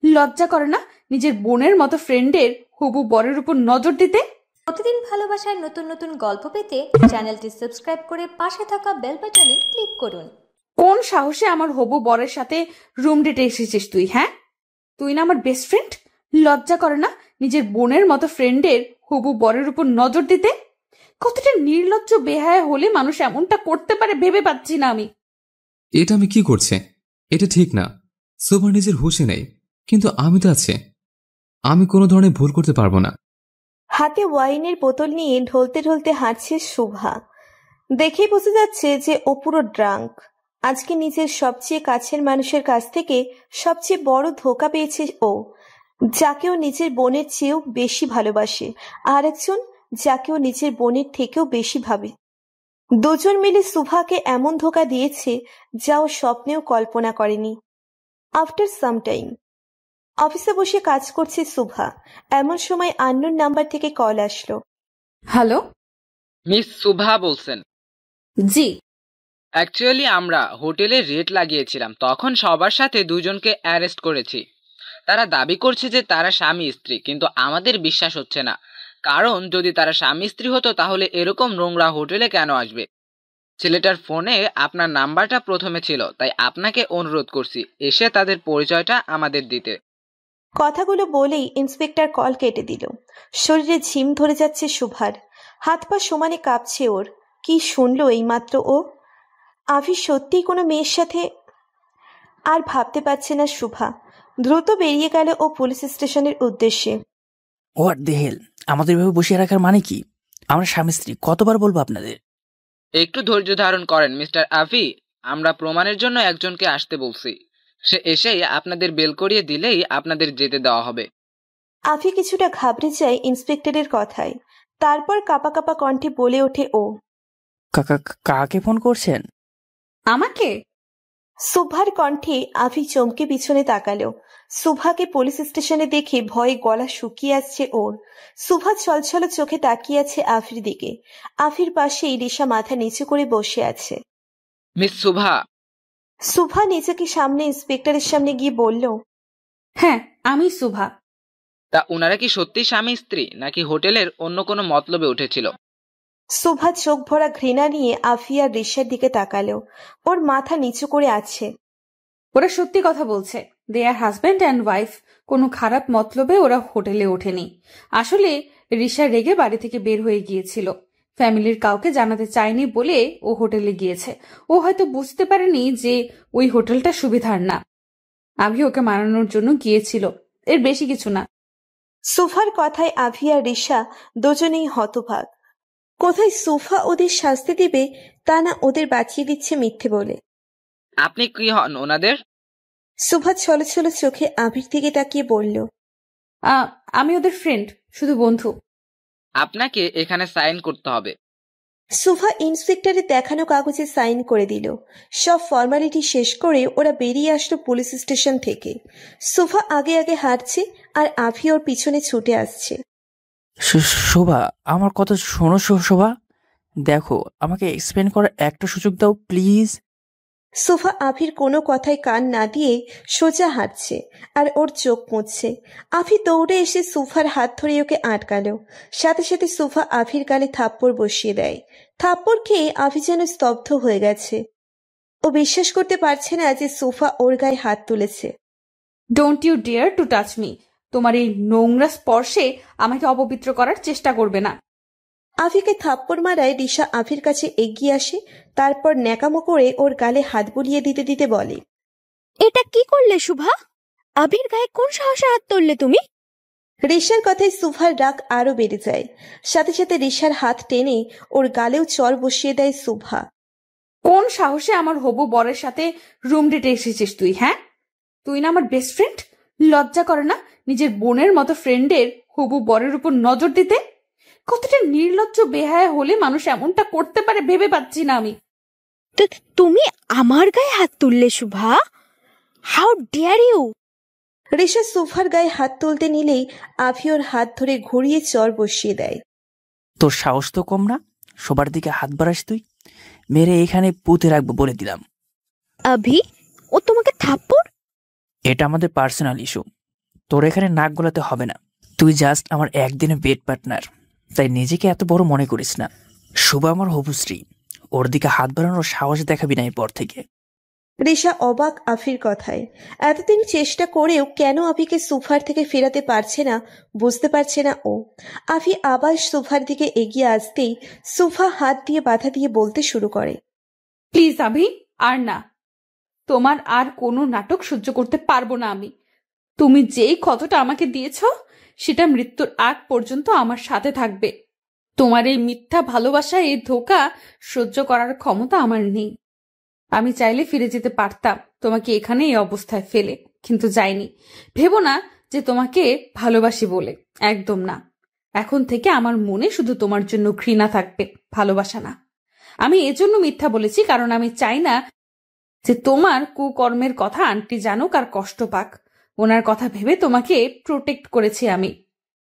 লজ্জা করে না নিজের বোনের মতো ফ্রেন্ডের হবু বরের উপর নজর দিতে? প্রতিদিন ভালোবাসার নতুন নতুন গল্প পেতে চ্যানেলটি সাবস্ক্রাইব করে পাশে থাকা বেল বাটনে ক্লিক করুন। কোন সাহসে আমার হবু বরের সাথে রুম ডেটে এসেছিস তুই? হ্যাঁ, তুই না আমার বেস্ট ফ্রেন্ড? লজ্জা করে না নিজের বোনের মতো ফ্রেন্ডের হবু বরের উপর নজর দিতে? কতটা নির্লজ্জ বেহায়া হলে মানুষ এমনটা করতে পারে ভেবে পাচ্ছি না আমি। এটা আমি কি করছে? এটা ঠিক না। সোভা নিজের হুঁশে নেই, কিন্তু আমি তো আছে। আমি কোনো ধরনের ভুল করতে পারবো না। হাতে ওয়াইনের বোতল নিয়ে ঢলতে ঢলতে হাঁটছে শুভা। দেখেই বোঝা যাচ্ছে যে ও পুরো ড্রাঙ্ক। আজকে নিজের সবচেয়ে কাছের মানুষের কাছ থেকে সবচেয়ে বড় ধোঁকা পেয়েছে ও, যাকে ও নিজের বোনের চেয়েও বেশি ভালোবাসে, আর একজন যাকে ও নিজের বোনের থেকেও বেশি ভাবে। দুজন মিলে শুভাকে এমন ধোঁকা দিয়েছে যা ও স্বপ্নেও কল্পনা করেনি। আফটার সাম টাইম অফিসে বসে কাজ করছে শুভা। এমন সময় আননোন নাম্বার থেকে কল আসলো। হ্যালো, মিস শুভা বলছেন? জি। অ্যাকচুয়ালি আমরা হোটেলে রেট লাগিয়েছিলাম, তখন সবার সাথে দুজনকে অ্যারেস্ট করেছি। তারা দাবি করছে যে তারা স্বামী স্ত্রী, কিন্তু আমাদের বিশ্বাস হচ্ছে না। কারণ যদি তারা স্বামী স্ত্রী হতো তাহলে এরকম নোংরা হোটেলে কেন আসবে? ছেলেটার ফোনে আপনার নাম্বারটা প্রথমে ছিল, তাই আপনাকে অনুরোধ করছি এসে তাদের পরিচয়টা আমাদের দিতে। কথাগুলো বলেই ইন্সপেক্টর কল কেটে দিল। শরীরে ঝিম ধরে যাচ্ছে শুভার, হাত পা সমানে কাঁপছে ওর। কি শুনলো এইমাত্র ও? আভি সত্যিই কোনো মেয়ের সাথে? আর ভাবতে পারছে না শুভা। দ্রুত বেরিয়ে গেল ও পুলিশ স্টেশনের উদ্দেশ্যে। What the hell? আমাদের এভাবে বসিয়ে রাখার মানে কি? আমরা স্বামী স্ত্রী, কতবার বলবো আপনাদের? একটু ধৈর্য ধারণ করেন মিস্টার আফি। আমরা প্রমাণের জন্য একজনকে আসতে বলছি। সে এসেই আপনাদের বেল করিয়ে দিলেই আপনাদের যেতে দেওয়া হবে। আভি কিছুটা ঘাবড়ে যায় ইন্সপেক্টরের কথায়। তারপর কাঁপা কাঁপা কণ্ঠে বলে ওঠে ও। কাকে ফোন করছেন? আমাকে? শুভার কণ্ঠে আভি চমকে পিছনে তাকালো। শুভাকে পুলিশ স্টেশনে দেখে ভয়ে গলা শুকিয়ে আসছে ওর। শুভা ছলছল চোখে তাকিয়ে আছে আভির দিকে। আভির পাশেই রিশা মাথা নিচু করে বসে আছে। মিস শুভা। শুভা নিজেকে সামনে ইন্সপেক্টরের সামনে গিয়ে বলল, হ্যাঁ, আমি শুভা। তা উনারা কি সত্যি স্বামী স্ত্রী নাকি হোটেলের অন্য কোনো মতলবে উঠেছিল? শুভা চোখ ভরা ঘৃণা নিয়ে আভি আর রিশার দিকে তাকালো। ওর মাথা নিচু করে আছে। ওরা সত্যি কথা বলছে। দে আর হাজব্যান্ড অ্যান্ড ওয়াইফ। কোনো খারাপ মতলবে ওরা হোটেলে ওঠেনি। আসলে রিশা রেগে বাড়ি থেকে বের হয়ে গিয়েছিল। ফ্যামিলির কাউকে জানাতে চায়নি বলে ও হোটেলে গিয়েছে। ও হয়তো বুঝতে পারেনি যে ওই হোটেলটা সুবিধার না। আমি ওকে মানানোর জন্য গিয়েছিল, এর বেশি কিছু না। সুফার কথায় আভি আর রিশা দুজনেই হতভাগ। কোথায় সুফা ওদের শাস্তি দিবে, তা না ওদের বাঁচিয়ে দিচ্ছে মিথ্যে বলে। আপনি কি হন ওনাদের? সুফা ছলো ছলো চোখে আভির দিকে তাকিয়ে বলল, আমি ওদের ফ্রেন্ড, শুধু বন্ধু। আপনাকে এখানে সাইন করতে হবে। সুফা ইন্সপেক্টরের দেখানো কাগজে সাইন করে দিল। সব ফর্মালিটি শেষ করে ওরা বেরিয়ে আসলো পুলিশ স্টেশন থেকে। সুফা আগে আগে হাঁটছে আর আভি ওর পিছনে ছুটে আসছে। শোভা, আমার কথা শোনো। শোভা, দেখো, আমাকে এক্সপ্লেন করার একটা সুযোগ দাও প্লিজ। সুফা আভির কোনো কথায় কান না দিয়ে সোজা হাঁটছে আর ওর চোখ মুছছে। আভি দৌড়ে এসে সুফার হাত ধরে ওকে আটকালো। সাথে সাথে সুফা আভির গালে থাপ্পড় বসিয়ে দেয়। থাপ্পড় খেয়ে আভি যেন স্তব্ধ হয়ে গেছে। ও বিশ্বাস করতে পারছে না যে সুফা ওর গায়ে হাত তুলেছে। Don't you dare to touch me. তোমার এই নোংরা স্পর্শে আমাকে অপবিত্র করার চেষ্টা করবে না। আভিকে থাপ্পড় মারায় রিশা আভির কাছে এগিয়ে আসে। তারপর ন্যাকামো করে ওর গালে হাত বুলিয়ে দিতে দিতে বলে, এটা কি করলে শুভা? আভির গায়ে কোন সাহসে হাত তুললে তুমি? রিশার কথায় সুফার রাগ আরো বেড়ে যায়। সাথে সাথে রিশার হাত টেনে ওর গালেও চর বসিয়ে দেয় সুভা। কোন সাহসে আমার হবু বরের সাথে রুম ডেটে এসেছিস তুই? হ্যাঁ, তুই না আমার বেস্ট ফ্রেন্ড? লজ্জা করে না নিজের বোনের মতো ফ্রেন্ডের হবু বরের উপর নজর দিতে? কতটা নির্লজ্জ বেহায়া হলে মানুষ এমনটা করতে পারে ভেবে পাচ্ছি না আমি। তুমি আমার গায়ে হাত তুললে Shubha? How dare you! Risha সুফার গায়ে হাত তুলতে নিলেই আভি ওর হাত ধরে ঘুরিয়ে চর বসিয়ে দেয়। তোর সাহস তো কম না, সবার দিকে হাত বাড়াস তুই। মেরে এখানে পুঁতে রাখবো বলে দিলাম। আভি, ও তোমাকে থাপ্পড়? এটা আমাদের পার্সোনাল ইস্যু, তোর এখানে নাক গলাতে হবে না। তুই জাস্ট আমার একদিনের বেড পার্টনার, তাই নিজেকে এত বড় মনে করিস না। শুভা আমার হবুশ্রী, ওর দিকে হাত বাড়ানোর সাহস দেখাবি না এরপর থেকে। রিশা অবাক আফির কথায়। এতদিন চেষ্টা করেও কেন আফিকে সোফার থেকে ফেরাতে পারছে না বুঝতে পারছে না ও। আফি আবার সোফার দিকে এগিয়ে আসতেই সোফা হাত দিয়ে বাধা দিয়ে বলতে শুরু করে, প্লিজ আভি, আর না। তোমার আর কোনো নাটক সহ্য করতে পারবো না আমি। তুমি যেই ক্ষতটা আমাকে দিয়েছ সেটা মৃত্যুর আগ পর্যন্ত আমার সাথে থাকবে। তোমার এই মিথ্যা ভালোবাসা, এই ধোঁকা সহ্য করার ক্ষমতা আমার নেই। আমি চাইলে ফিরে যেতে পারতাম তোমাকে এখানে এই অবস্থায় ফেলে, কিন্তু যাইনি। ভেবো না যে তোমাকে ভালোবাসি বলে, একদম না। এখন থেকে আমার মনে শুধু তোমার জন্য ঘৃণা থাকবে, ভালোবাসা না। আমি এজন্য মিথ্যা বলেছি কারণ আমি চাই না যে তোমার কুকর্মের কথা আন্টি জানুক আর কষ্ট পাক। ওনার কথা ভেবে তোমাকে প্রোটেক্ট করেছি আমি।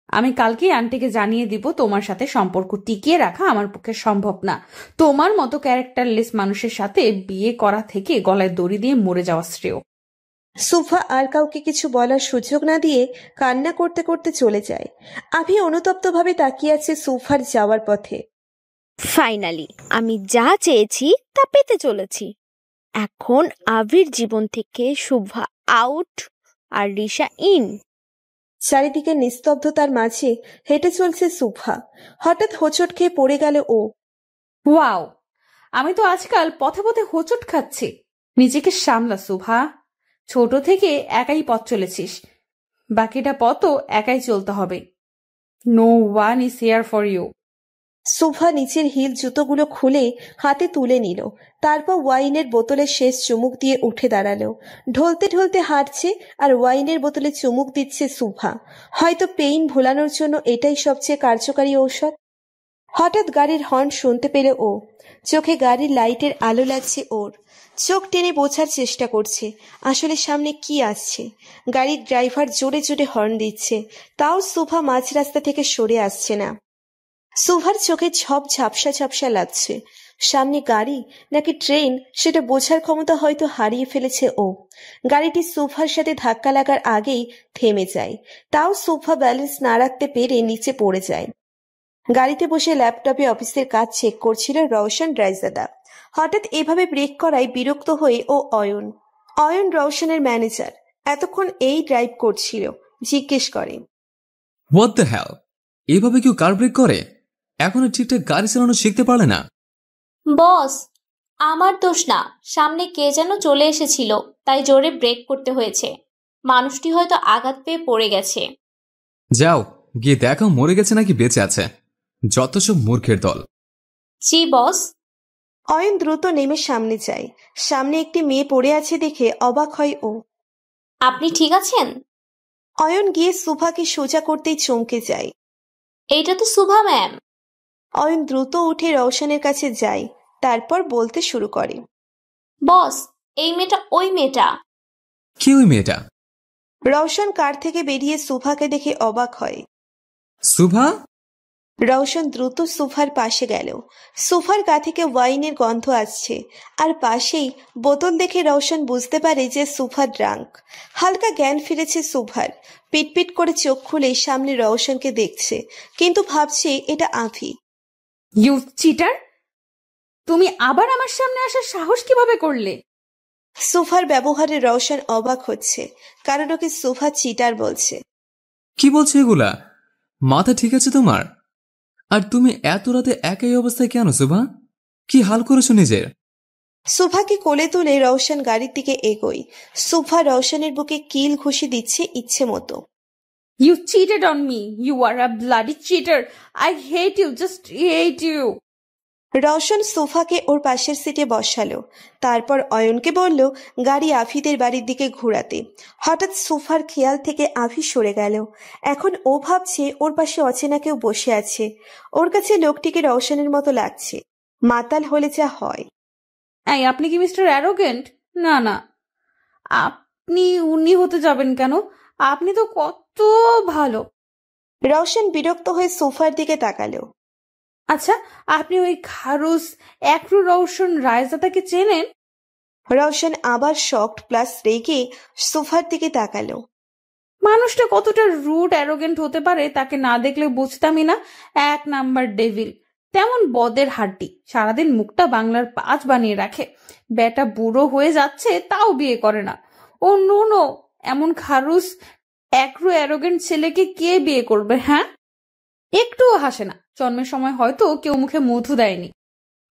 আমি কালকেই আন্টিকে জানিয়ে দিব তোমার সাথে সম্পর্ক টিকিয়ে রাখা আমার পক্ষে সম্ভব না। তোমার মতো ক্যারেক্টারলেস মানুষের সাথে বিয়ে করা থেকে গলায় দড়ি দিয়ে মরে যাওয়া শ্রেয়। সোফা আর কাউকে কিছু বলার সুযোগ না দিয়ে কান্না করতে করতে চলে যায়। আভি অনুতপ্তভাবে তাকিয়ে আছে সোফার যাওয়ার পথে। ফাইনালি আমি যা চেয়েছি তা পেতে চলেছি। এখন আবির জীবন থেকে শুভা আউট আর রিশা ইন। চারিদিকে নিস্তব্ধতার মাঝে হেঁটে চলছে সোফা। হঠাৎ হোঁচট খেয়ে পড়ে গেল ও। ওয়াও, আমি তো আজকাল পথে পথে হোঁচট খাচ্ছি। নিজেকে সামলা শুভা। ছোট থেকে একাই পথ চলেছিস, বাকিটা পথও একাই চলতে হবে। No one is here for you. Sofa নিচের হিল জুতোগুলো খুলে হাতে তুলে নিল, তারপর ওয়াইনের বোতলে শেষ চুমুক দিয়ে উঠে দাঁড়ালো। ঢলতে ঢলতে হাঁটছে আর ওয়াইনের বোতলে চুমুক দিচ্ছে সোফা। হয়তো পেইন ভোলানোর জন্য এটাই সবচেয়ে কার্যকারী ঔষধ। হঠাৎ গাড়ির হর্ন শুনতে পেল ও। চোখে গাড়ির লাইটের আলো লাগছে ওর। চোখ টেনে বোঝার চেষ্টা করছে আসলে সামনে কি আসছে। গাড়ির ড্রাইভার জোরে জোরে হর্ন দিচ্ছে, তাও সোফা মাঝ রাস্তা থেকে সরে আসছে না। সোফার চোখে ঝপ ঝাপসা ঝাপসা লাগছে। সামনে গাড়ি নাকি ট্রেন সেটা বোঝার ক্ষমতা হয়তো হারিয়ে ফেলেছে ও। গাড়িটি সোফার সাথে ধাক্কা লাগার আগেই থেমে যায়, তাও সোফা ব্যালেন্স না রাখতে পেরে নিচে পড়ে যায়। গাড়িতে বসে ল্যাপটপে অফিসের কাজ চেক করছিল রওশন রায়জাদা। হঠাৎ এভাবে ব্রেক করায় বিরক্ত হয়ে ও অয়ন রওশনের ম্যানেজার এতক্ষণ এই ড্রাইভ করছিল, জিজ্ঞেস করে, হোয়াট দ্য হেল, এভাবে কেউ কার ব্রেক করে? এখনো ঠিকঠাক গাড়ি চালানো শিখতে পারলে না? বস, আমার দোষ না, সামনে কে যেন চলে এসেছিল তাই জোরে ব্রেক করতে হয়েছে। মানুষটি হয়তো আঘাত পেয়ে পড়ে গেছে। যাও গিয়ে দেখো মরে গেছে নাকি বেঁচে আছে। যত সব মূর্খের দল। জি বস। অয়ন দ্রুত নেমে সামনে যায়। সামনে একটি মেয়ে পড়ে আছে দেখে অবাক হয় ও। আপনি ঠিক আছেন? অয়ন গিয়ে সুভাকে সোজা করতেই চমকে যায়। এইটা তো সুভা ম্যাম। অয়ন দ্রুত উঠে রওশনের কাছে যায়, তারপর বলতে শুরু করে, বস, এই মেয়েটা ওই মেয়েটা। কি ওই মেয়েটা? রওশন কার থেকে বেরিয়ে সুভাকে দেখে অবাক হয়। শুভা? রওশন দ্রুত সোফার পাশে গেল। সোফার গা থেকে ওয়াইনের গন্ধ আসছে, আর পাশেই বোতল দেখে রওশন বুঝতে পারে যে সোফা ড্রাঙ্ক। হালকা জ্ঞান ফিরেছে সোফার। পিটপিট করে চোখ খুলে সামনে রওশনকে দেখছে, কিন্তু ভাবছে এটা আভি। ইউ চিটার, তুমি আবার আমার সামনে আসার সাহস কিভাবে করলে? সোফার ব্যবহারে রওশন অবাক হচ্ছে, কারণ ওকে সোফা চিটার বলছে। কি বলছো এগুলা? মাথা ঠিক আছে তোমার? আর তুমি এত রাতে একই অবস্থায় কেন শুভা? কি হাল করেছো নিজের? সোফাকে কোলে তুলে রওশন গাড়ির দিকে এগোয়। সোফা রওশনের বুকে কিল ঘুষি দিচ্ছে ইচ্ছে মতো। You cheated on me. You are a bloody cheater. I hate you. Just hate you. Rowshan সোফাকে ওর পাশের সিটে বসালো, তারপর অয়নকে বলল গাড়ি আফিদের বাড়ির দিকে ঘোরাতে। হঠাৎ সোফার খেয়াল থেকে আফি সরে গেল। এখন ও ভাবছে ওর পাশে অচেনা কেউ বসে আছে। ওর কাছে লোকটিকে রওশনের মতো লাগছে, মাতাল হলে যা হয়। এই, আপনি কি মিস্টার অ্যারোগেন্ট? না না, আপনি উনি হতে যাবেন কেন? আপনি তো কত ভালো। রওশন বিরক্ত হয়ে সোফার দিকে তাকালো। আচ্ছা, আপনি ওই খারুস একরু রওশন রায়জাদাকে চেনেন? রওশন আবার শকড প্লাস রেগে সোফার দিকে তাকালো। মানুষটা কতটা রুড অ্যারোগেন্ট হতে পারে তাকে না দেখলে বুঝতামই না। 1 নাম্বার ডেভিল, তেমন বদের হাড্ডি, সারাদিন মুখটা বাংলার 5 বানিয়ে রাখে। বেটা বুড়ো হয়ে যাচ্ছে তাও বিয়ে করে না। ও নো, এমন খারুস একরু অ্যারোগেন্ট ছেলেকে কে বিয়ে করবে? হ্যাঁ, একটুও হাসে না। জন্মের সময় হয়তো কেউ মুখে মধু দেয়নি।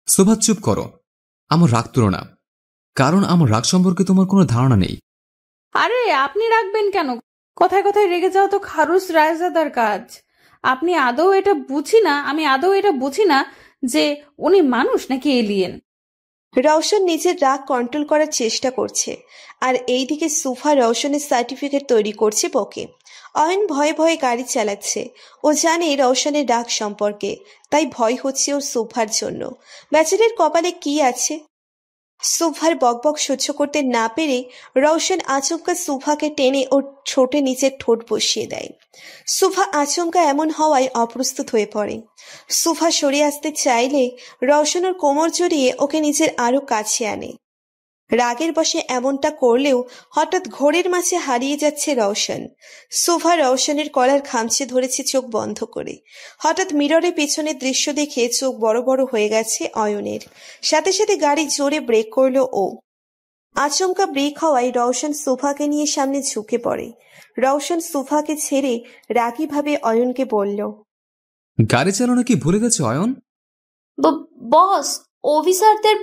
শোভা চুপ করো, আমার রাগ তুলো না, কারণ আমার রাগ সম্পর্কে তোমার কোনো ধারণা নেই। আরে আপনি রাখবেন কেন? কথায় কথায় রেগে যাওয়া তো খারুস রায়জাদার কাজ। আমি আদৌ এটা বুঝি না যে উনি মানুষ নাকি এলিয়েন। রওশন নিজের রাগ কন্ট্রোল করার চেষ্টা করছে, আর এইদিকে সুফা রওশনের সার্টিফিকেট তৈরি করছে বকে। অয়ন ভয়ে ভয়ে গাড়ি চালাচ্ছে। ও জানে রওশনের রাগ সম্পর্কে, তাই ভয় হচ্ছে ওর সুফার জন্য। বেচারির কপালে কি আছে? সুফার বকবক সহ্য করতে না পেরে রওশন আচমকা সুফাকে টেনে ওর ঠোঁটে নিচে ঠোঁট বসিয়ে দেয়। সুফা আচমকা এমন হওয়ায় অপ্রস্তুত হয়ে পড়ে। সুফা সরে আসতে চাইলে রওশন ওর কোমর জড়িয়ে ওকে নিজের আরো কাছে আনে। রাগের বশে এমনটা করলেও হঠাৎ ঘোরের মাঝে হারিয়ে যাচ্ছে রওশন। সুফা রওশনের কলার খামচে ধরেছে চোখ বন্ধ করে। হঠাৎ মিররে পেছনের দৃশ্য দেখে চোখ বড় বড় হয়ে গেছে অয়নের। সাথে সাথে গাড়ি জোরে ব্রেক করলো ও। আচমকা ব্রেক হওয়ায় রওশন সুফাকে নিয়ে সামনে ঝুঁকে পড়ে। রওশন সুফাকে ছেড়ে রাগীভাবে অয়নকে বলল, গাড়ি চালানো কি ভুলে গেছে অয়ন? বস, অফিসারদের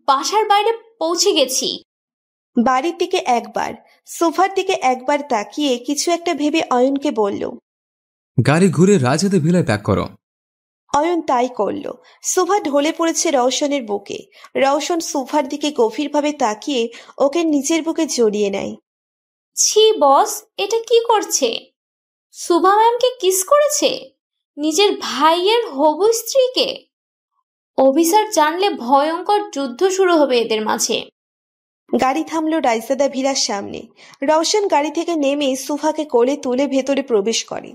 বাসার বাইরে পৌঁছে গেছি। বাড়ির দিকে একবার, সোফার দিকে একবার তাকিয়ে কিছু একটা ভেবে অয়নকে বলল, গাড়ি ঘুরে রাজহাতে ভিলায় প্যাক করো। অয়ন তাই করল। সোফা ঢলে পড়েছে রওশনের বুকে। রওশন সোফার দিকে গভীরভাবে তাকিয়ে ওকে নিজের বুকে জড়িয়ে নেয়। ছি বস, এটা কি করছে? সুভা ম্যামকে কিস করেছে, নিজের ভাইয়ের হবু স্ত্রীকে। অফিসার জানলে ভয়ঙ্কর যুদ্ধ শুরু হবে এদের মাঝে। গাড়ি থামলো রাইজাদা ভিলার সামনে। রওশন গাড়ি থেকে নেমে সুফাকে কোলে তুলে ভেতরে প্রবেশ করে।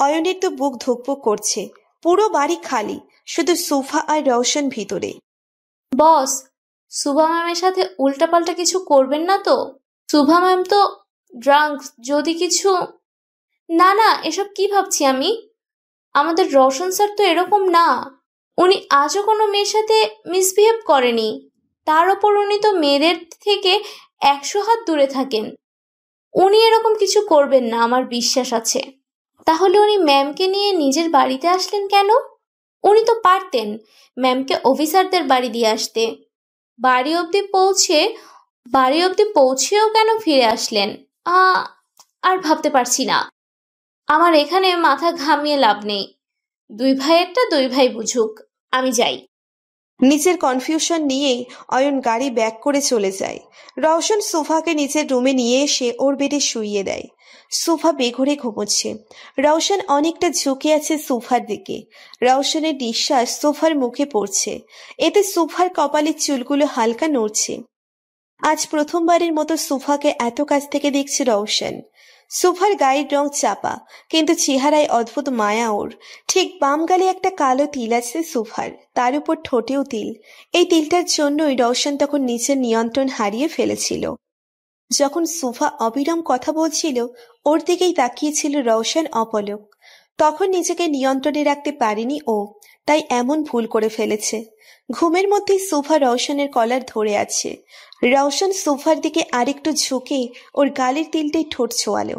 অয়নের তো বুক ধুকপুক করছে। পুরো বাড়ি খালি, শুধু সুফা আর রওশন ভিতরে। বস, সুভা ম্যামের সাথে উল্টাপাল্টা কিছু করবেন না তো? সুভা ম্যাম তো ড্রাঙ্ক, যদি কিছু। না, এসব কি ভাবছি আমি? আমাদের রওশন স্যার তো এরকম না। উনি আজও কোনো মেয়ের সাথে মিসবিহেভ করেনি। তার ওপর উনি তো মেয়েদের থেকে 100 হাত দূরে থাকেন। উনি এরকম কিছু করবেন না, আমার বিশ্বাস আছে। তাহলে উনি ম্যামকে নিয়ে নিজের বাড়িতে আসলেন কেন? উনি তো পারতেন ম্যামকে অফিসারদের বাড়ি দিয়ে আসতে। বাড়ি অবধি পৌঁছেও কেন ফিরে আসলেন? আর ভাবতে পারছি না। আমার এখানে মাথা ঘামিয়ে লাভ নেই। 2 ভাইয়েরটা 2 ভাই বুঝুক, আমি যাই। নিজের কনফিউশন নিয়েই অয়ন গাড়ি ব্যাক করে চলে যায়। রওশন সোফাকে নিজের রুমে নিয়ে এসে ওর বেডে শুইয়ে দেয়। সোফা বেঘরে ঘুমোচ্ছে। রওশন অনেকটা ঝুঁকে আছে সোফার দিকে। রওশনের নিঃশ্বাস সোফার মুখে পড়ছে। এতে সোফার কপালের চুলগুলো হালকা নড়ছে। আজ প্রথমবারের মতো সোফাকে এত কাছ থেকে দেখছে রওশন। সোফার গায়ের রং চাপা, কিন্তু চেহারায় অদ্ভুত মায়া ওর। ঠিক বাম গালে একটা কালো তিল আছে সোফার, তার উপর ঠোঁটেও তিল। এই তিলটার জন্যই রওশন তখন নিজের নিয়ন্ত্রণ হারিয়ে ফেলেছিল। যখন সোফা অবিরাম কথা বলছিল, ওর দিকেই তাকিয়েছিল রওশন অপলক। তখন নিজেকে নিয়ন্ত্রণে রাখতে পারেনি ও, তাই এমন ভুল করে ফেলেছে। ঘুমের মধ্যেই সোফা রওশনের কলার ধরে আছে। রওশন সোফার দিকে আরেকটু ঝুঁকে ওর গালের তিলটাই ঠোঁট ছোঁয়ালো।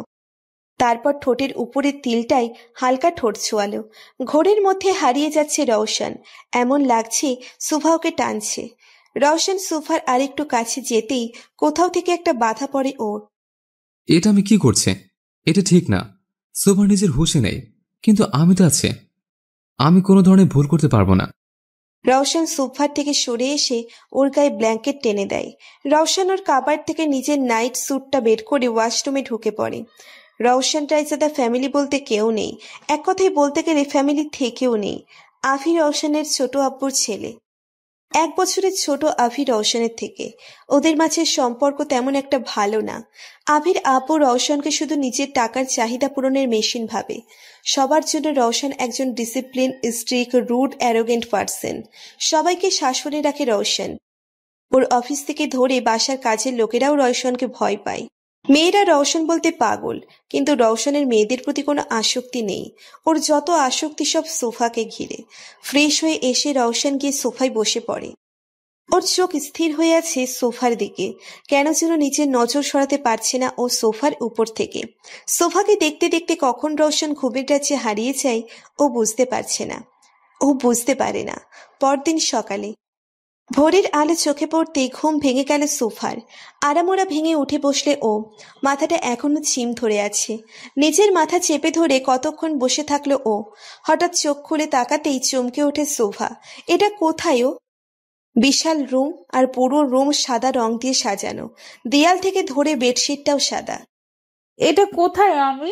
তারপর ঠোঁটের উপরের তিলটাই হালকা ঠোঁট ছোঁয়ালো। ঘোরের মধ্যে হারিয়ে যাচ্ছে রওশন। এমন লাগছে সোফা ওকে টানছে। রওশন সোফার আরেকটু কাছে যেতেই কোথাও থেকে একটা বাধা পড়ে ওর। এটা আমি কি করছে? এটা ঠিক না। শোভা নিজের হুঁশে নেই, কিন্তু আমি তো আছে। আমি কোনো ধরনের ভুল করতে পারবো না। রওশন সোফার থেকে সরে এসে ওর গায়ে ব্ল্যাঙ্কেট টেনে দেয়। রওশন ওর কাবার্ড থেকে নিজের নাইট স্যুটটা বের করে ওয়াশরুমে ঢুকে পড়ে। রওশন রাইজাদা ফ্যামিলি বলতে কেউ নেই। এক কথায় বলতে গেলে ফ্যামিলি থেকেও নেই। আভি রওশনের ছোট আব্বুর ছেলে। 1 বছরের ছোট আভি রওশনের থেকে। ওদের মাঝে সম্পর্ক তেমন একটা ভালো না। আভির আব্বু রওশনকে শুধু নিজের টাকার চাহিদা পূরণের মেশিন ভাবে। সবার জন্য রওশন একজন discipline, strict, rude, arrogant person. সবাইকে শাসনে রাখে রওশন। ওর অফিস থেকে ধরে বাসার কাজের লোকেরাও রওশনকে ভয় পায়। মেয়েরা রওশন বলতে পাগল, কিন্তু রওশনের মেয়েদের প্রতি কোনো আসক্তি নেই। ওর যত আসক্তি সব সোফাকে ঘিরে। ফ্রেশ হয়ে এসে রওশন গিয়ে সোফায় বসে পড়ে। ওর চোখ স্থির হয়ে আছে সোফার দিকে। কেন যেন নিজের নজর সরাতে পারছে না ও সোফার উপর থেকে। সোফাকে দেখতে দেখতে কখন রওশন ঘুমের রাজ্যে হারিয়ে যায় ও বুঝতে পারছে না। ও বুঝতে পারে না। পরদিন সকালে ভোরের আলো চোখে পড়তেই ঘুম ভেঙে গেল সোফার। আড়ামোড়া ভেঙে উঠে বসলে ও। মাথাটা এখনো ছিম ধরে আছে। নিজের মাথা চেপে ধরে কতক্ষণ বসে থাকলো ও। হঠাৎ চোখ খুলে তাকাতেই চমকে ওঠে সোফা। এটা কোথায় ও? বিশাল রুম, আর পুরো রুম সাদা রং দিয়ে সাজানো। দেয়াল থেকে ধরে বেডশিটটাও সাদা। এটা কোথায় আমি?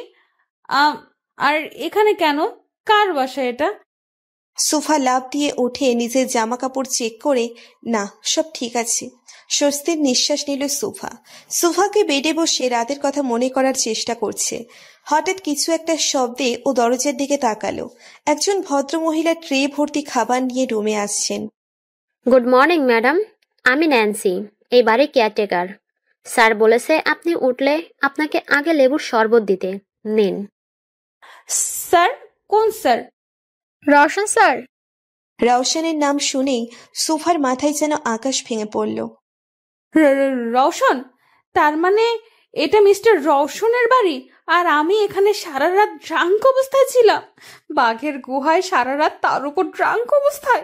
আর এখানে কেন? কার বাসা এটা? সোফা লাফ দিয়ে উঠে নিজের জামা কাপড় চেক করে, না, সব ঠিক আছে। স্বস্তির নিঃশ্বাস নিল সোফা। সোফাকে বেডে বসে রাতের কথা মনে করার চেষ্টা করছে। হঠাৎ কিছু একটা শব্দে ও দরজার দিকে তাকালো। একজন ভদ্রমহিলা ট্রে ভর্তি খাবার নিয়ে রুমে আসছেন। গুড মর্নিং ম্যাডাম, আমি ন্যান্সি, এই বাড়ির কেয়ারটেকার। স্যার বলেছে আপনি উঠলে আপনাকে আগে লেবুর শরবত দিতে। নিন। স্যার? কোন স্যার? রওশন স্যার। রওশনের নাম শুনেই সোফার মাথায় যেন আকাশ ভেঙে পড়ল। রওশন? তার মানে এটা মিস্টার রওশনের বাড়ি, আর আমি এখানে সারা রাত ড্রাঙ্ক অবস্থায় ছিলাম। বাঘের গুহায় সারা রাত, তার উপর ড্রাঙ্ক অবস্থায়।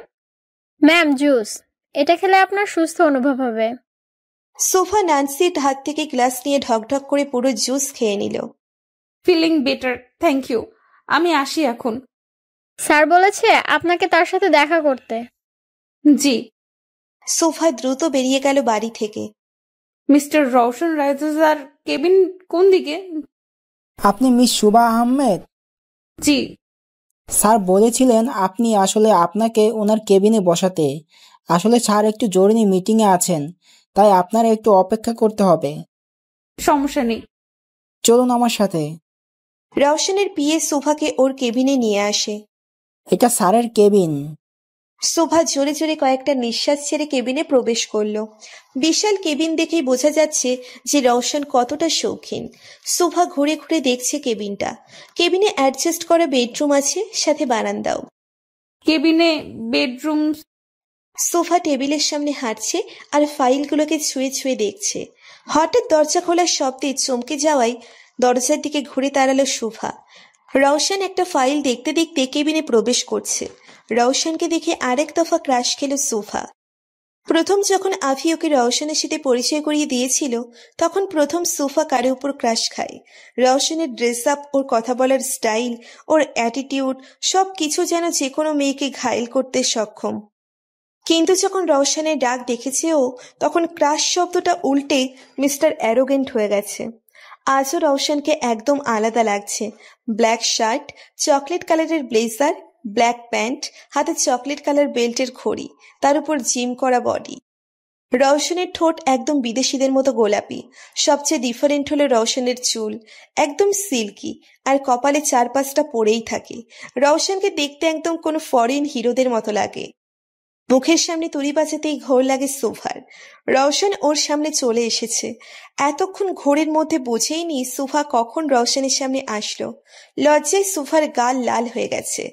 Ma'am, juice. এটা খেলে আপনার সুস্থ অনুভব হবে। সোফা ন্যান্সির হাত থেকে গ্লাস নিয়ে ঢকঢক করে পুরো জুস খেয়ে নিল। Feeling better, thank you. আমি আসি এখন। স্যার বলেছে আপনাকে তার সাথে দেখা করতে। জি। সোফা দ্রুত বেরিয়ে গেল বাড়ি থেকে। মিস্টার রওশন রাইজার কেবিন কোন দিকে? আপনি মিস সুবা আহমেদ? জি। স্যার বলেছিলেন আপনি আসলে আপনাকে ওনার কেবিনে বসাতে। আসলে স্যার একটু জরুরি মিটিংয়ে আছেন, তাই আপনার একটু অপেক্ষা করতে হবে। সমস্যা নেই, চলুন আমার সাথে। রওশনের পিএ সোফাকে ওর কেবিনে নিয়ে আসে। এটা স্যারের কেবিন। সোফা জোরে জোরে কয়েকটা নিঃশ্বাস ছেড়ে কেবিনে প্রবেশ করলো। বিশাল কেবিন দেখেই বোঝা যাচ্ছে যে রওশন কতটা শৌখিন। সোফা ঘুরে ঘুরে দেখছে কেবিনটা। কেবিনে অ্যাডজাস্ট করা বেডরুম আছে, সাথে বারান্দাও। কেবিনে বেডরুম? সোফা টেবিলের সামনে হাঁটছে আর ফাইলগুলোকে ছুঁয়ে ছুঁয়ে দেখছে। হঠাৎ দরজা খোলার শব্দে চমকে যাওয়ায় দরজার দিকে ঘুরে দাঁড়ালো সোফা। রওশন একটা ফাইল দেখতে দেখতে কেবিনে প্রবেশ করছে। রওশনকে দেখে আরেক দফা ক্রাশ খেল সোফা। প্রথম যখন আভি ওকে রওশনের সাথে পরিচয় করিয়ে দিয়েছিল, তখন প্রথম সোফা কারে উপর ক্রাশ খায়। রওশনের ড্রেস আপ, ওর কথা বলার স্টাইল, ওর অ্যাটিটিউড, সব কিছু যেন যে কোনো মেয়েকে ঘায়েল করতে সক্ষম। কিন্তু যখন রওশনের ডাক দেখেছে ও, তখন ক্রাশ শব্দটা উল্টে মিস্টার অ্যারোগেন্ট হয়ে গেছে। আজও রওশনকে একদম আলাদা লাগছে। ব্ল্যাক শার্ট, চকলেট কালারের ব্লেজার, ব্ল্যাক প্যান্ট, হাতে চকলেট কালার বেল্টের ঘড়ি, তার উপর জিম করা বডি। রওশনের ঠোঁট একদম বিদেশিদের মতো গোলাপি। সবচেয়ে ডিফারেন্ট হলো রওশনের চুল, একদম সিল্কি, আর কপালে 4-5টা পড়েই থাকে। রওশনকে দেখতে একদম কোনো ফরেন হিরোদের মতো লাগে। মুখের সামনে তুড়ি বাজাতেই ঘোর লাগে সোফার। রওশন ওর সামনে চলে এসেছে। এতক্ষণ ঘোরের মধ্যে বোঝেইনি সোফা কখন রওশনের সামনে আসলো। লজ্জায় সোফার গাল লাল হয়ে গেছে।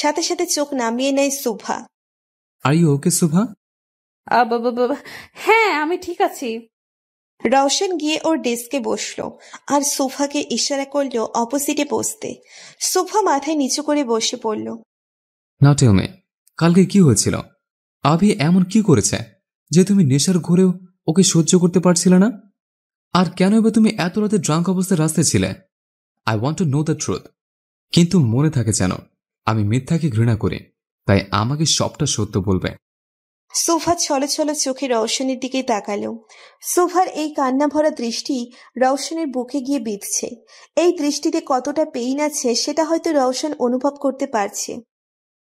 সাথে সাথে চোখ নামিয়ে নেয় সোফা। আর ইউ ওকে শোভা? হ্যাঁ, আমি ঠিক আছি। রওশন গিয়ে ওর ডেস্কে বসলো আর সোফাকে ইশারা করলো অপোজিটে বসতে। সোফা মাথায় নিচু করে বসে পড়ল। না টেল মি, কালকে কি হয়েছিল? আভি এমন কি করেছে যে তুমি নেশার ঘোরেও ওকে সহ্য করতে পারছিলে না? আর কেন এবার তুমি এত রাতে ড্রাঙ্ক অবস্থায় রাস্তায় ছিলে? I want to know the truth. কিন্তু মনে থাকে যেন আমি মিথ্যাকে ঘৃণা করি, তাই আমাকে সবটা সত্য বলবে। সোফা ছলো ছলো চোখে রওশনের দিকে তাকালো। সোফার এই কান্না ভরা দৃষ্টি রওশনের বুকে গিয়ে বিঁধছে। এই দৃষ্টিতে কতটা পেইন আছে সেটা হয়তো রওশন অনুভব করতে পারছে।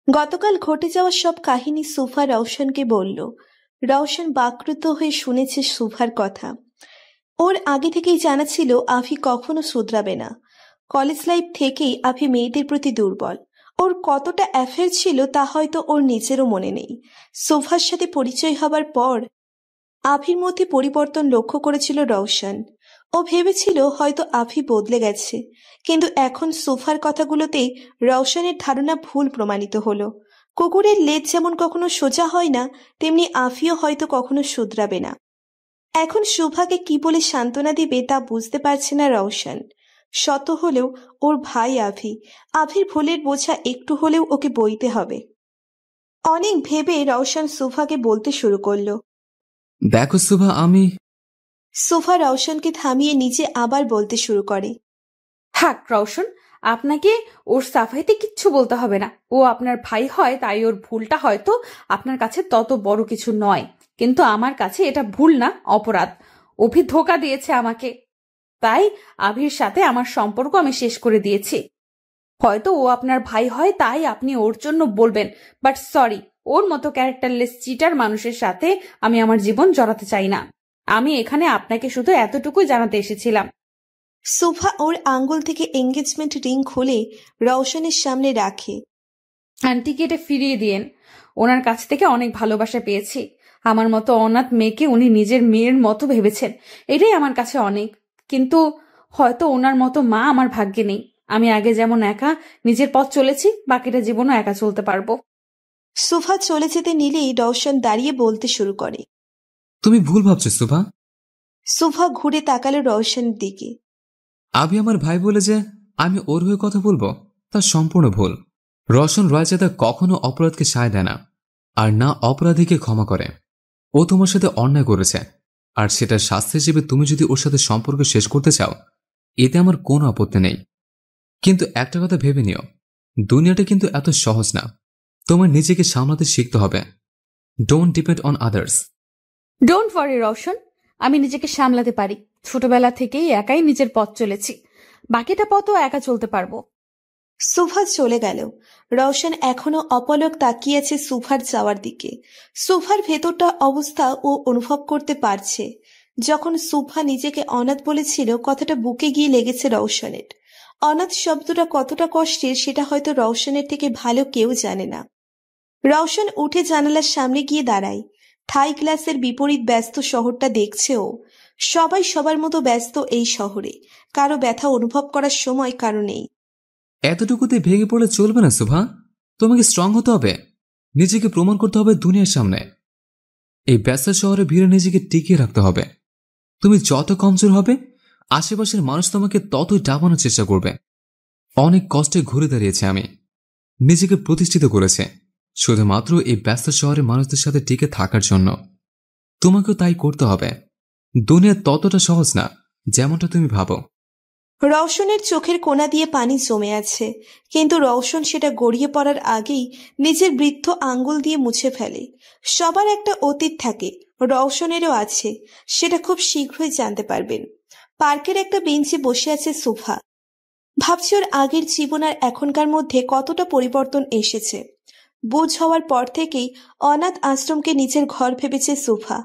গতকাল ঘটে যাওয়া সব কাহিনী সোফা রওশনকে বলল। রওশন বাকরুদ্ধ হয়ে শুনেছে সোফার কথা। ওর আগে থেকেই জানা ছিল আভি কখনো শুধরাবে না। কলেজ লাইফ থেকেই আভি মেয়েদের প্রতি দুর্বল। ওর কতটা অ্যাফেয়ার ছিল তা হয়তো ওর নিজেরও মনে নেই। সোফার সাথে পরিচয় হবার পর আভির মধ্যে পরিবর্তন লক্ষ্য করেছিল রওশন। ও ও ভেবেছিল হয়তো আভি বদলে গেছে, কিন্তু এখন সোফার কথাগুলোতেই রওশনের ধারণা ভুল প্রমাণিত হলো। কুকুরের লেজ যেমন কখনো সোজা হয় না, তেমনি আভিও হয়তো কখনো শুধরাবে না। এখন শুভাকে কি বলে সান্ত্বনা দিবে তা বুঝতে পারছে না রওশন। শত হলেও ওর ভাই আভি, আভির ভুলের বোঝা একটু হলেও ওকে বইতে হবে। অনেক ভেবে রওশন সুফাকে বলতে শুরু করলো। দেখো সুভা, আমি সুফা রওশনকে থামিয়ে নিচে আবার বলতে শুরু করে। থাক রওশন, আপনাকে ওর সাফাইতে কিচ্ছু বলতে হবে না। ও আপনার ভাই হয়, তাই ওর ভুলটা হয়তো আপনার কাছে তত বড় কিছু নয়, কিন্তু আমার কাছে এটা ভুল না, অপরাধ। অভি ধোঁকা দিয়েছে আমাকে, তাই আভির সাথে আমার সম্পর্ক আমি শেষ করে দিয়েছি। হয়তো ও আপনার ভাই হয়, তাই আপনি ওর জন্য বলবেন, বাট সরি, ওর মতো ক্যারেক্টারলেস চিটার মানুষের সাথে আমি আমার জীবন জড়াতে চাই না। আমি এখানে আপনাকে শুধু এতটুকুই জানাতে এসেছিলাম। সুফা ওর আঙ্গুল থেকে এঙ্গেজমেন্ট রিং খুলে রওশনের সামনে রাখে। আন্টিকে এটা ফিরিয়ে দিয়েন, ওনার কাছ থেকে অনেক ভালোবাসা পেয়েছি। আমার মতো অনাথ মেয়েকে উনি নিজের মেয়ের মতো ভেবেছেন, এটাই আমার কাছে অনেক। কিন্তু হয়তো ওনার মতো মা আমার ভাগ্যে নেই। আমি আগে যেমন একা নিজের পথ চলেছি, বাকিটা জীবনও একা চলতে পারবো। সুফা চলে যেতে নিলেই রওশন দাঁড়িয়ে বলতে শুরু করে। তুমি ভুল ভাবছো সুভা। সুফা ঘুরে তাকালো রওশনের দিকে। আভি আমার ভাই বলে যে আমি ওর হয়ে কথা বলবো, তা সম্পূর্ণ ভুল। রওশন রয়জাদা কখনো অপরাধকে সায় দেয় না, আর না অপরাধীকে ক্ষমা করে। ও তোমার সাথে অন্যায় করেছে, আর সেটার শাস্তি হিসেবে তুমি যদি ওর সাথে সম্পর্ক শেষ করতে চাও, এতে আমার কোনো আপত্তি নেই। কিন্তু একটা কথা ভেবে নিও, দুনিয়াটা কিন্তু এত সহজ না। তোমার নিজেকে সামলাতে শিখতে হবে। Don't depend on others. Don't worry Roshan, আমি নিজেকে সামলাতে পারি। ছোটবেলা থেকেই একাই নিজের পথ চলেছি, বাকিটা পথও একা চলতে পারবো। সুফা চলে গেল। রওশন এখনো অপলক তাকিয়ে আছে সুফার যাওয়ার দিকে। সুফার ভেতরটা অবস্থা ও অনুভব করতে পারছে। যখন সুফা নিজেকে অনাথ বলেছিল, কথাটা বুকে গিয়ে লেগেছে রওশনের। অনাথ শব্দটা কতটা কষ্টের সেটা হয়তো রওশনের থেকে ভালো কেউ জানে না। রওশন উঠে জানালার সামনে গিয়ে দাঁড়ায়। থাই গ্লাসের বিপরীত ব্যস্ত শহরটা দেখছে ও। সবাই সবার মতো ব্যস্ত এই শহরে, কারো ব্যথা অনুভব করার সময় কারো নেই। এতটুকুতে ভেঙে পড়লে চলবে না সুভা, তোমাকে স্ট্রং হতে হবে। নিজেকে প্রমাণ করতে হবে দুনিয়ার সামনে। এই ব্যস্ত শহরে ভিড়ে নিজেকে টিকিয়ে রাখতে হবে। তুমি যত কমজোর হবে, আশেপাশের মানুষ তোমাকে ততই ডাবানোর চেষ্টা করবে। অনেক কষ্টে ঘুরে দাঁড়িয়েছে আমি, নিজেকে প্রতিষ্ঠিত করেছে শুধুমাত্র এই ব্যস্ত শহরের মানুষদের সাথে টিকে থাকার জন্য। তোমাকেও তাই করতে হবে। দুনিয়া ততটা সহজ না যেমনটা তুমি ভাবো। রওশনের চোখের কোণা দিয়ে পানি জমে আছে, কিন্তু রওশন সেটা গড়িয়ে পড়ার আগেই নিজের বৃদ্ধ আঙ্গুল দিয়ে মুছে ফেলে। সবার একটা অতীত থাকে, রওশনেরও আছে, সেটা খুব শীঘ্রই জানতে পারবেন। পার্কের একটা বেঞ্চে বসে আছে সুফা। ভাবছি ওর আগের জীবন আর এখনকার মধ্যে কতটা পরিবর্তন এসেছে। বুঝ হওয়ার পর থেকেই অনাথ আশ্রমকে নিজের ঘর ভেবেছে সুফা,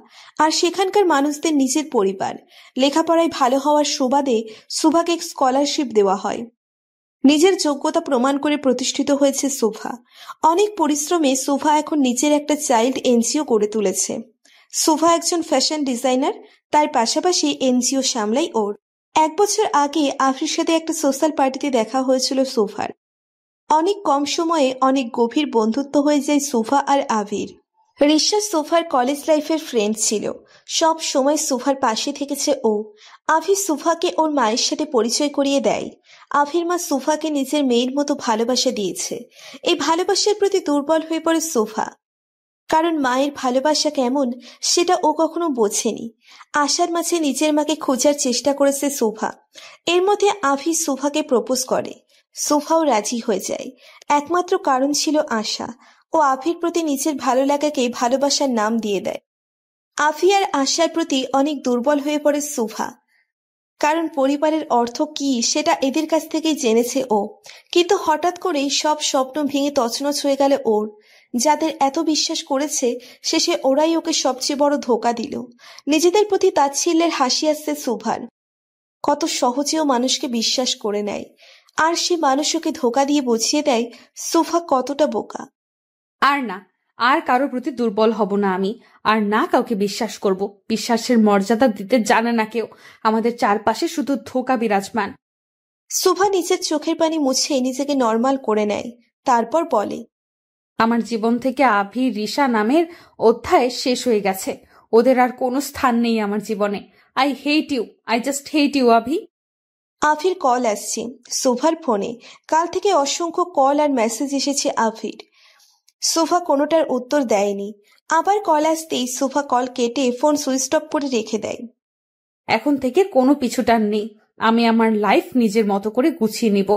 আর সেখানকার মানুষদের নিজের পরিবার। লেখাপড়ায় ভালো হওয়ার সুবাদে সুফাকে স্কলারশিপ দেওয়া হয়। নিজের যোগ্যতা প্রমাণ করে প্রতিষ্ঠিত হয়েছে সুফা। অনেক পরিশ্রমে সুফা এখন নিজের একটা চাইল্ড এনজিও গড়ে তুলেছে। সুফা একজন ফ্যাশন ডিজাইনার, তার পাশাপাশি এনজিও সামলাই ওর। 1 বছর আগে আফরির সাথে একটা সোশ্যাল পার্টিতে দেখা হয়েছিল সুফার। অনেক কম সময়ে অনেক গভীর বন্ধুত্ব হয়ে যায় সুফা আর আভির। রিশা সুফার কলেজ লাইফের ফ্রেন্ড ছিল, সব সময় সুফার পাশে থেকেছে ও। আভি সুফাকে ওর মায়ের সাথে পরিচয় করিয়ে দেয়। আভির মা সুফাকে নিজের মেয়ের মতো ভালোবাসা দিয়েছে। এই ভালোবাসার প্রতি দুর্বল হয়ে পড়ে সুফা, কারণ মায়ের ভালোবাসা কেমন সেটা ও কখনো বোঝেনি। আশার মাঝে নিজের মাকে খোঁজার চেষ্টা করেছে সুফা। এর মধ্যে আভি সুফাকে প্রপোজ করে। সুফাও রাজি হয়ে যায়। একমাত্র কারণ ছিল আশা। ও আভির প্রতি নিজের ভালো লাগাকে ভালোবাসার নাম দিয়ে দেয়। আভি আর আশার প্রতি অনেক দুর্বল হয়ে পড়ে সুফা, কারণ পরিবারের অর্থ কি সেটা এদের কাছ থেকেই জেনেছে ও। কিন্তু হঠাৎ করেই সব স্বপ্ন ভেঙে তছনছ হয়ে গেল ওর। যাদের এত বিশ্বাস করেছে, শেষে ওরাই ওকে সবচেয়ে বড় ধোঁকা দিল। নিজেদের প্রতি তাচ্ছিল্যের হাসি আসছে সুভার। কত সহজেও মানুষকে বিশ্বাস করে নেয়, আর সে মানুষ ওকে ধোঁকা দিয়ে বুঝিয়ে দেয় সুফা কতটা বোকা। আর না, আর কারো প্রতি দুর্বল হব না আমি, আর না কাউকে বিশ্বাস করব। বিশ্বাসের মর্যাদা দিতে জানে না কেউ। আমাদের চারপাশে শুধু ধোঁকা বিরাজমান। শুভা নিজের চোখের পানি মুছে নিজেকে নর্মাল করে নেয়, তারপর বলে, আমার জীবন থেকে আভি রিশা নামের অধ্যায় শেষ হয়ে গেছে। ওদের আর কোনো স্থান নেই আমার জীবনে। I hate you, I just hate you Avi. আভির কল আসছে শুভার ফোনে। কাল থেকে অসংখ্য কল আর মেসেজ এসেছে আভির। শুভা কোনোটার উত্তর দেয়নি। আবার কল আসতেই শুভা কল কেটে ফোন সুইচ অফ করে রেখে দেয়। এখন থেকে কোনো পিছুটান নেই। আমি আমার লাইফ নিজের মতো করে গুছিয়ে নিব।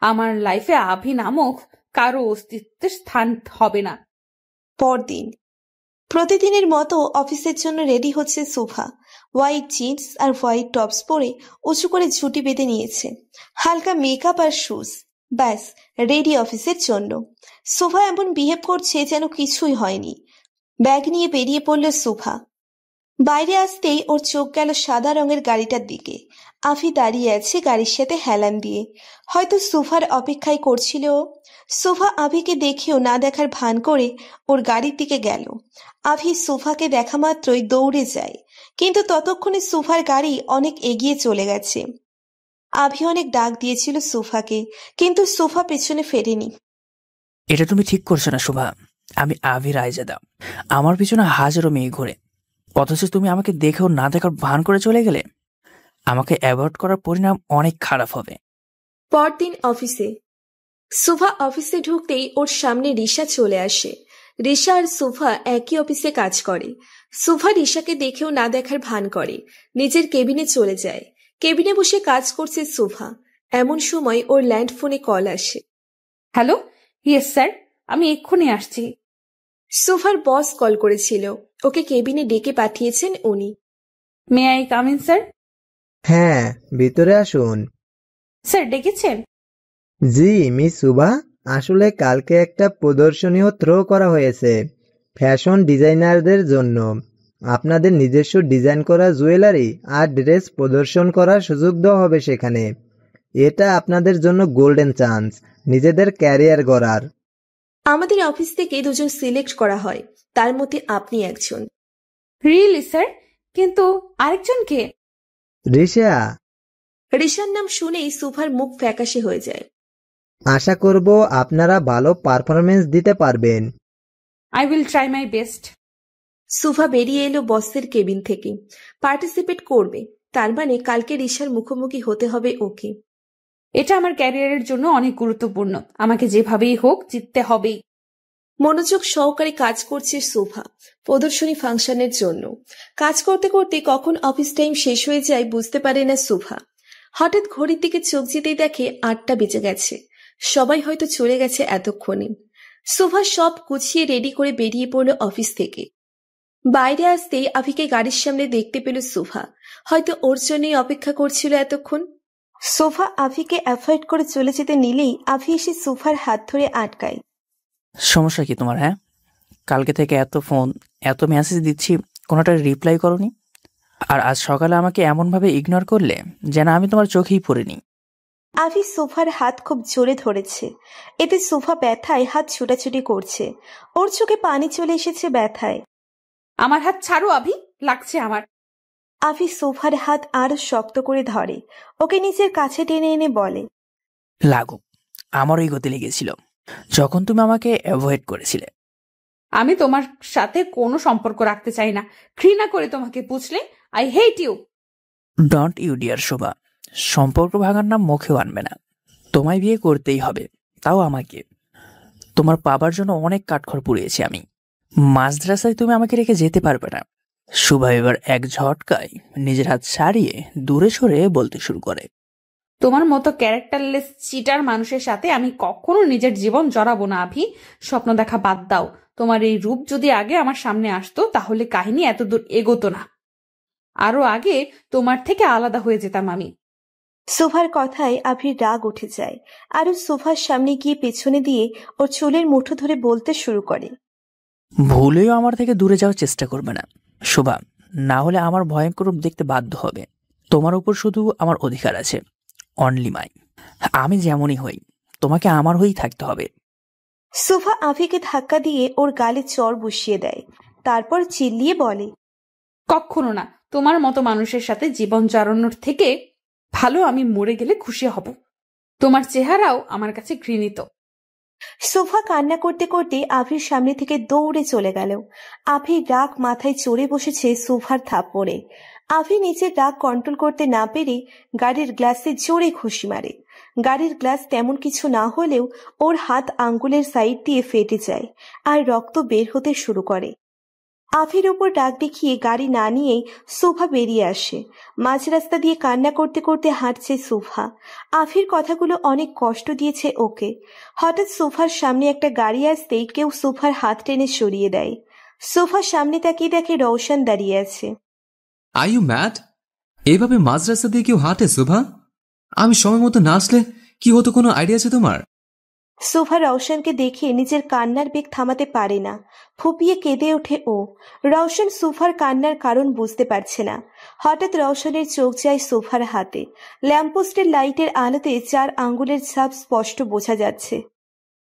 আমার লাইফে আভি নামক কারো অস্তিত্বের স্থান হবে না। পরদিন প্রতিদিনের মতো অফিসের জন্য রেডি হচ্ছে শুভা। হোয়াইট জিন্স আর হোয়াইট টপস পরে উঁচু করে ঝুঁটি বেঁধে নিয়েছে, হালকা মেকআপ আর শুজ, ব্যাস রেডি অফিসের জন্য। শুভা এমন বিহেভ করছে যেন কিছুই হয়নি। ব্যাগ নিয়ে বেরিয়ে পড়ল শুভা। বাইরে আসতেই ওর চোখ গেল সাদা রঙের গাড়িটার দিকে। আভি দাঁড়িয়ে আছে গাড়ির সাথে হেলান দিয়ে, হয়তো শুভার অপেক্ষায় করছিল ও। শুভা আভিকে দেখেও না দেখার ভান করে ওর গাড়ির দিকে গেল। আভি শুভাকে দেখা মাত্রই দৌড়ে যায়, কিন্তু ততক্ষণে শুভার গাড়ি অনেক এগিয়ে চলে গেছে। আভি অনেক ডাক দিয়েছিল শুভাকে, কিন্তু শুভা পেছনে ফেরেনি। এটা তুমি ঠিক করছো না শুভা। আমি আভি রায়জাদা, আমার পিছনে হাজারো মেয়ে ঘুরে, অথচ তুমি আমাকে দেখেও না দেখার ভান করে চলে গেলে। আমাকে অ্যাভয়েড করার পরিণাম অনেক খারাপ হবে। পরদিন অফিসে শুভা অফিসে ঢুকতেই ওর সামনে রিশা চলে আসে। রিশা আর শুভা একই অফিসে কাজ করে। শুভা রিশাকে দেখেও না দেখার ভান করে, নিজের কেবিনে চলে যায়। কেবিনে বসে কাজ করছে শুভা। এমন সময় ওর ল্যান্ড ফোনে কল আসে। হ্যালো, ইয়েস স্যার, আমি এক্ষুনি আসছি। শুভার বস কল করেছিল, ওকে কেবিনে ডেকে পাঠিয়েছেন উনি। May I come in sir? হ্যাঁ, ভিতরে আসুন। স্যার ডেকেছেন? জি মিস শুভা, আসলে কালকে একটা প্রদর্শনীও থ্রো করা হয়েছে ফ্যাশন ডিজাইনারদের জন্য। আপনাদের নিজস্ব ডিজাইন করা জুয়েলারি আর ড্রেস প্রদর্শন করার সুযোগ দেওয়া হবে সেখানে। এটা আপনাদের জন্য গোল্ডেন চান্স নিজেদের ক্যারিয়ার গড়ার। আমাদের অফিস থেকে দুজন সিলেক্ট করা হয়, তার মধ্যে আপনি একজন। Really sir? কিন্তু আরেকজন কে? রিশা। রিশার নাম শুনেই শুভার মুখ ফ্যাকাশে হয়ে যায়। আশা করব আপনারা ভালো পারফরমেন্স দিতে পারবেন। I will try my best. Shubha বেরিয়ে এলো বসের কেবিন থেকে। পার্টিসিপেট করবে, তার মানে কালকে রিশার মুখোমুখি হতে হবে ওকে। এটা আমার ক্যারিয়ারের জন্য অনেক গুরুত্বপূর্ণ। আমাকে যেভাবেই হোক জিততে হবেই। মনোযোগ সহকারে কাজ করছে শুভা প্রদর্শনী ফাংশনের জন্য। কাজ করতে করতে কখন অফিস টাইম শেষ হয়ে যায় বুঝতে পারে না শুভা। হঠাৎ ঘড়ির দিকে চোখ যেতেই দেখে 8টা বেজে গেছে। সবাই হয়তো চলে গেছে এতক্ষণে। শুভা সব গুছিয়ে রেডি করে বেরিয়ে পড়ল অফিস থেকে। বাইরে আসতেই আভিকে গাড়ির সামনে দেখতে পেল শুভা। হয়তো ওর জন্যই অপেক্ষা করছিল এতক্ষণ। সোফা আভিকে অ্যাভয়েড করে চলে যেতে নিলেই আভি এসে সোফার হাত ধরে আটকায়। সমস্যা কি তোমার? হ্যাঁ, কালকে থেকে এত ফোন এত মেসেজ দিচ্ছি, কোনোটার রিপ্লাই করনি। আর আজ সকালে আমাকে এমনভাবে ইগনোর করলে যেন আমি তোমার চোখেই পড়িনি। আভি সোফার হাত খুব জোরে ধরেছে, এতে সোফা ব্যথায় হাত ছুটাছুটি করছে। ওর চোখে পানি চলে এসেছে ব্যথায়। আমার হাত ছাড়ো আভি, লাগছে আমার। আভি সোফার হাত আরো শক্ত করে ধরে, ওকে নিজের কাছে টেনে এনে বলে, লাগুক, আমারই গতি লেগেছিল যখন তুমি আমাকে অ্যাভয়েড করেছিলে। আমি তোমার সাথে কোনো সম্পর্ক রাখতে চাই না, ঘৃণা করে তোমাকে, বুঝলে? I hate you. Don't you dare Shobha, সম্পর্ক ভাঙার নাম মুখেও আনবে না। তোমায় বিয়ে করতেই হবে, তাও আমাকে। তোমার পাবার জন্য অনেক কাঠখড় পুড়িয়েছি আমি। মাঝরাস্তায় তুমি আমাকে রেখে যেতে পারবে না। শোভা এবার এক ঝটকায় নিজের হাত ছাড়িয়ে দূরে সরে বলতে শুরু করে, তোমার মতো ক্যারেক্টারলেস চিটার মানুষের সাথে আমি কখনো নিজের জীবন জড়াবো না আভি। স্বপ্ন দেখা বাদ দাও। তোমার এই রূপ যদি আগে আমার সামনে আসতো তাহলে কাহিনী এত দূর এগোতো না। আরো আগে তোমার থেকে আলাদা হয়ে যেতাম আমি। সোফার কথায় আভির রাগ উঠে যায়। আরো সোফার সামনে গিয়ে পেছনে দিয়ে ওর চুলের মুঠো ধরে বলতে শুরু করে, ভুলেও আমার থেকে দূরে যাওয়ার চেষ্টা করবে না শোভা, না হলে আমার ভয়ঙ্কর রূপ দেখতে বাধ্য হবে। তোমার উপর শুধু আমার অধিকার আছে, অনলি মাই। আমি যেমনই হই তোমাকে আমার হয়েই থাকতে হবে। সুভা আভিকে ধাক্কা দিয়ে ওর গালে চড় বসিয়ে দেয়, তারপর চিল্লিয়ে বলে, কখনো না। তোমার মতো মানুষের সাথে জীবন জড়ানোর থেকে ভালো আমি মরে গেলে খুশি হব। তোমার চেহারাও আমার কাছে ঘৃণিত। সোফা কান্না করতে করতে আভির সামনে থেকে দৌড়ে চলে গেল। আভির রাগ মাথায় চড়ে বসেছে সোফার থাপ্পড়ে। আভি নিজের রাগ কন্ট্রোল করতে না পেরে গাড়ির গ্লাসে জোরে ঘুষি মারে। গাড়ির গ্লাস তেমন কিছু না হলেও ওর হাত আঙ্গুলের সাইড দিয়ে ফেটে যায় আর রক্ত বের হতে শুরু করে। আভির উপর রাগ দেখিয়ে গাড়ি না নিয়েই সোফা বেরিয়ে আসে। মাঝ রাস্তা দিয়ে কান্না করতে করতে হাঁটছে সোফা। আভির কথাগুলো অনেক কষ্ট দিয়েছে ওকে। হঠাৎ সোফার সামনে একটা গাড়ি আসতেই কেউ সোফার হাত টেনে সরিয়ে দেয়। সোফা সামনে তাকিয়ে দেখে রওশন দাঁড়িয়ে আছে। Are you mad? এভাবে মাঝ রাস্তা দিয়ে কেউ হাঁটে শোভা? আমি সময় মতো না আসলে কি হতো, কোনো আইডিয়া আছে তোমার? সোফা রওশনকে দেখে নিজের কান্নার বেগ থামাতে পারে না, ফুপিয়ে কেঁদে ওঠে ও। রওশন সোফার কান্নার কারণ বুঝতে পারছে না। হঠাৎ রওশনের চোখ যায় সোফার হাতে। ল্যাম্পপোস্টের লাইটের আলোতে 4 আঙ্গুলের ছাপ স্পষ্ট বোঝা যাচ্ছে।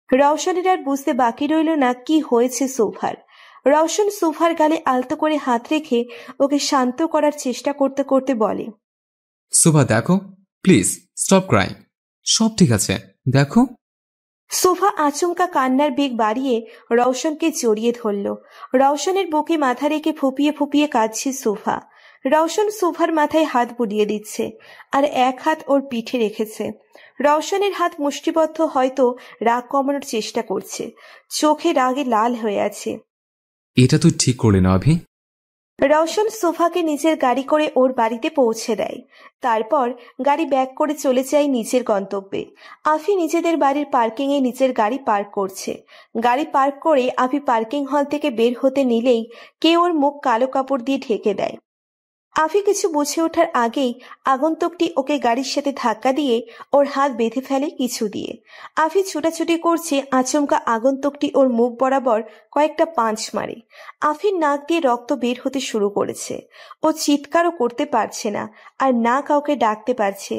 রওশনের আর বুঝতে বাকি রইল না কি হয়েছে সোফার। রওশন সোফার গালে আলতো করে হাত রেখে ওকে শান্ত করার চেষ্টা করতে করতে বলে, শোভা দেখো, প্লিজ স্টপ ক্রাইং, সব ঠিক আছে, দেখো। সোফা আচমকা কান্নার বেগ বাড়িয়ে রওশনকে জড়িয়ে ধরল। রওশনের বুকে মাথা রেখে ফুপিয়ে ফুপিয়ে কাঁদছে সোফা। রওশন সোফার মাথায় হাত বুলিয়ে দিচ্ছে আর এক হাত ওর পিঠে রেখেছে। রওশনের হাত মুষ্টিবদ্ধ, হয়তো রাগ কমানোর চেষ্টা করছে। চোখে রাগে লাল হয়ে আছে। এটা তুই ঠিক করলি না অভি। রওশন সোফাকে নিজের গাড়ি করে ওর বাড়িতে পৌঁছে দেয়। তারপর গাড়ি ব্যাক করে চলে যায় নিজের গন্তব্যে। আফি নিজেদের বাড়ির পার্কিং এ নিজের গাড়ি পার্ক করছে। গাড়ি পার্ক করে আফি পার্কিং হল থেকে বের হতে নিলেই কেউ ওর মুখ কালো কাপড় দিয়ে ঢেকে দেয়। আফি কিছু বুঝে ওঠার আগেই আগন্তুকটি ওকে গাড়ির সাথে ধাক্কা দিয়ে ওর হাত বেঁধে ফেলে কিছু দিয়ে। আফি ছুটাছুটি করছে, আচমকা আগন্তুকটি ওর মুখ বরাবর কয়েকটা পাঁচ মারে। আফির নাক দিয়ে রক্ত বের হতে শুরু করেছে। ও চিৎকারও করতে পারছে না আর না কাউকে ডাকতে পারছে।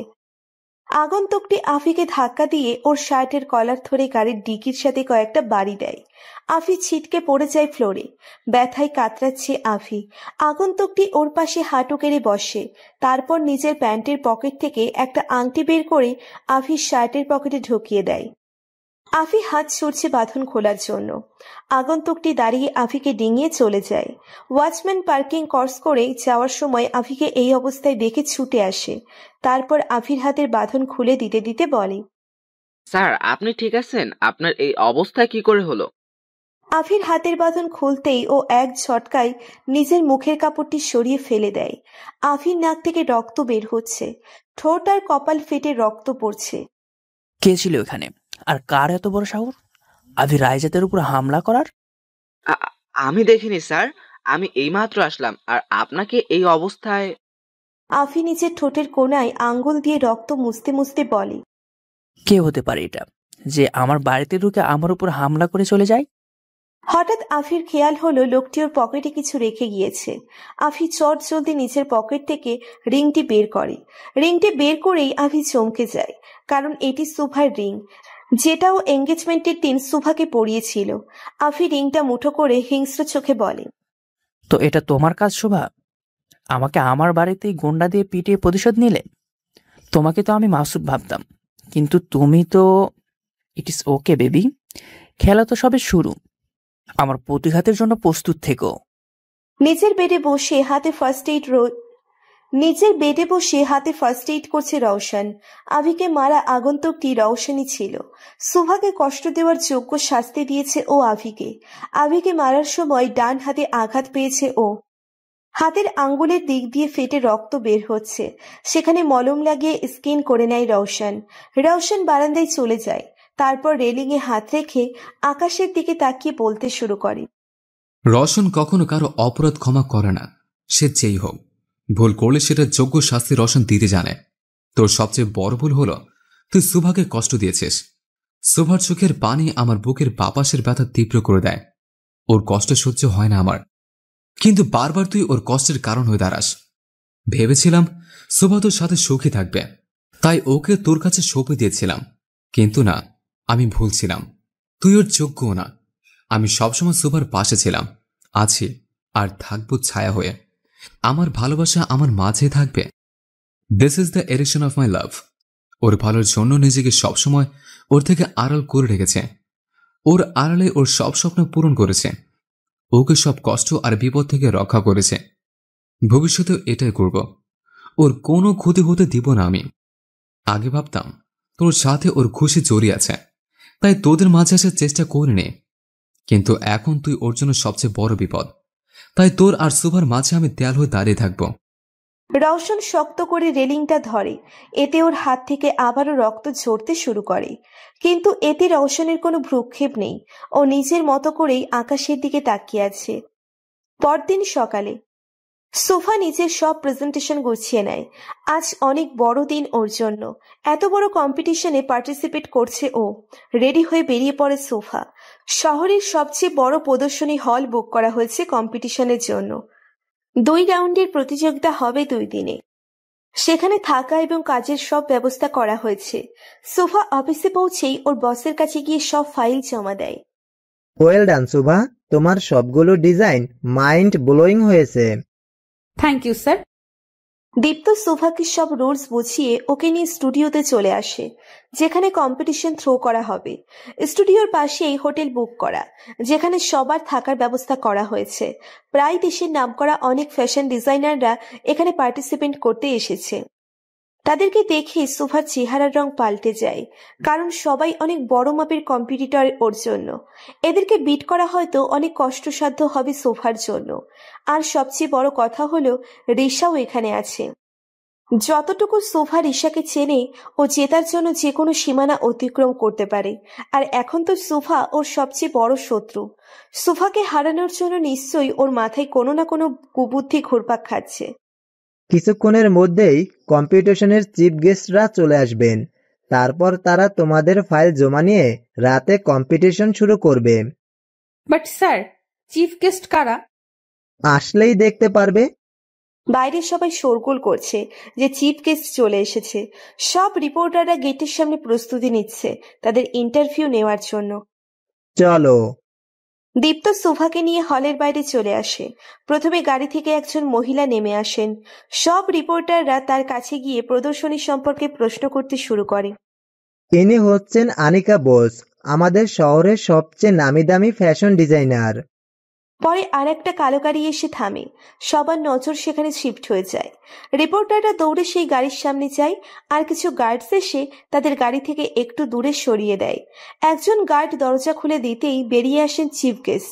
আগন্তুকটি আফিকে ধাক্কা দিয়ে ওর শার্টের কলার ধরে গাড়ির ডিকির সাথে কয়েকটা বাড়ি দেয়। আফি ছিটকে পড়ে যায় ফ্লোরে। ব্যথায় কাতরাচ্ছে আফি। আগন্তুকটি ওর পাশে হাঁটু কেড়ে বসে। তারপর নিজের প্যান্টের পকেট থেকে একটা আংটি বের করে আফির শার্টের পকেটে ঢুকিয়ে দেয়। আফি হাত ছুড়ছে বাঁধন খোলার জন্য। আগন্তুকটি দাঁড়িয়ে আফিকে ডিঙিয়ে চলে যায়। ওয়াচম্যান পার্কিং ক্রস করে যাওয়ার সময় আফিকে এই অবস্থায় দেখে ছুটে আসে। তারপর আফির হাতের বাঁধন খুলে দিতে দিতে বলে, স্যার আপনি ঠিক আছেন? আপনার এই অবস্থা কি করে হলো? আফির হাতের বাঁধন খুলতেই ও এক ঝটকায় নিজের মুখের কাপড়টি সরিয়ে ফেলে দেয়। আফির নাক থেকে রক্ত বের হচ্ছে। ঠোঁট আর কপাল ফেটে রক্ত পড়ছে। কে ছিল এখানে? আর কার এত বড় সাহস আভি রায়জাতের উপর হামলা করার? আমি দেখিনি স্যার, আমি এইমাত্র আসলাম আর আপনাকে এই অবস্থায়। আফি নিজের ঠোঁটের কোণায় আঙ্গুল দিয়ে রক্ত মুছতে মুছতে বলে, কে হতে পারে এটা যে আমার বাড়িতে ঢুকে আমার উপর হামলা করে চলে যায়? হঠাৎ আফির খেয়াল হলো লোকটি ওর পকেটে কিছু রেখে গিয়েছে। আফি চট জলদি নিচের পকেট থেকে রিংটি বের করে। রিংটি বের করেই আফি চমকে যায়, কারণ এটি সুভার রিং, যেটাও এঙ্গেজমেন্টের দিন সুভাকে পরিয়েছিল। আফি রিংটা মুঠো করে হিংস্র চোখে বলে, তো এটা তোমার কাজ শোভা? আমাকে আমার বাড়িতেই গুন্ডা দিয়ে পিটিয়ে প্রতিশোধ নিলে? তোমাকে তো আমি মাসুদ ভাবতাম, কিন্তু তুমি তো। ইট ইস ওকে বেবি, খেলা তো সবে শুরু। আমার প্রতিঘাতের জন্য প্রস্তুত থেকো। নিজের বেডে বসে হাতে ফার্স্ট এইড করছে রওশন। আভিকে মারা আগন্তুকটি রওশনই ছিল। সুভাকে কষ্ট দেওয়ার যোগ্য শাস্তি দিয়েছে ও আভিকে। আভিকে মারার সময় ডান হাতে আঘাত পেয়েছে ও। হাতের আঙ্গুলের দিক দিয়ে ফেটে রক্ত বের হচ্ছে। সেখানে মলম লাগিয়ে স্কিন করে নেয় রওশন। রওশন বারান্দায় চলে যায়। তারপর রেলিংয়ে হাত রেখে আকাশের দিকে তাকিয়ে বলতে শুরু করে, রওশন কখনো কারো অপরাধ ক্ষমা করে না, সে যেই হোক। ভুল করলে সেটা যোগ্য শাস্তি রওশন দিতে জানে। তোর সবচেয়ে বড় ভুল হলো তুই সুভাকে কষ্ট দিয়েছিস। সুভার চোখের পানি আমার বুকের বাপাসের ব্যথা তীব্র করে দেয়। ওর কষ্ট সহ্য হয় না আমার, কিন্তু বারবার তুই ওর কষ্টের কারণ হয়ে দাঁড়াস। ভেবেছিলাম সুভা তোর সাথে সুখী থাকবে, তাই ওকে তোর কাছে সঁপে দিয়েছিলাম, কিন্তু না, আমি ভুল ছিলাম। তুই ওর যোগ্যও না। আমি সবসময় সুভার পাশে ছিলাম, আছি, আর থাকবো ছায়া হয়ে। আমার ভালোবাসা আমার মাঝে থাকবে। This is the erection of my love. ওর ভালোর জন্য নিজেকে সবসময় ওর থেকে আড়াল করে রেখেছে। ওর আড়ালে ওর সব স্বপ্ন পূরণ করেছে। ওকে সব কষ্ট আর বিপদ থেকে রক্ষা করেছে। ভবিষ্যতেও এটাই করব। ওর কোনো ক্ষতি হতে দিব না আমি। আগে ভাবতাম তোর সাথে ওর খুশি জড়িয়ে আছে, তাই তোদের মাঝে আসার চেষ্টা করিনি, কিন্তু এখন তুই ওর জন্য সবচেয়ে বড় বিপদ। তাই তোর আর সুভার মাঝে আমি দেয়াল হয়ে দাঁড়িয়ে থাকবো। রওশন শক্ত করে রেলিংটা ধরে, এতে ওর হাত থেকে আবারও রক্ত ঝরতে শুরু করে। কিন্তু এতে রওশনের কোনো ভ্রুক্ষেপ নেই। ও নিজের মতো করেই আকাশের দিকে তাকিয়ে আছে। পরদিন সকালে সোফা নিজের সব প্রেজেন্টেশন গুছিয়ে নেয়। আজ অনেক বড় দিন ওর জন্য। এত বড় কম্পিটিশনে পার্টিসিপেট করছে ও। রেডি হয়ে বেরিয়ে পড়ে সোফা। শহরের সবচেয়ে বড় প্রদর্শনী হল বুক করা হয়েছে কম্পিটিশনের জন্য। 2 রাউন্ডের প্রতিযোগিতা হবে 2 দিনে। সেখানে থাকা এবং কাজের সব ব্যবস্থা করা হয়েছে। সোফা অফিসে পৌঁছেই ওর বসের কাছে গিয়ে সব ফাইল জমা দেয়। ওয়েল ডান সুভা, তোমার সবগুলো ডিজাইন মাইন্ড ব্লোয়িং হয়েছে। Thank you sir. দীপ্ত সোফাকে সব রুলস বুঝিয়ে ওকে নিয়ে স্টুডিওতে চলে আসে, যেখানে কম্পিটিশন থ্রো করা হবে। স্টুডিওর পাশেই হোটেল বুক করা, যেখানে সবার থাকার ব্যবস্থা করা হয়েছে। প্রায় দেশের নামকরা অনেক ফ্যাশন ডিজাইনাররা এখানে পার্টিসিপেট করতে এসেছে। তাদেরকে দেখে সোফার চেহারার রং পাল্টে যায়, কারণ সবাই অনেক বড় মাপের কম্পিটিটর ওর জন্য। এদেরকে বিট করা হয়তো অনেক কষ্টসাধ্য হবে সোফার জন্য। আর সবচেয়ে বড় কথা হলো রিশাও এখানে আছে। যতটুকু সোফা রিশাকে চেনে, ও জেতার জন্য যে কোনো সীমানা অতিক্রম করতে পারে। আর এখন তো সোফা ওর সবচেয়ে বড় শত্রু। সোফাকে হারানোর জন্য নিশ্চয়ই ওর মাথায় কোনো না কোনো কুবুদ্ধি ঘুরপাক খাচ্ছে। কিছুক্ষণের মধ্যেই কম্পিটিশনের চিফ গেস্টরা চলে আসবেন। তারপর তারা তোমাদের ফাইল জমা নিয়ে রাতে কম্পিটিশন শুরু করবে। বাট স্যার, চিফ গেস্ট কারা? আসলেই দেখতে পারবে। বাইরে সবাই শোরগোল করছে যে চিফ গেস্ট চলে এসেছে। সব রিপোর্টাররা গেটের সামনে প্রস্তুতি নিচ্ছে তাদের ইন্টারভিউ নেওয়ার জন্য। চলো। দীপ্ত সোফাকে নিয়ে হলের বাইরে চলে আসে। প্রথমে গাড়ি থেকে একজন মহিলা নেমে আসেন। সব রিপোর্টাররা তার কাছে গিয়ে প্রদর্শনী সম্পর্কে প্রশ্ন করতে শুরু করে। ইনি হচ্ছেন আনিকা বোস, আমাদের শহরের সবচেয়ে নামি দামি ফ্যাশন ডিজাইনার। পরে আর একটা কালো গাড়ি এসে থামে। সবার নজর সেখানে শিফট হয়ে যায়। রিপোর্টাররা দৌড়ে সেই গাড়ির সামনে যায়, আর কিছু গার্ডস এসে তাদের গাড়ি থেকে একটু দূরে সরিয়ে দেয়। একজন গার্ড দরজা খুলে দিতেই বেরিয়ে আসেন চিফ গেস্ট।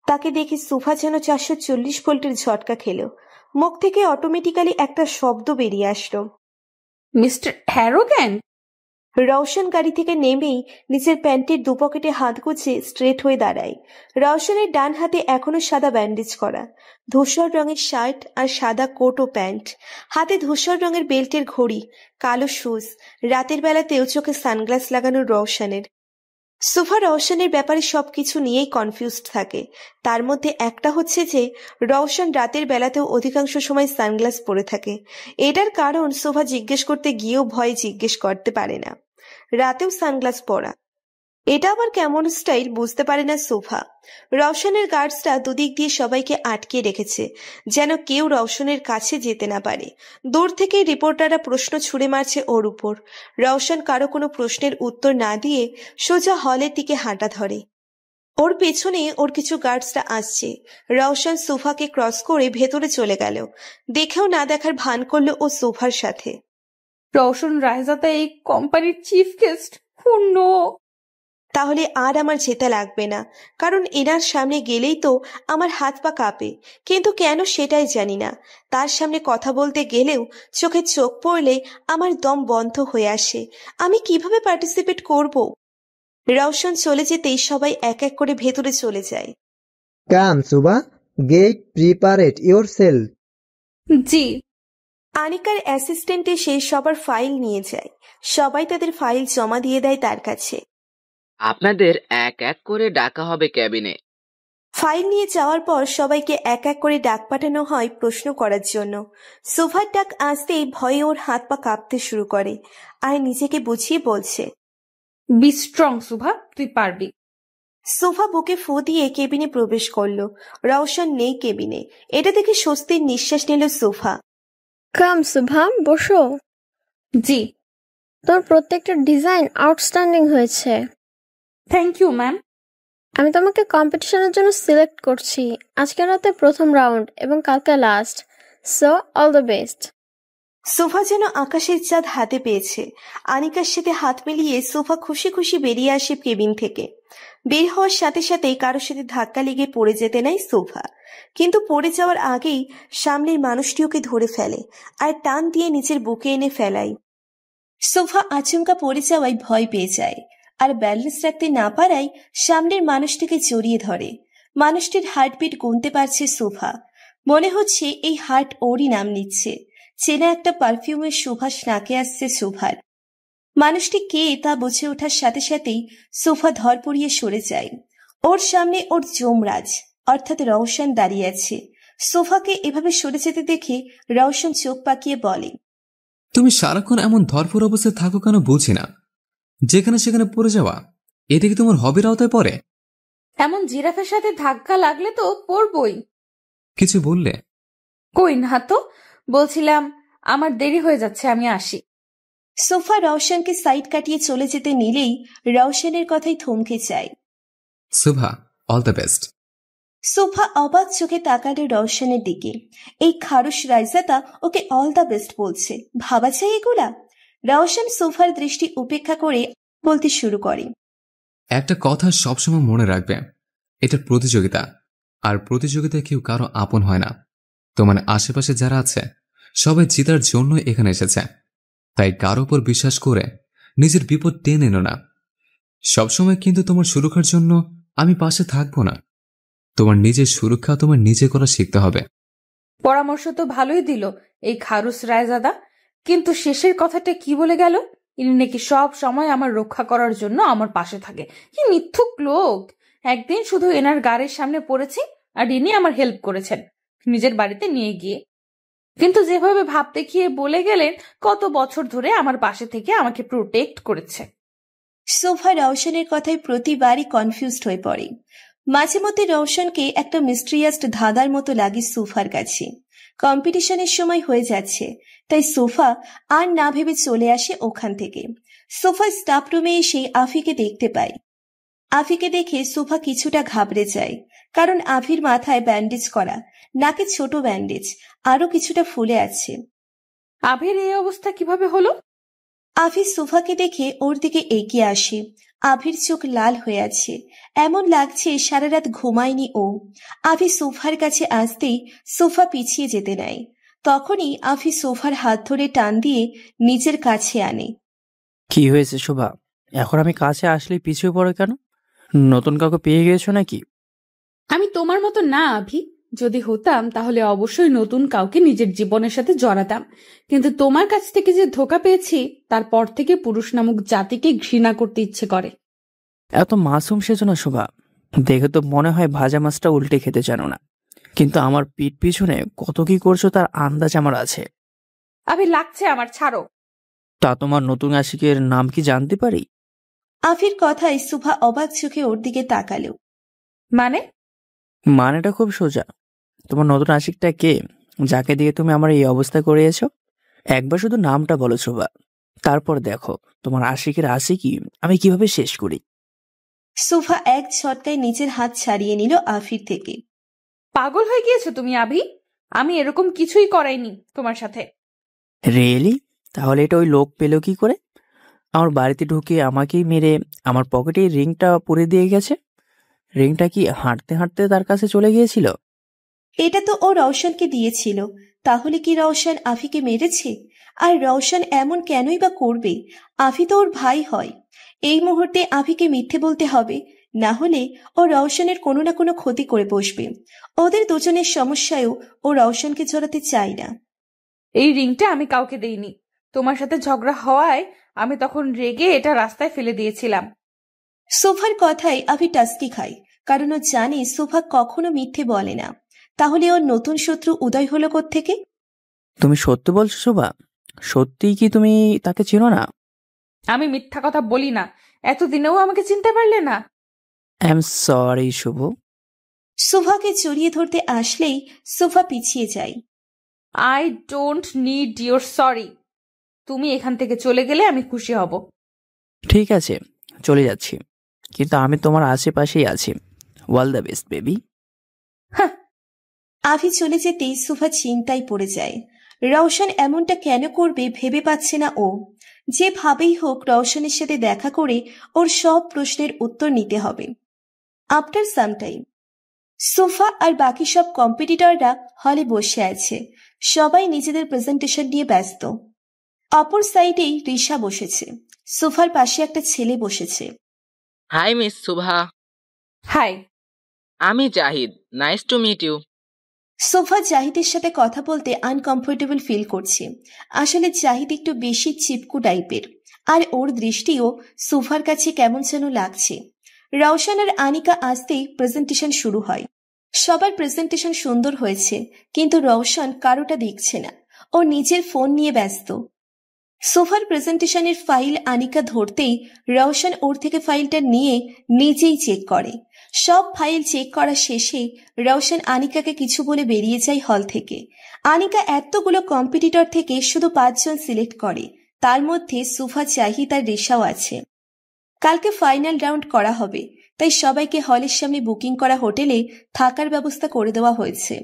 তাকে দেখে সোফা যেন 440 ভোল্টের ঝটকা খেল। মুখ থেকে অটোমেটিক্যালি একটা শব্দ বেরিয়ে আসলো, মিস্টার হ্যারোগ্যান। রওশন গাড়ি থেকে নেমেই নিজের প্যান্টের দুপকেটে হাত গুছে স্ট্রেট হয়ে দাঁড়ায়। রওশনের ডান হাতে এখনো সাদা ব্যান্ডেজ করা, ধূসর রঙের শার্ট আর সাদা কোট ও প্যান্ট, হাতে ধূসর রঙের বেল্টের ঘড়ি, কালো শুজ। রাতের বেলাতেও চোখে সানগ্লাস লাগানো রওশনের। সোফা রওশনের ব্যাপারে সবকিছু নিয়েই কনফিউজড থাকে। তার মধ্যে একটা হচ্ছে যে রওশন রাতের বেলাতেও অধিকাংশ সময় সানগ্লাস পরে থাকে। এটার কারণ সোফা জিজ্ঞেস করতে গিয়েও ভয়ে জিজ্ঞেস করতে পারে না। রাতেও সানগ্লাস পরা, এটা আবার কেমন স্টাইল বুঝতে পারে না সোফা। রওশনের গার্ডসরা দুদিক দিয়ে সবাইকে আটকে রেখেছে, যেন কেউ রওশনের কাছে যেতে না পারে। দূর থেকে রিপোর্টাররা প্রশ্ন ছুড়ে মারছে ওর উপর। রওশন কারো কোনো প্রশ্নের উত্তর না দিয়ে সোজা হলের দিকে হাঁটা ধরে। ওর পেছনে ওর কিছু গার্ডসরা আসছে। রওশন সোফাকে ক্রস করে ভেতরে চলে গেল। দেখেও না দেখার ভান করলো ও সোফার সাথে। রওশন রায়জাদা এই কোম্পানির চিফ গেস্ট? নো। তাহলে আর আমার যেতে লাগবে না, কারণ এনার সামনে গেলেই তো আমার হাত পা কাঁপে। কিন্তু কেন সেটাই জানি না। তার সামনে কথা বলতে গেলেও চোখে চোখ পড়লে আমার দম বন্ধ হয়ে আসে। আমি কিভাবে পার্টিসিপেট করব? রওশন চলে যেতেই সবাই এক এক করে ভেতরে চলে যায়। কাম সুবা, গেট প্রিপারেট ইয়োরসেলফ। জি। আনিকার অ্যাসিস্ট্যান্ট এসে সবার ফাইল নিয়ে যায়। সবাই তাদের ফাইল জমা দিয়ে দেয় তার কাছে। আপনাদের এক এক করে ডাকা হবে ক্যাবিনে। ফাইল নিয়ে যাওয়ার পর সবাইকে এক এক করে ডাক পাঠানো হয় প্রশ্ন করার জন্য। সোফার ডাক আসতেই ভয়ে ওর হাত পা কাঁপতে শুরু করে, আর নিজেকে বুঝিয়ে বলছে, বি স্ট্রং সুভা, তুই পারবি। সোফা বুকে ফু দিয়ে কেবিনে প্রবেশ করলো। রওশন নেই কেবিনে। এটা দেখে স্বস্তির নিঃশ্বাস নিল সোফা। কাম শুভা, বসো। জি। তোর প্রত্যেকটা ডিজাইন আউটস্ট্যান্ডিং হয়েছে। Thank you ma'am. আমি তোমাকে কম্পিটিশনের জন্য সিলেক্ট করছি। আজকে রাতে প্রথম রাউন্ড এবং কালকে last, so all the best. Sofa যেন আকাশের চাঁদ হাতে পেয়েছে। আনিকার সাথে হাত মিলিয়ে সোফা খুশি খুশি বেরিয়ে আসে কেবিন থেকে। বের হওয়ার সাথে সাথেই কারোর সাথে ধাক্কা লেগে পড়ে যেতে নাই সোফা, কিন্তু পড়ে যাওয়ার আগেই সামনের মানুষটি ওকে ধরে ফেলে আর টান দিয়ে নিচের বুকে এনে ফেলায়। সোফা আচমকা পড়ে যাওয়ায় ভয় পেয়ে যায় আর ব্যালেন্স রাখতে না পারায় সামনের মানুষটিকে জড়িয়ে ধরে। মানুষটির হার্টবিট গুনতে পারছে সোফা। মনে হচ্ছে এই হার্ট ওরই নাম নিচ্ছে। চেনা একটা পারফিউমের সুবাস নাকে আসছে সোফার। মানুষটি কে তা বুঝে ওঠার সাথে সাথেই সোফা ধর পড়িয়ে সরে যায়। ওর সামনে ওর যমরাজ অর্থাৎ রওশন দাঁড়িয়ে আছে। সোফাকে এভাবে সরে যেতে দেখে রওশন চোখ পাকিয়ে বলে, তুমি সারাক্ষণ এমন ধরফর অবস্থায় থাকো কেন বুঝি না। যেখানে সেখানে পড়ে যাওয়া, এটা কি তোমার হবির আওতায় পড়ে? এমন জিরাফের সাথে ধাক্কা লাগলে তো পড়বই। কিছু বললে? কই না তো, বলছিলাম আমার দেরি হয়ে যাচ্ছে, আমি আসি। সোফা রওশনকে সাইড কাটিয়ে চলে যেতে নিলেই রওশনের কথাই থমকে যায়। Shubha, all the best. Sofa অবাক চোখে তাকালো রওশনের দিকে। এই খারুশ রাইজাতা ওকে অল দ্য বেস্ট বলছে, ভাবা যায় এগুলা? রওশন সোফার দৃষ্টি উপেক্ষা করে বলতে শুরু করে, একটা কথা সবসময় মনে রাখবে, এটা প্রতিযোগিতা, আর প্রতিযোগিতায় কেউ কারো আপন হয় না। তোমার আশেপাশে যারা আছে সবাই জিতার জন্য এখানে এসেছে, তাই কারো উপর বিশ্বাস করে নিজের বিপদ টেনে এনো না। সবসময় কিন্তু তোমার সুরক্ষার জন্য আমি পাশে থাকবো না। তোমার নিজের সুরক্ষা তোমার নিজে করা শিখতে হবে। পরামর্শ তো ভালোই দিল এই খারুস রায়জাদা, কিন্তু শেষের কথাটা কি বলে গেল? ইনি নাকি সব সময় আমার রক্ষা করার জন্য আমার পাশে থাকে। কি মিথ্যুক লোক! একদিন শুধু এনার গাড়ির সামনে পড়েছি আর ইনি আমার হেল্প করেছেন নিজের বাড়িতে নিয়ে গিয়ে। কিন্তু যেভাবে ভাব দেখিয়ে বলে গেলেন কত বছর ধরে আমার পাশে থেকে আমাকে প্রোটেক্ট করেছে। সোফা রওশনের কথায় প্রতিবারই কনফিউজড হয়ে পড়ে। মাঝে মধ্যে রওশনকে একটা মিস্ট্রিয়াস ধাঁধার মতো লাগে সোফার কাছে। কম্পিটিশনের সময় হয়ে যাচ্ছে, তাই সোফা আর না ভেবে চলে আসে ওখান থেকে। সোফা স্টাফ রুমে এসে আফিকে দেখতে পায়। আফিকে দেখে সোফা কিছুটা ঘাবড়ে যায়, কারণ আফির মাথায় ব্যান্ডেজ করা, নাকে ছোট ব্যান্ডেজ, আরো কিছুটা ফুলে আছে। আভির এই অবস্থা কিভাবে হলো? আফি সোফাকে দেখে ওর দিকে এগিয়ে আসে। আভির চোখ লাল হয়ে আছে, এমন লাগছে সারা রাত ঘুমায়নি ও। আফি সোফার কাছে আসতেই সোফা পিছিয়ে যেতে নেয়। তখনই আফি সোফার হাত ধরে টান দিয়ে নিজের কাছে আনে। কি হয়েছে শোভা, এখন আমি কাছে আসলেই পিছিয়ে পড়ো কেন? নতুন কাউকে পেয়ে গেছো নাকি? আমি তোমার মতো না আভি, যদি হতাম তাহলে অবশ্যই নতুন কাউকে নিজের জীবনের সাথে জড়াতাম, কিন্তু তোমার কাছ থেকে যে ধোঁকা পেয়েছি তারপর থেকে পুরুষ নামক জাতিকে ঘৃণা করতে ইচ্ছে করে। এত মাসুম সেজো না শোভা, দেখে তো মনে হয় ভাজা মাছটা উল্টে খেতে জানো না, কিন্তু আমার পিঠ পিছনে কত কি করছো তার আন্দাজ আমার আছে। আভি লাগছে আমার, ছাড়ো। তা তোমার নতুন আশিকের নাম কি জানতে পারি? আফির কথায় সুভা অবাক চোখে ওর দিকে তাকালো। মানেটা খুব সোজা, তোমার নতুন আশিকটা কে, যাকে দিয়ে তুমি আমার এই অবস্থা করিয়েছো? একবার শুধু নামটা বলো শোভা, তারপর দেখো তোমার আশিকের আশিকি আমি কিভাবে শেষ করি। সুভা এক ঝটকায় নিজের হাত ছাড়িয়ে নিল আফির থেকে। পাগল হয়ে গিয়েছো তুমি আভি, আমি এরকম কিছুই করাইনি তোমার সাথে। রিয়েলি? তাহলে এটা ওই লোক পেল কি করে? আমার বাড়িতে ঢুকে আমাকেই মেরে আমার পকেটে রিংটা পরে দিয়ে গেছে। রিংটা কি হাঁটতে হাঁটতে তার কাছে চলে গিয়েছিল? এটা তো ও রওশনকে দিয়েছিল, তাহলে কি রওশন আফিকে মেরেছে? আর রওশন এমন কেনই বা করবে? আফি তো ওর ভাই হয়। এই মুহূর্তে আফিকে মিথ্যে বলতে হবে, না হলে ও রওশনের কোনো না কোনো ক্ষতি করে বসবে। ওদের দুজনের সমস্যায়ও ও রওশনকে জড়াতে চায় না। এই রিংটা আমি কাউকে দেইনি, তোমার সাথে ঝগড়া হওয়ায় আমি তখন রেগে এটা রাস্তায় ফেলে দিয়েছিলাম। সোফার কথায় আফি টাস্কি খায়, কারণ ও জানে সোফা কখনো মিথ্যে বলে না। তাহলে ওর নতুন শত্রু উদয় হলো কোত্থেকে? তুমি সত্যি বলছো শোভা? সত্যি কি তুমি তাকে চেনো না? আমি মিথ্যা কথা বলি না, এতদিনেও আমাকে চিনতে পারলে না? আই এম সরি শুভ। শুভাকে জড়িয়ে ধরতে আসলেই শুভা পিছিয়ে যায়। I don't need your sorry. তুমি এখান থেকে চলে গেলে আমি খুশি হব। ঠিক আছে, চলে যাচ্ছি, কিন্তু আমি তোমার আশেপাশেই আছি। All the best baby. Avi চলে যেতেই শুভা চিন্তায় পড়ে যায়। রওশন এমনটা কেন করবে ভেবে পাচ্ছে না ও। যেভাবেই হোক রওশনের সাথে দেখা করে ওর সব প্রশ্নের উত্তর নিতে হবে। আফটার সাম টাইম সোফা আর বাকি সব কম্পিটিটররা হলে বসে আছে। সবাই নিজেদের প্রেজেন্টেশন নিয়ে ব্যস্ত। অপর সাইডেই রিশা বসেছে। সোফার পাশে একটা ছেলে বসেছে। Hi miss Shubha. হাই। আমি Zahid, nice to meet you. Sofa জাহিদের সাথে কথা বলতে আনকমফোর্টেবল ফিল করছে। আসলে জাহিদ একটু বেশি চিপকু টাইপের, আর ওর দৃষ্টিও সোফার কাছে কেমন যেন লাগছে। রওশন আর আনিকা আসতেই প্রেজেন্টেশন শুরু হয়। সবার প্রেজেন্টেশন সুন্দর হয়েছে, কিন্তু রওশন কারোটা দেখছে না। ও নিজের ফোন নিয়ে ব্যস্ত। সোফার প্রেজেন্টেশনের ফাইল আনিকা ধরতেই রওশন ওর থেকে ফাইলটা নিয়ে নিজেই চেক করে। সব ফাইল চেক করা শেষে রওশন আনিকাকে কিছু বলে বেরিয়ে যায় হল থেকে। আনিকা এতগুলো কম্পিটিটর থেকে শুধু 5 জন সিলেক্ট করে, তার মধ্যে সুফা, জাহিদ আর রিশাও আছে। কালকে ফাইনাল রাউন্ড করা হবে, তাই সবাইকে হলের সামনে বুকিং করা হোটেলে থাকার ব্যবস্থা করে দেওয়া হয়েছে।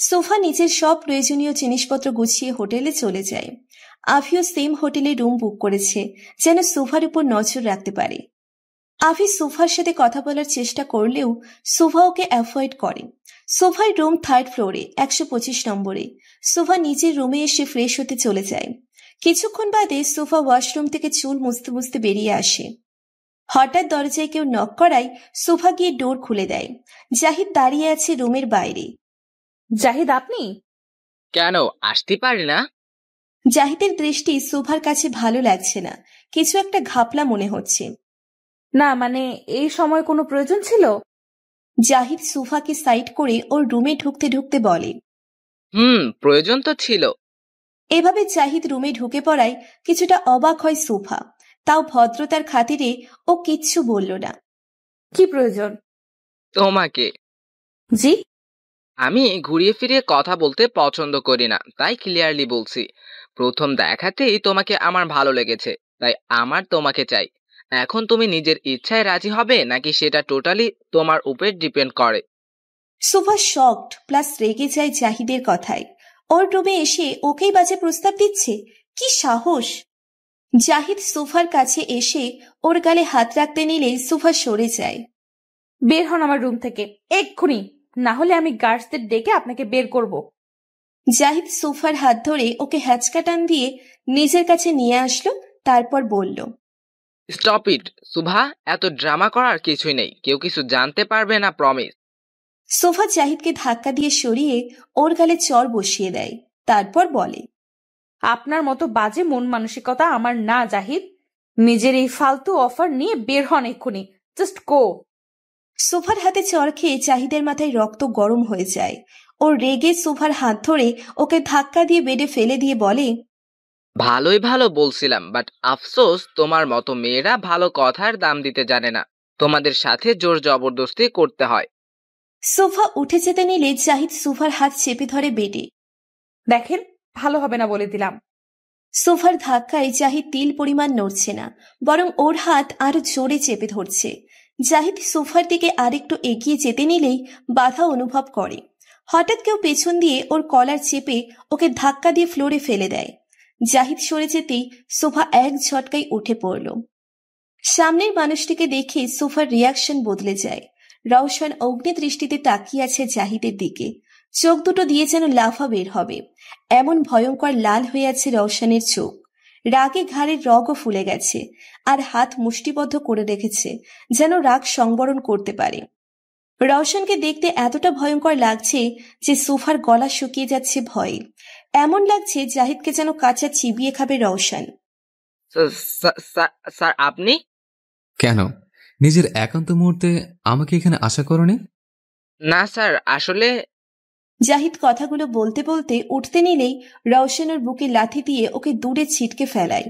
সোফা নিজের সব প্রয়োজনীয় জিনিসপত্র গুছিয়ে হোটেলে চলে যায়। আভিও সেম হোটেলে রুম বুক করেছে, যেন সোফার উপর নজর রাখতে পারে। আভি সোফার সাথে কথা বলার চেষ্টা করলেও সোফা ওকে অ্যাভয়েড করে। সোফার রুম 3rd ফ্লোরে 125 নম্বরে। সোফা নিজের রুমে এসে ফ্রেশ হতে চলে যায়। কিছুক্ষণ বাদে সোফা ওয়াশরুম থেকে চুল মুছতে মুছতে বেরিয়ে আসে। হঠাৎ দরজায় কেউ নক করায় সোফা গিয়ে ডোর খুলে দেয়। জাহিদ দাঁড়িয়ে আছে রুমের বাইরে। জাহিদ, আপনি? কেন, আসতে পারি না? জাহিদের দৃষ্টি সোফার কাছে ভালো লাগছে না, কিছু একটা ঘাপলা মনে হচ্ছে। না, মানে এই সময় কোনো প্রয়োজন ছিল? জাহিদ সোফাকে সাইড করে ওর রুমে ঢুকতে ঢুকতে বলে, প্রয়োজন তো ছিল। এভাবে জাহিদ রুমে ঢুকে পড়ায় কিছুটা অবাক হয় সোফা। তাও ভদ্রতার খাতিরে ও কিচ্ছু বলল না। কি প্রয়োজন? তোমাকে। জি? আমি ঘুরিয়ে ফিরিয়ে কথা বলতে পছন্দ করি না, তাই ক্লিয়ারলি বলছি। প্রথম দেখাতেই তোমাকে আমার ভালো লেগেছে, তাই আমার তোমাকে চাই। এখন তুমি নিজের ইচ্ছায় রাজি হবে নাকি সেটা টোটালি তোমার উপর ডিপেন্ড করে। সোফা শকড প্লাস রেগে যায় জাহিদের কথায়। ওর রুমে এসে ওকেই বাজে প্রস্তাব দিচ্ছে, কি সাহস! জাহিদ সোফার কাছে এসে ওর গালে হাত রাখতে নিলে সোফা সরে যায়। বের হন আমার রুম থেকে এক্ষুনি, না হলে আমি গার্ডসদের ডেকে আপনাকে বের করব। জাহিদ সোফার হাত ধরে ওকে হ্যাচকা টান দিয়ে নিজের কাছে নিয়ে আসলো, তারপর বলল, স্টপ ইট সুভা, এত ড্রামা করার কিছুই নেই, কেউ কিছু জানতে পারবে না, প্রমিস। সোফা জাহিদকে ধাক্কা দিয়ে সরিয়ে ওর গালে চড় বসিয়ে দেয়, তারপর বলে, আপনার মতো বাজে মন মানসিকতা আমার না জাহিদ। নিজের এই ফালতু অফার নিয়ে বের হন এক্ষুনি, জাস্ট গো। সোফার হাতে চড় খেয়ে জাহিদের মাথায় রক্ত গরম হয়ে যায়। ওর রেগে সোফার হাত ধরে ওকে ধাক্কা দিয়ে বেডে ফেলে দিয়ে বলে, ভালোই ভালো বলছিলাম, বাট আফসোস তোমার মতো মেয়েরা ভালো কথার দাম দিতে জানে না, তোমাদের সাথে জোর জবরদস্তি করতে হয়। সোফা উঠে যেতে নিলে জাহিদ সোফার হাত চেপে ধরে বেডে। দেখেন, ভালো হবে না বলে দিলাম। সোফার ধাক্কায় জাহিদ তিল পরিমাণ নড়ছে না, বরং ওর হাত আরো জোরে চেপে ধরছে। জাহিদ সোফার দিকে আরেকটু এগিয়ে যেতে নিলেই বাধা অনুভব করে। হঠাৎ কেউ পেছন দিয়ে ওর কলার চেপে ওকে ধাক্কা দিয়ে ফ্লোরে ফেলে দেয়। জাহিদ সরে যেতেই সোফা এক ঝটকায় উঠে পড়ল। সামনের মানুষটিকে দেখে সোফার রিয়াকশন বদলে যায়। রওশন অগ্নি দৃষ্টিতে তাকিয়ে আছে জাহিদের দিকে, চোখ দুটো দিয়ে যেন লাফা বের হবে, এমন ভয়ঙ্কর লাল হয়ে আছে রওশনের চোখ। রাগে ঘাড়ের রগও ফুলে গেছে, আর হাত মুষ্টিবদ্ধ করে রেখেছে, যেন রাগ সংবরণ করতে পারে। রওশনকে দেখতে এতটা ভয়ঙ্কর লাগছে যে সোফার গলা শুকিয়ে যাচ্ছে ভয়ে। এমন লাগছে জাহিদকে যেন কাঁচা চিবিয়ে খাবে রওশন। স্যার, আপনি? কেন, নিজের একান্ত মুহূর্তে আমাকে এখানে আশা করনি? না স্যার, আসলে। জাহিদ কথাগুলো বলতে বলতে উঠতে নিলেই রওশন ওর বুকে লাথি দিয়ে ওকে দূরে ছিটকে ফেলায়।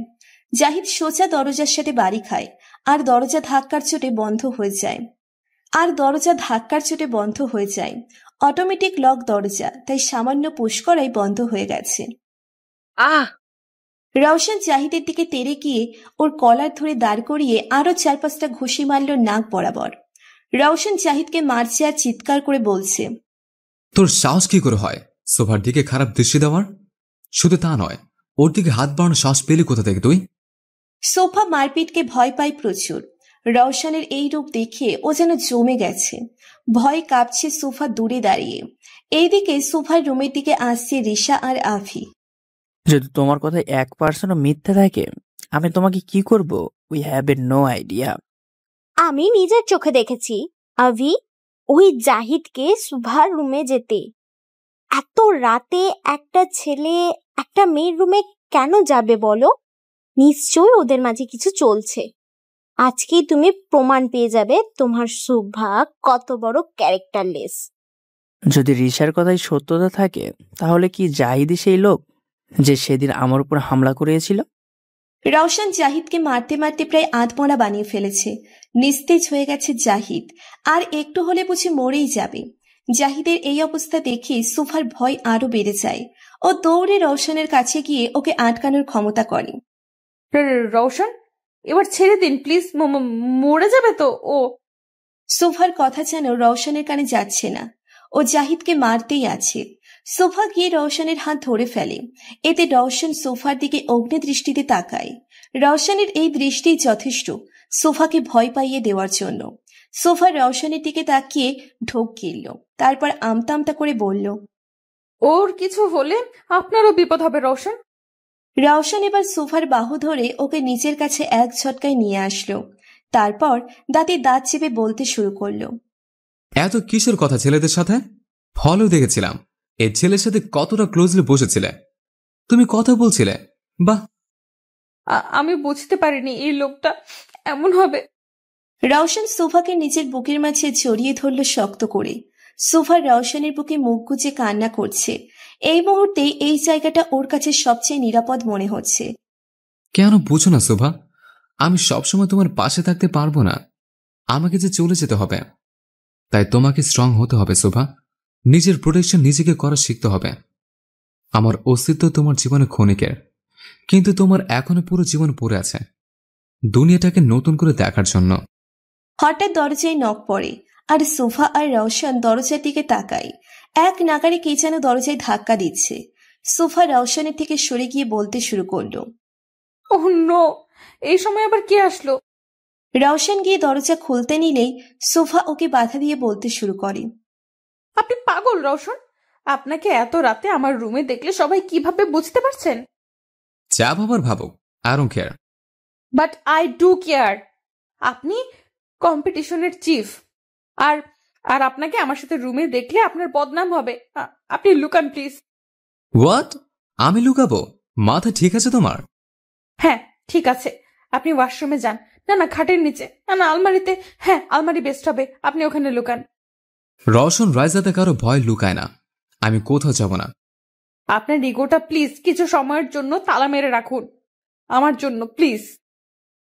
জাহিদ সোজা দরজার সাথে বাড়ি খায়, আর দরজা ধাক্কার চোটে বন্ধ হয়ে যায়। আর দরজা ধাক্কার চোটে বন্ধ হয়ে যায়। অটোমেটিক লক দরজা, তাই সামান্য পুশ করাই বন্ধ হয়ে গেছে। আহ! রওশন জাহিদের দিকে তেড়ে গিয়ে ওর কলার ধরে দাঁড় করিয়ে আরো 4-5টা ঘুষি মারল নাক বরাবর। রওশন জাহিদকে মারছে আর চিৎকার করে বলছে, তোর সাহস কি করে হয় সোফার দিকে খারাপ দৃষ্টি দেওয়ার? শুধু তা নয়, ওর দিকে হাত বাড়ানোর সাহস পেলি কোথা থেকে তুই? সোফা মারপিটকে ভয় পায় প্রচুর। রওশনের এই রূপ দেখে ও যেন জমে গেছে। ভয় কাঁপছে সোফা দূরে দাঁড়িয়ে। এইদিকে সোফার রুমের দিকে আসছে রিশা আর আভি। যদি তোমার কথায় 1% মিথ্যে থাকে, আমি তোমাকে কি করব? We have a no idea. আমি নিজের চোখে দেখেছি আভি, ওই জাহিদকে সুভার রুমে যেতে। এত রাতে একটা ছেলে একটা মেয়ের রুমে কেন যাবে বলো? নিশ্চয়ই ওদের মাঝে কিছু চলছে। আজকেই তুমি প্রমাণ পেয়ে যাবে তোমার সুভা কত বড় ক্যারেক্টারলেস। যদি রিশার কথাই সত্যতা থাকে, তাহলে কি জাহিদই সেই লোক যে সেদিন আমার উপর হামলা করেছিল? রওশন জাহিদকে মারতে মারতে প্রায় আধমরা বানিয়ে ফেলেছে। নিস্তেজ হয়ে গেছে জাহিদ, আর একটু হলে বুঝি মরেই যাবে। জাহিদের এই অবস্থা দেখে সুভার ভয় আরো বেড়ে যায়। ও দৌড়ে রওশনের কাছে গিয়ে ওকে আটকানোর ক্ষমতা করে। রওশন, এবার ছেড়ে দিন প্লিজ, মরে যাবে তো ও। সুভার কথা যেন রওশনের কানে যাচ্ছে না। ও জাহিদকে মারতেই আছে। সোফা গিয়ে রওশনের হাত ধরে ফেলে। এতে রওশন সোফার দিকে অগ্নিদৃষ্টিতে তাকায়। রওশনের এই দৃষ্টি যথেষ্ট সোফাকে ভয় পাইয়ে দেওয়ার জন্য। সোফা রওশনের দিকে তাকিয়ে ঢোক গিলল, তারপর আমতা আমতা করে বলল, ওর কিছু হলে আপনারও বিপদ হবে রওশন। রওশন এবার সোফার বাহু ধরে ওকে নিজের কাছে এক ঝটকায় নিয়ে আসলো। তারপর দাঁতে দাঁত চেপে বলতে শুরু করলো, এত কিসের কথা ছেলেদের সাথে? ফলো দেখেছিলাম এই ছেলের সাথে কতটা ক্লোজলি বসেছিলে, তুমি কথা বলছিলে। বাহ! আমি বুঝতে পারিনি এই লোকটা এমন হবে। রওশন সোফাকে নিজের বুকের মাঝে জড়িয়ে ধরল শক্ত করে। সোফা রওশনের বুকে মুখ গুজে কান্না করছে। এই মুহূর্তে এই জায়গাটা ওর কাছে সবচেয়ে নিরাপদ মনে হচ্ছে। কেন বুঝো না শোভা? আমি সবসময় তোমার পাশে থাকতে পারবো না, আমাকে যে চলে যেতে হবে। তাই তোমাকে স্ট্রং হতে হবে শোভা। নিজের প্রোটেকশন নিজেকে করা শিখতে হবে। আমার অস্তিত্ব তোমার জীবনে ক্ষণিকের, কিন্তু তোমার এখনো পুরো জীবন পড়ে আছে দুনিয়াটাকে নতুন করে দেখার জন্য। হঠাৎ দরজায় নক পড়ে, আর সোফা আর রওশন দরজার দিকে তাকায়। এক নাগারে কে যেন দরজায় ধাক্কা দিচ্ছে। সোফা রওশনের থেকে সরে গিয়ে বলতে শুরু করলো, ওহ নো, এই সময় আবার কে আসলো? রওশন গিয়ে দরজা খুলতে নিলেই সোফা ওকে বাধা দিয়ে বলতে শুরু করে, আপনি পাগল রওশন? আপনাকে এত রাতে আমার রুমে দেখলে সবাই কিভাবে বুঝতে পারছেন? যা ভাবার ভাবো, I don't care. But I do care. আপনি কম্পিটিশনের চিফ, আর আর আপনাকে আমার সাথে রুমে দেখলে আপনার বদনাম হবে। আপনি লুকান প্লিজ। হোয়াট? আমি লুকাবো? মাথা ঠিক আছে তোমার? হ্যাঁ ঠিক আছে, আপনি ওয়াশরুমে যান। না না, খাটের নিচে, না না আলমারিতে। হ্যাঁ, আলমারি বেস্ট হবে, আপনি ওখানে লুকান। রওশন রাইজাতে কারো ভয় লুকায় না। আমি কোথাও যাব না। আপনার ইগোটা প্লিজ কিছু সময়ের জন্য তালা মেরে রাখুন, আমার জন্য প্লিজ।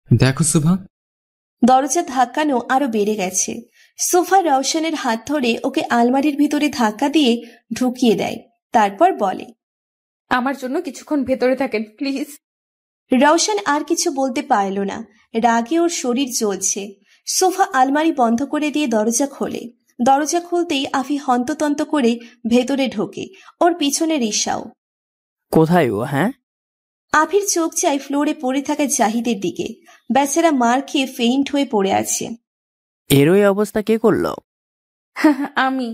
দেখো শোভা, দরজা ধাক্কানো আরো বেড়ে গেছে। সোফা রওশনের হাত ধরে ওকে আলমারির ভিতরে ধাক্কা দিয়ে ঢুকিয়ে দেয়। তারপর বলে, আমার জন্য কিছুক্ষণ ভেতরে থাকেন প্লিজ। রওশন আর কিছু বলতে পারল না, রাগে ওর শরীর জ্বলছে। সোফা আলমারি বন্ধ করে দিয়ে দরজা খোলে। দরজা খুলতেই আফি হন্ততন্ত করে ভেতরে ঢোকে, ওর পিছনে রিশাও। কোথায় ও? হ্যাঁ, আফির চোখ যায় ফ্লোরে পড়ে থাকা জাহিদের দিকে। বেচারা মার খেয়ে ফেইন্ট হয়ে পড়ে আছে। এরই অবস্থা কে করলো? আমি।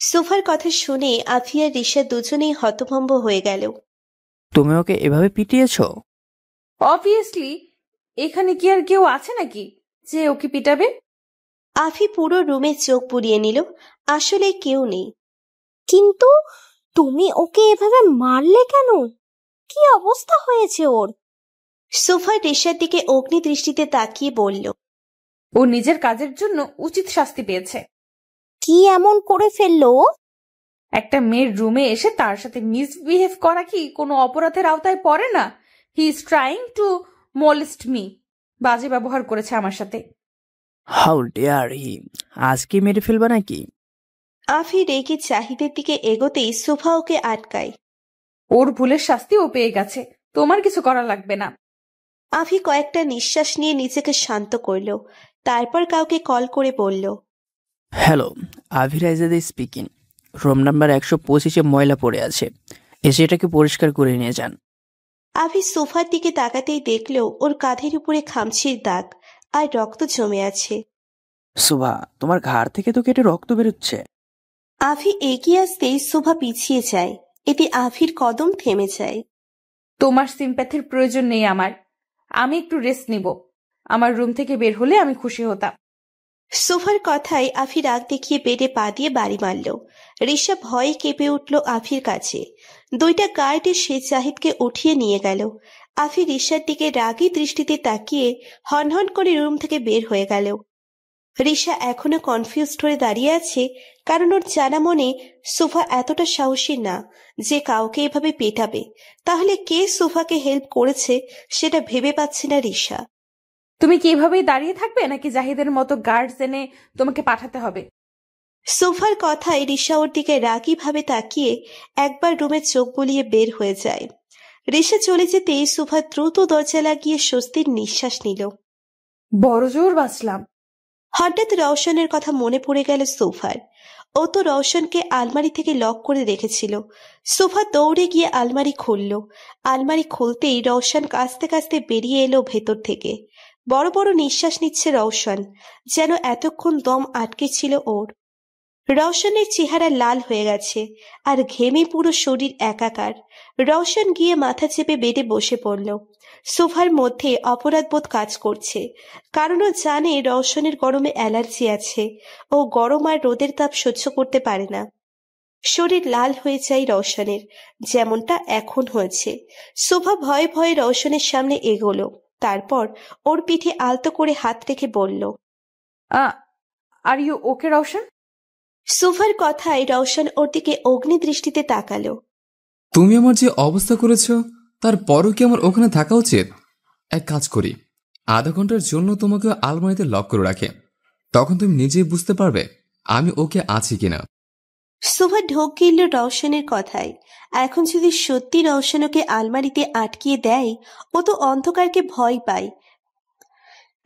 সোফার কথা শুনে আফি আর রিশা দুজনেই হতভম্ব হয়ে গেল। তুমি ওকে এভাবে পিটিয়েছো? অবভিয়াসলি, এখানে কি আর কেউ আছে নাকি যে ওকে পিটাবে? আফি পুরো রুমে চোখ পুড়িয়ে নিল। আসলে কেউ নেই। কিন্তু তুমি ওকে এভাবে মারলে কেন? কি অবস্থা হয়েছে ওর? সোফা রিশার দিকে অগ্নি দৃষ্টিতে তাকিয়ে বলল, ও নিজের কাজের জন্য উচিত শাস্তি পেয়েছে। কি এমন করে ফেললো? একটা মেয়ের রুমে এসে তার সাথে মিসবিহেভ করা কি কোনো অপরাধের আওতায় পড়ে না? He is trying to molest me. বাজে ব্যবহার করেছে আমার সাথে। হাউ ডেয়ার হি, আজকে মেরে ফেলবা নাকি? আফি রেগে জাহিদের দিকে এগোতেই সুভা ওকে আটকায়। ওর ভুলের শাস্তি ও পেয়ে গেছে, তোমার কিছু করা লাগবে না। আফি কয়েকটা নিঃশ্বাস নিয়ে নিজেকে শান্ত করল, তারপর কাউকে কল করে বলল, hello, Avi Raizade speaking. Room number 125-এ ময়লা পড়ে আছে, এসে এটাকে পরিষ্কার করে নিয়ে যান। আফি সোফার দিকে তাকাতেই দেখল ওর কাঁধের উপরে খামচির দাগ আর রক্ত জমে আছে। সুভা, তোমার ঘাড় থেকে তো কেটে রক্ত বেরোচ্ছে। আফি এগিয়ে আসতেই শোভা পিছিয়ে যায়, এতে আফির কদম থেমে যায়। তোমার সিম্প্যাথির প্রয়োজন নেই আমার, আমি একটু রেস্ট নিব। আমার রুম থেকে বের হলে আমি খুশি হতাম। সোফার কথায় আফি রাগ দেখিয়ে বেডে পা দিয়ে বাড়ি মারল। রিশা ভয়ে কেঁপে উঠল আফির কাছে। দুইটা গার্ড এসে জাহিদকে উঠিয়ে নিয়ে গেল। আফি রিশার দিকে রাগী দৃষ্টিতে তাকিয়ে হনহন করে রুম থেকে বের হয়ে গেল। রিশা এখনো কনফিউজড হয়ে দাঁড়িয়ে আছে, কারণ ওর জানা মনে সোফা এতটা সাহসী না যে কাউকে এভাবে পেটাবে। তাহলে কে সোফাকে হেল্প করেছে সেটা ভেবে পাচ্ছে না রিশা। তুমি কি এভাবেই দাঁড়িয়ে থাকবে নাকি জাহিদের মতো গার্ডস এনে তোমাকে পাঠাতে হবে? সোফার কথায় রিশা ওর দিকে রাগী ভাবে তাকিয়ে একবার রুমে চোখ বুলিয়ে বের হয়ে যায়। রিশা চলে যেতেই সোফা দ্রুত দরজা লাগিয়ে স্বস্তির নিঃশ্বাস নিল। বড় জোর বাঁচলাম। হঠাৎ রওশনের কথা মনে পড়ে গেল সোফার। ও তো রওশনকে আলমারি থেকে লক করে রেখেছিল। সোফা দৌড়ে গিয়ে আলমারি খুলল। আলমারি খুলতেই রওশন কাঁচতে কাঁচতে বেরিয়ে এলো ভেতর থেকে। বড় বড় নিঃশ্বাস নিচ্ছে রওশন, যেন এতক্ষণ দম আটকে ছিল ওর। রওশনের চেহারা লাল হয়ে গেছে আর ঘেমে পুরো শরীর একাকার। রওশন গিয়ে মাথা চেপে বেডে বসে পড়ল। সোফার মধ্যে অপরাধবোধ কাজ করছে, কারণ ও জানে রওশনের গরমে অ্যালার্জি আছে। ও গরম আর রোদের তাপ সহ্য করতে পারে না। শরীর লাল হয়ে যায় রওশনের, যেমনটা এখন হয়েছে। সোফা ভয়ে ভয়ে রওশনের সামনে এগোলো, তারপর ওর পিঠে আলতো করে হাত রেখে বলল, আর ইউ ওকে রওশন? সোফার কথায় রওশন ওর দিকে অগ্নি দৃষ্টিতে তাকালো। তুমি আমার যে অবস্থা করেছ তারপরও কি আমার ওখানে থাকা উচিত? এক কাজ করি, আধা ঘন্টার জন্য তোমাকে আলমারিতে লক করে রাখে, তখন তুমি নিজেই বুঝতে পারবে আমি ওকে আছি কিনা। সোফা ঢোক গিলল রওশনের কথায়। এখন যদি সত্যি রওশন ওকে আলমারিতে আটকিয়ে দেয়, ও তো অন্ধকারকে ভয় পায়।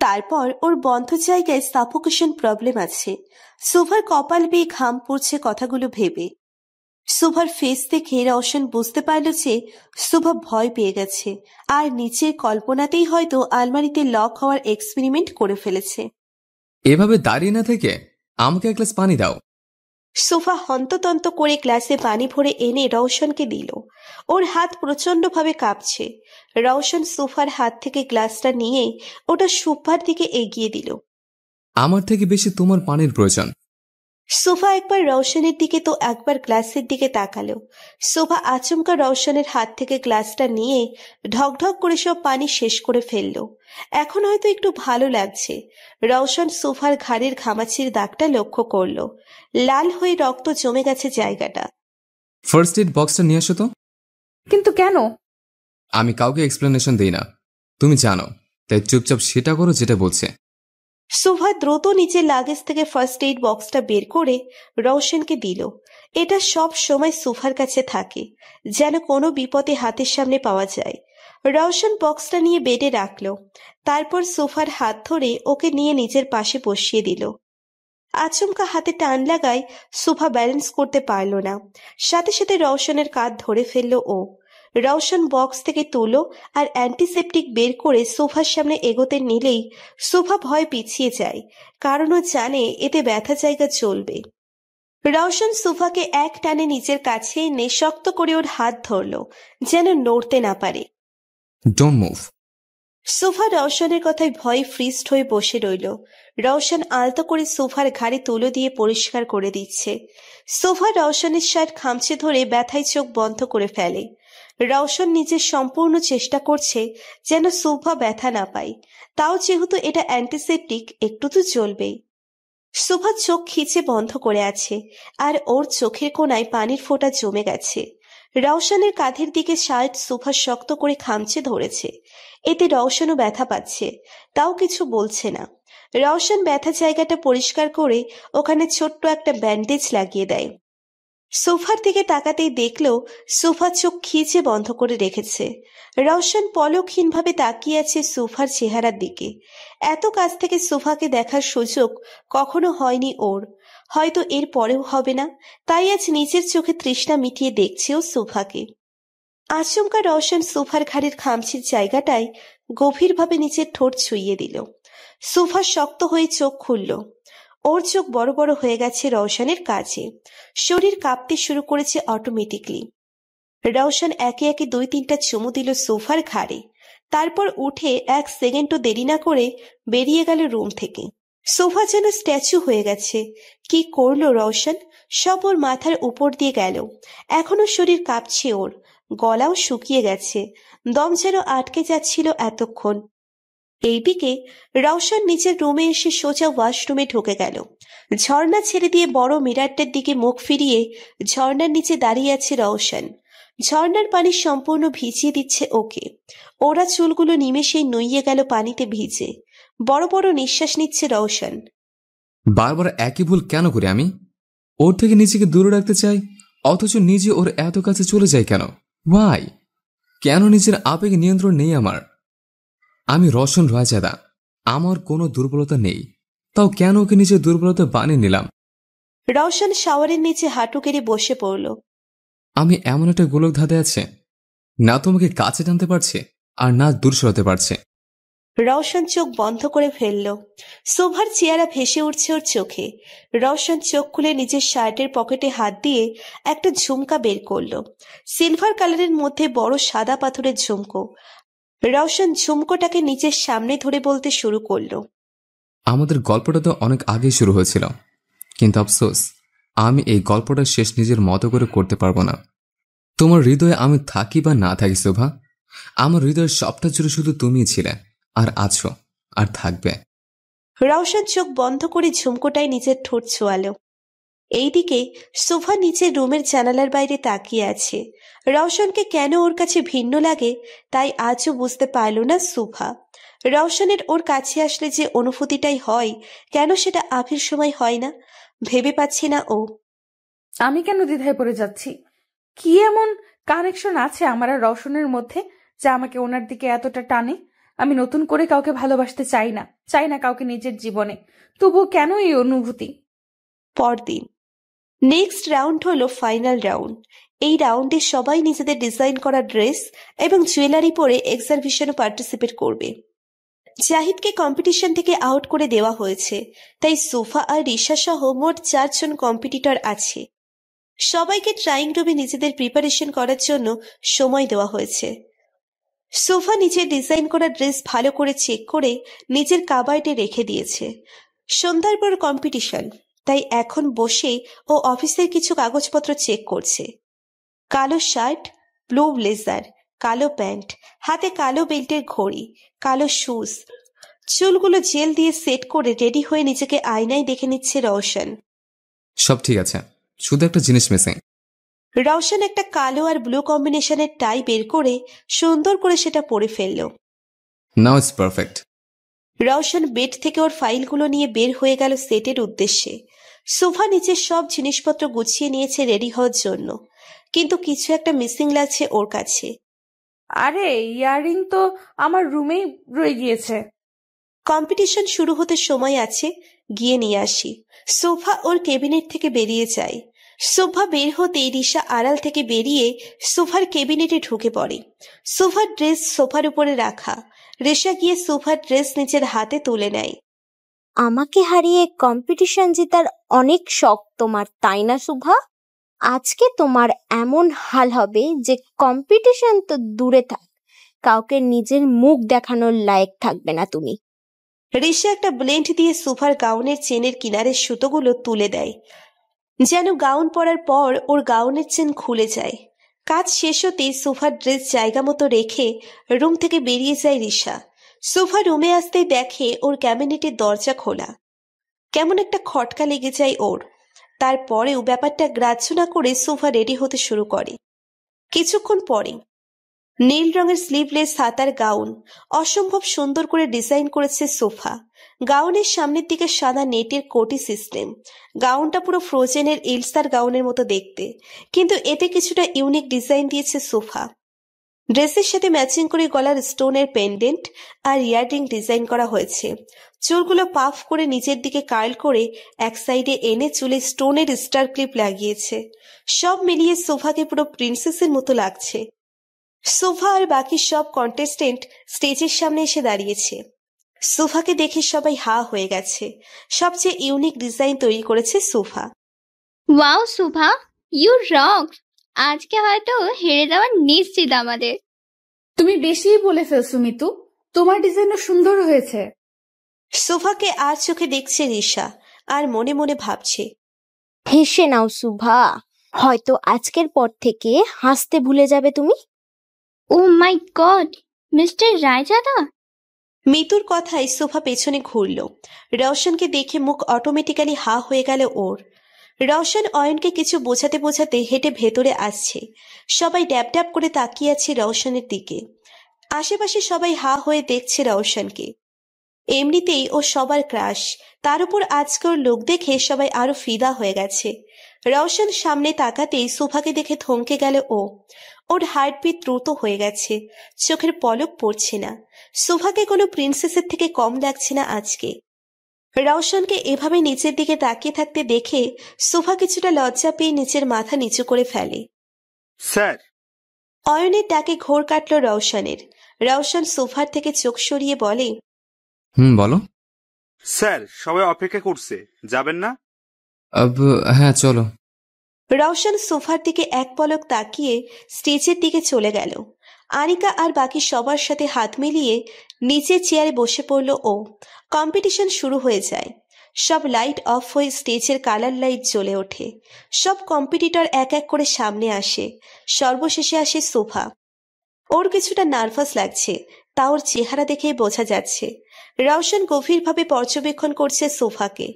তারপর ওর বন্ধ জায়গায় সাফোকেশন প্রবলেম আছে। সোফার কপাল বেয়ে ঘাম পড়ছে কথাগুলো ভেবে। সোফার ফেস দেখে রওশন বুঝতে পারল যে সোফা ভয় পেয়ে গেছে আর নিচের কল্পনাতেই হয়তো আলমারিতে লক হওয়ার এক্সপেরিমেন্ট করে ফেলেছে। এভাবে দাঁড়িয়ে না থেকে আমাকে এক গ্লাস পানি দাও। সোফা হন্ততন্ত করে গ্লাসে পানি ভরে এনে রওশনকে দিল। ওর হাত প্রচন্ডভাবে কাঁপছে। রওশন সোফার হাত থেকে গ্লাসটা নিয়ে ওটা সোফার দিকে এগিয়ে দিল। আমার থেকে বেশি তোমার পানির প্রয়োজন। সোফা একবার রওশনের দিকে তো একবার গ্লাসের দিকে তাকালো। সোফা আচমকা রওশনের হাত থেকে গ্লাসটা নিয়ে ঢকঢক করে সব পানি শেষ করে ফেলল। এখন হয়তো একটু ভালো লাগছে। রওশন সোফার ঘাড়ের ঘামাচির দাগটা লক্ষ্য করলো। লাল হয়ে রক্ত জমে গেছে জায়গাটা। ফার্স্ট এড বক্সটা নিয়ে আসো তো। কিন্তু কেন? আমি কাউকে এক্সপ্লেনেশন দেই না, তুমি জানো, তাই চুপচাপ সেটা করো যেটা বলছে। সোফা দ্রুত নিচের লাগেজ থেকে ফার্স্ট এইড বক্সটা বের করে রওশনকে দিল। এটা সব সময় সোফার কাছে থাকে, যেন কোনো বিপদে হাতের সামনে পাওয়া যায়। রওশন বক্সটা নিয়ে বেডে রাখলো, তারপর সোফার হাত ধরে ওকে নিয়ে নিজের পাশে বসিয়ে দিল। আচমকা হাতে টান লাগায় সোফা ব্যালেন্স করতে পারল না। সাথে সাথে রওশনের কাঁধ ধরে ফেলল ও। রওশন বক্স থেকে তুলো আর অ্যান্টিসেপটিক বের করে সোফার সামনে এগোতে নিলেই সোফা ভয় পিছিয়ে যায়, কারণ ও জানে এতে ব্যথা জায়গা চলবে। রওশন সোফাকে এক টানে নিজের কাছে এনে শক্ত করে ওর হাত ধরল, যেন নড়তে না পারে। Don't move. সোফা রওশনের কথায় ভয়ে ফ্রিজড হয়ে বসে রইল। রওশন আলতো করে সোফার ঘাড়ে তুলো দিয়ে পরিষ্কার করে দিচ্ছে। সোফা রওশনের শার্ট খামচে ধরে ব্যথায় চোখ বন্ধ করে ফেলে। রওশন নিজের সম্পূর্ণ চেষ্টা করছে যেন সোফা ব্যথা না পায়, তাও যেহেতু এটা অ্যান্টিসেপটিক একটু তো চলবেই। সোফা চোখ খিচে বন্ধ করে আছে আর ওর চোখের কোণায় পানির ফোঁটা জমে গেছে। রওশনের কাঁধের দিকে শার্ট সোফা শক্ত করে খামচে ধরেছে, এতে রওশনও ব্যথা পাচ্ছে, তাও কিছু বলছে না। রওশন ব্যথা জায়গাটা পরিষ্কার করে ওখানে ছোট্ট একটা ব্যান্ডেজ লাগিয়ে দেয়। সোফার দিকে তাকাতেই দেখলো সোফা চোখ খিচে বন্ধ করে রেখেছে। রওশন পলকহীনভাবে তাকিয়ে আছে সোফার চেহারার দিকে। এত কাছ থেকে সোফাকে দেখার সুযোগ কখনো হয়নি ওর, হয়তো এর পরেও হবে না, তাই আজ নিজের চোখে তৃষ্ণা মিটিয়ে দেখছেও সোফাকে। আচমকা রওশন সোফার ঘাড়ের খামচির জায়গাটায় গভীরভাবে নিচের ঠোঁট ছুঁয়ে দিল। সোফা শক্ত হয়ে চোখ খুলল। ওর চোখ বড় বড় হয়ে গেছে রওশনের কাছে। শরীর কাঁপতে শুরু করেছে অটোমেটিকলি। রওশন একে একে 2-3টা চুমু দিল সোফার ঘাড়ে, তারপর উঠে 1 সেকেন্ডও দেরি না করে বেরিয়ে গেল রুম থেকে। সোফা যেন স্ট্যাচু হয়ে গেছে। কি করলো রওশন? সব ওর মাথার উপর দিয়ে গেল। এখনো শরীর কাঁপছে ওর, গলাও শুকিয়ে গেছে, দম যেন আটকে যাচ্ছিল এতক্ষণ। এইদিকে রওশন নিচের রুমে এসে সোজা ওয়াশরুমে ঢুকে গেল। ঝর্ণা ছেড়ে দিয়ে বড় মিরারটার দিকে মুখ ফিরিয়ে ঝর্ণার নিচে দাঁড়িয়ে আছে রওশন। ঝর্ণার পানি সম্পূর্ণ ভিজিয়ে দিচ্ছে ওকে। ওরা চুলগুলো নিমেষেই নুইয়ে গেল পানিতে ভিজে। বড় বড় নিঃশ্বাস নিচ্ছে রওশন। বারবার একই ভুল কেন করি আমি? ওর থেকে নিজেকে দূরে রাখতে চাই, অথচ নিজে ওর এত কাছে চলে যাই কেন? ওয়াই? কেন নিজের আবেগে নিয়ন্ত্রণ নেই আমার? আমি রওশন রায়জাদা, আমার কোনো দুর্বলতা নেই, তাও কেন ওকে নিজের দুর্বলতা বানিয়ে নিলাম? রওশন শাওয়ারের নিচে হাঁটু কেড়ে বসে পড়ল। আমি এমন একটা গোলক ধাঁধে আছে, না তোমাকে কাছে টানতে পারছে আর না দূর সরাতে পারছে। রওশন চোখ বন্ধ করে ফেলল। শোভার চেহারা ভেসে উঠছে ওর চোখে। রওশন চোখ খুলে নিজের শার্টের পকেটে হাত দিয়ে একটা ঝুমকা বের করলো। সিলভার কালারের মধ্যে বড় সাদা পাথরের ঝুমকো। রওশন ঝুমকোটাকে নিজের সামনে ধরে বলতে শুরু করলো, আমাদের গল্পটা তো অনেক আগেই শুরু হয়েছিল, কিন্তু আফসোস আমি এই গল্পটা শেষ নিজের মতো করে করতে পারবো না। তোমার হৃদয়ে আমি থাকি বা না থাকি শোভা, আমার হৃদয়ের সবটা জুড়ে শুধু তুমিই ছিলে, আর আছো, আর থাকবে। রওশন চোখ বন্ধ করে ঝুমকোটায় নিজের ঠোঁট ছোঁয়ালো। এইদিকে শোভা নিচের রুমের জানালার বাইরে তাকিয়ে আছে। রওশনকে কেন ওর কাছে ভিন্ন লাগে তাই আজও বুঝতে পারল না শোভা। রওশনের ওর কাছে আসলে যে অনুভূতিটাই হয়, কেন সেটা আবির সময় হয় না ভেবে পাচ্ছি না ও। আমি কেন দ্বিধায় পড়ে যাচ্ছি? কি এমন কানেকশন আছে আমার আর রওশনের মধ্যে যা আমাকে ওনার দিকে এতটা টানে? আমি নতুন করে কাউকে ভালোবাসতে চাই না কাউকে নিজের জীবনে, তবুও কেন এই অনুভূতি? পরদিন নেক্সট রাউন্ড হলো ফাইনাল রাউন্ড। এই রাউন্ডে সবাই নিজেদের ডিজাইন করা ড্রেস এবং জুয়েলারি পরে এক্সিবিশনে পার্টিসিপেট করবে। জাহিদকে কম্পিটিশন থেকে আউট করে দেওয়া হয়েছে, তাই সোফা আর রিশা সহ মোট 4 জন কম্পিটিটর আছে। সবাইকে ট্রাইং রুমে নিজেদের প্রিপারেশন করার জন্য সময় দেওয়া হয়েছে। সোফা নিজের ডিজাইন করা ড্রেস ভালো করে চেক করে নিজের কাবার্ডে রেখে দিয়েছে। সন্ধ্যার পর কম্পিটিশন, তাই এখন বসে ও অফিসের কিছু কাগজপত্র চেক করছে। কালো শার্ট, ব্লু ব্লেজার, কালো প্যান্ট, হাতে কালো বেল্টের ঘড়ি, কালো শুজ, চুলগুলো জেল দিয়ে সেট করে রেডি হয়ে নিজেকে আয়নায় দেখে নিচ্ছে রওশন। সব ঠিক আছে, শুধু একটা জিনিস মিসিং। রওশন একটা কালো আর ব্লু কম্বিনেশনের টাই বের করে সুন্দর করে সেটা পরে ফেলল। Now it's perfect. Roshan bed থেকে ওর ফাইলগুলো নিয়ে বের হয়ে গেল সেটের উদ্দেশ্যে। সোফা নিচের সব জিনিসপত্র গুছিয়ে নিয়েছে রেডি হওয়ার জন্য, কিন্তু কিছু একটা মিসিং লাগছে ওর কাছে। আরে ইয়াররিং তো আমার রুমেই রয়ে গিয়েছে। কম্পিটিশন শুরু হতে সময় আছে, গিয়ে নিয়ে আসি। সোফা ওর ক্যাবিনেট থেকে বেরিয়ে যায়। সোফা বের হতেই রিশা আড়াল থেকে বেরিয়ে সোফার ক্যাবিনেটে ঢুকে পড়ে। সোফার ড্রেস সোফার উপরে রাখা। রিশা গিয়ে সোফার ড্রেস নিজের হাতে তুলে নেয়। আমাকে হারিয়ে কম্পিটিশন জেতার অনেক শখ তোমার, তাই না শুভা? আজকে তোমার এমন হাল হবে যে কম্পিটিশন তো দূরে থাক, কাউকে নিজের মুখ দেখানোর লায়ক থাকবে না তুমি। রিশা একটা ব্লেন্ড দিয়ে সোফার গাউনের চেনের কিনারের সুতোগুলো তুলে দেয়, যেন গাউন পরার পর ওর গাউনের চেন খুলে যায়। কাজ শেষ হতেই সোফার ড্রেস জায়গা মতো রেখে রুম থেকে বেরিয়ে যায় রিশা। সোফা রুমে আসতেই দেখে ওর ক্যাবিনেটের দরজা খোলা। কেমন একটা খটকা লেগে যায় ওর। তারপরেও ব্যাপারটা গ্রাহ্য না করে সোফা রেডি হতে শুরু করে। কিছুক্ষণ পরে নীল রঙের স্লিভলেস হাতার গাউন অসম্ভব সুন্দর করে ডিজাইন করেছে সোফা। গাউনের সামনের দিকে সাদা নেটের কোটি সিস্টেম। গাউনটা পুরো ফ্রোজেনের ইলসার গাউনের মতো দেখতে, কিন্তু এতে কিছুটা ইউনিক ডিজাইন দিয়েছে সোফা। ড্রেসের সাথে ম্যাচিং করে গলার স্টোনের পেন্ডেন্ট আর ইয়াররিং ডিজাইন করা হয়েছে। চুলগুলো পাফ করে নিচের দিকে কার্ল করে এক সাইডে এনে চুলে স্টোনের স্টার ক্লিপ লাগিয়েছে। সব মিলিয়ে সোফাকে পুরো প্রিন্সেসের মতো লাগছে। সোফা আর বাকি সব কন্টেস্টেন্ট স্টেজের সামনে এসে দাঁড়িয়েছে। সোফাকে দেখে সবাই হা হয়ে গেছে। সবচেয়ে ইউনিক ডিজাইন তৈরি করেছে Sofa. Wow Subha, you rock. আজকে হয়তো হেরে যাওয়া নিশ্চিত আমাদের। তুমি বেশিই বলে ফেলছো মিতু, তোমার ডিজাইনও সুন্দর হয়েছে। সোফাকে আর চোখে দেখছে রিশা, আর মনে মনে ভাবছে, হেসে নাও সুভা, হয়তো আজকের পর থেকে হাসতে ভুলে যাবে তুমি। ও মাই গড, মিস্টার রায়জাদা। মিতুর কথায় সোফা পেছনে ঘুরল। রওশনকে দেখে মুখ অটোমেটিক্যালি হা হয়ে গেল ওর। রওশন অয়নকে কিছু বোঝাতে বোঝাতে হেঁটে ভেতরে আসছে। সবাই ড্যাব ড্যাব করে তাকিয়ে আছে রওশনের দিকে। আশেপাশে সবাই হা হয়ে দেখছে রওশনকে। এমনিতেই ও সবার ক্রাশ, তার উপর আজকে ওর লোক দেখে সবাই আরো ফিদা হয়ে গেছে। রওশন সামনে তাকাতেই সোফাকে দেখে থমকে গেল ও। ওর হার্টবিট দ্রুত হয়ে গেছে, চোখের পলক পড়ছে না। সোফাকে কোনো প্রিন্সেসের থেকে কম লাগছে না আজকে। রওশনকে এভাবে নিচের দিকে তাকিয়ে থাকতে দেখে সোফা কিছুটা লজ্জা পেয়ে নিচের মাথা নিচু করে ফেলে। স্যার। অয়নের ডাকে ঘোর কাটল রওশনের। রওশন সোফার থেকে চোখ সরিয়ে বলে, বলো। স্যার, সবাই অপেক্ষা করছে, যাবেন না? হ্যাঁ চলো। রওশন সোফার দিকে এক পলক তাকিয়ে স্টেজের দিকে চলে গেল। আনিকা আর বাকি সবার সাথে হাত মিলিয়ে নিচের চেয়ারে বসে পড়ল ও। কম্পিটিশন শুরু হয়ে যায়। সব লাইট অফ হয়ে স্টেজের কালার লাইট জ্বলে ওঠে। সব কম্পিটিটর এক এক করে সামনে আসে। সর্বশেষে আসে সোফা। ওর কিছুটা নার্ভাস লাগছে, তা ওর চেহারা দেখেই বোঝা যাচ্ছে। রওশন গভীরভাবে পর্যবেক্ষণ করছে সোফাকে।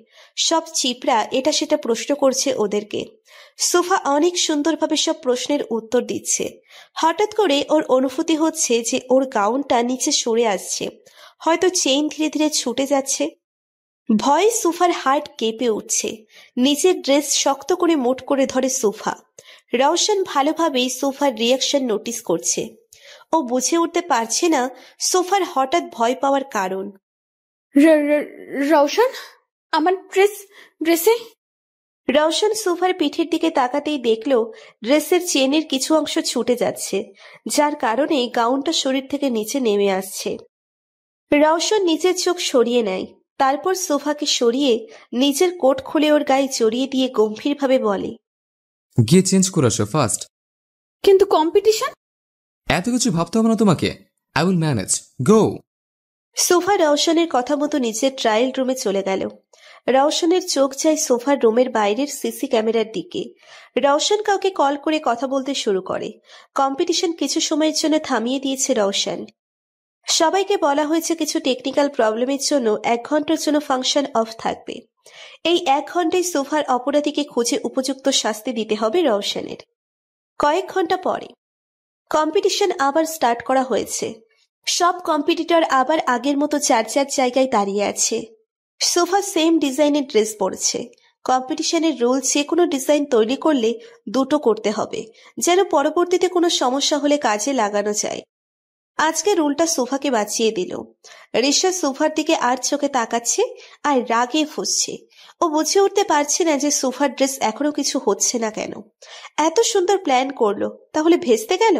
সব চিপরা এটা সেটা প্রশ্ন করছে ওদেরকে। সোফা অনেক সুন্দরভাবে সব প্রশ্নের উত্তর দিচ্ছে। হঠাৎ করে ওর অনুভূতি হচ্ছে যে ওর গাউনটা নিচে সরে আসছে, হয়তো চেইন ধীরে ধীরে ছুটে যাচ্ছে। ভয়ে সোফার হার্ট কেঁপে উঠছে। নিচের ড্রেস শক্ত করে মোট করে ধরে সোফা। রওশন ভালোভাবেই সোফার রিয়াকশন নোটিস করছে। ও বুঝে উঠতে পারছে না সোফার হঠাৎ ভয় পাওয়ার কারণ। রওশন, আমার ড্রেসে। রওশন সোফার পিঠের দিকে তাকাতেই দেখল ড্রেসের চেনের কিছু অংশ ছুটে যাচ্ছে, যার কারণে গাউনটা শরীর থেকে নিচে নেমে আসছে। রওশন নিচের চোখ সরিয়ে নেয়, তারপর সোফাকে সরিয়ে নিজের কোট খুলে ওর গায়ে জড়িয়ে দিয়ে গম্ভীরভাবে বলে, গিয়ে চেঞ্জ করে আসো ফাস্ট। কিন্তু কম্পিটিশন। এত কিছু ভাবতে হবে না তোমাকে, I will manage, go. Sofa রওশনের কথা মতো নিচের ট্রায়াল রুমে চলে গেল। রওশনের চোখ যায় সোফার রুমের বাইরের সিসি ক্যামেরার দিকে। রওশন কাউকে কল করে কথা বলতে শুরু করে। কম্পিটিশন কিছু সময়ের জন্য থামিয়ে দিয়েছে রওশন। সবাইকে বলা হয়েছে কিছু টেকনিক্যাল প্রবলেমের জন্য 1 ঘন্টার জন্য ফাংশন অফ থাকবে। এই 1 ঘন্টায় সোফার অপরাধীকে খুঁজে উপযুক্ত শাস্তি দিতে হবে রওশনের। কয়েক ঘন্টা পরে কম্পিটিশন আবার স্টার্ট করা হয়েছে। সব কম্পিটিটর আবার আগের মতো যার যার জায়গায় দাঁড়িয়ে আছে। সোফা সেম ডিজাইনের ড্রেস পরেছে। কম্পিটিশনের রুল যে কোনো ডিজাইন তৈরি করলে 2টো করতে হবে, যেন পরবর্তীতে কোনো সমস্যা হলে কাজে লাগানো যায়। আজকে রুলটা সোফাকে বাঁচিয়ে দিল। রিশা সোফার দিকে আর চোখে তাকাচ্ছে আর রাগে ফুঁসছে। ও বুঝে উঠতে পারছে না যে সোফার ড্রেস এখনো কিছু হচ্ছে না কেন। এত সুন্দর প্ল্যান করলো, তাহলে ভেস্তে গেল।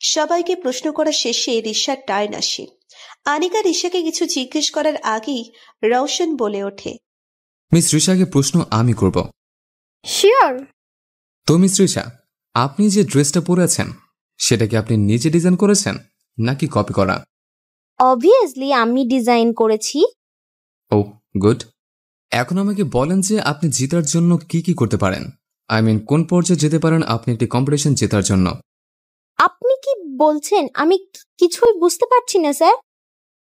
সবাইকে প্রশ্ন করা শেষে রিশার টার্ন আসে। আনিকা রিশাকে কিছু জিজ্ঞেস করার আগেই রওশন বলে ওঠে, মিস রিশাকে প্রশ্ন আমি করব। শিওর। তো মিস রিশা, আপনি যে ড্রেসটা পরে আছেন সেটা কি আপনি নিজে ডিজাইন করেছেন নাকি কপি করা? অবভিয়াসলি আমি ডিজাইন করেছি। ও গুড। এখন আমাকে বলেন যে আপনি জেতার জন্য কি কি করতে পারেন, আই মিন কোন পর্যায়ে যেতে পারেন আপনি একটি কম্পিটিশন জেতার জন্য। আপনি কি বলছেন? আমি কিছুই বুঝতে পারছি না স্যার।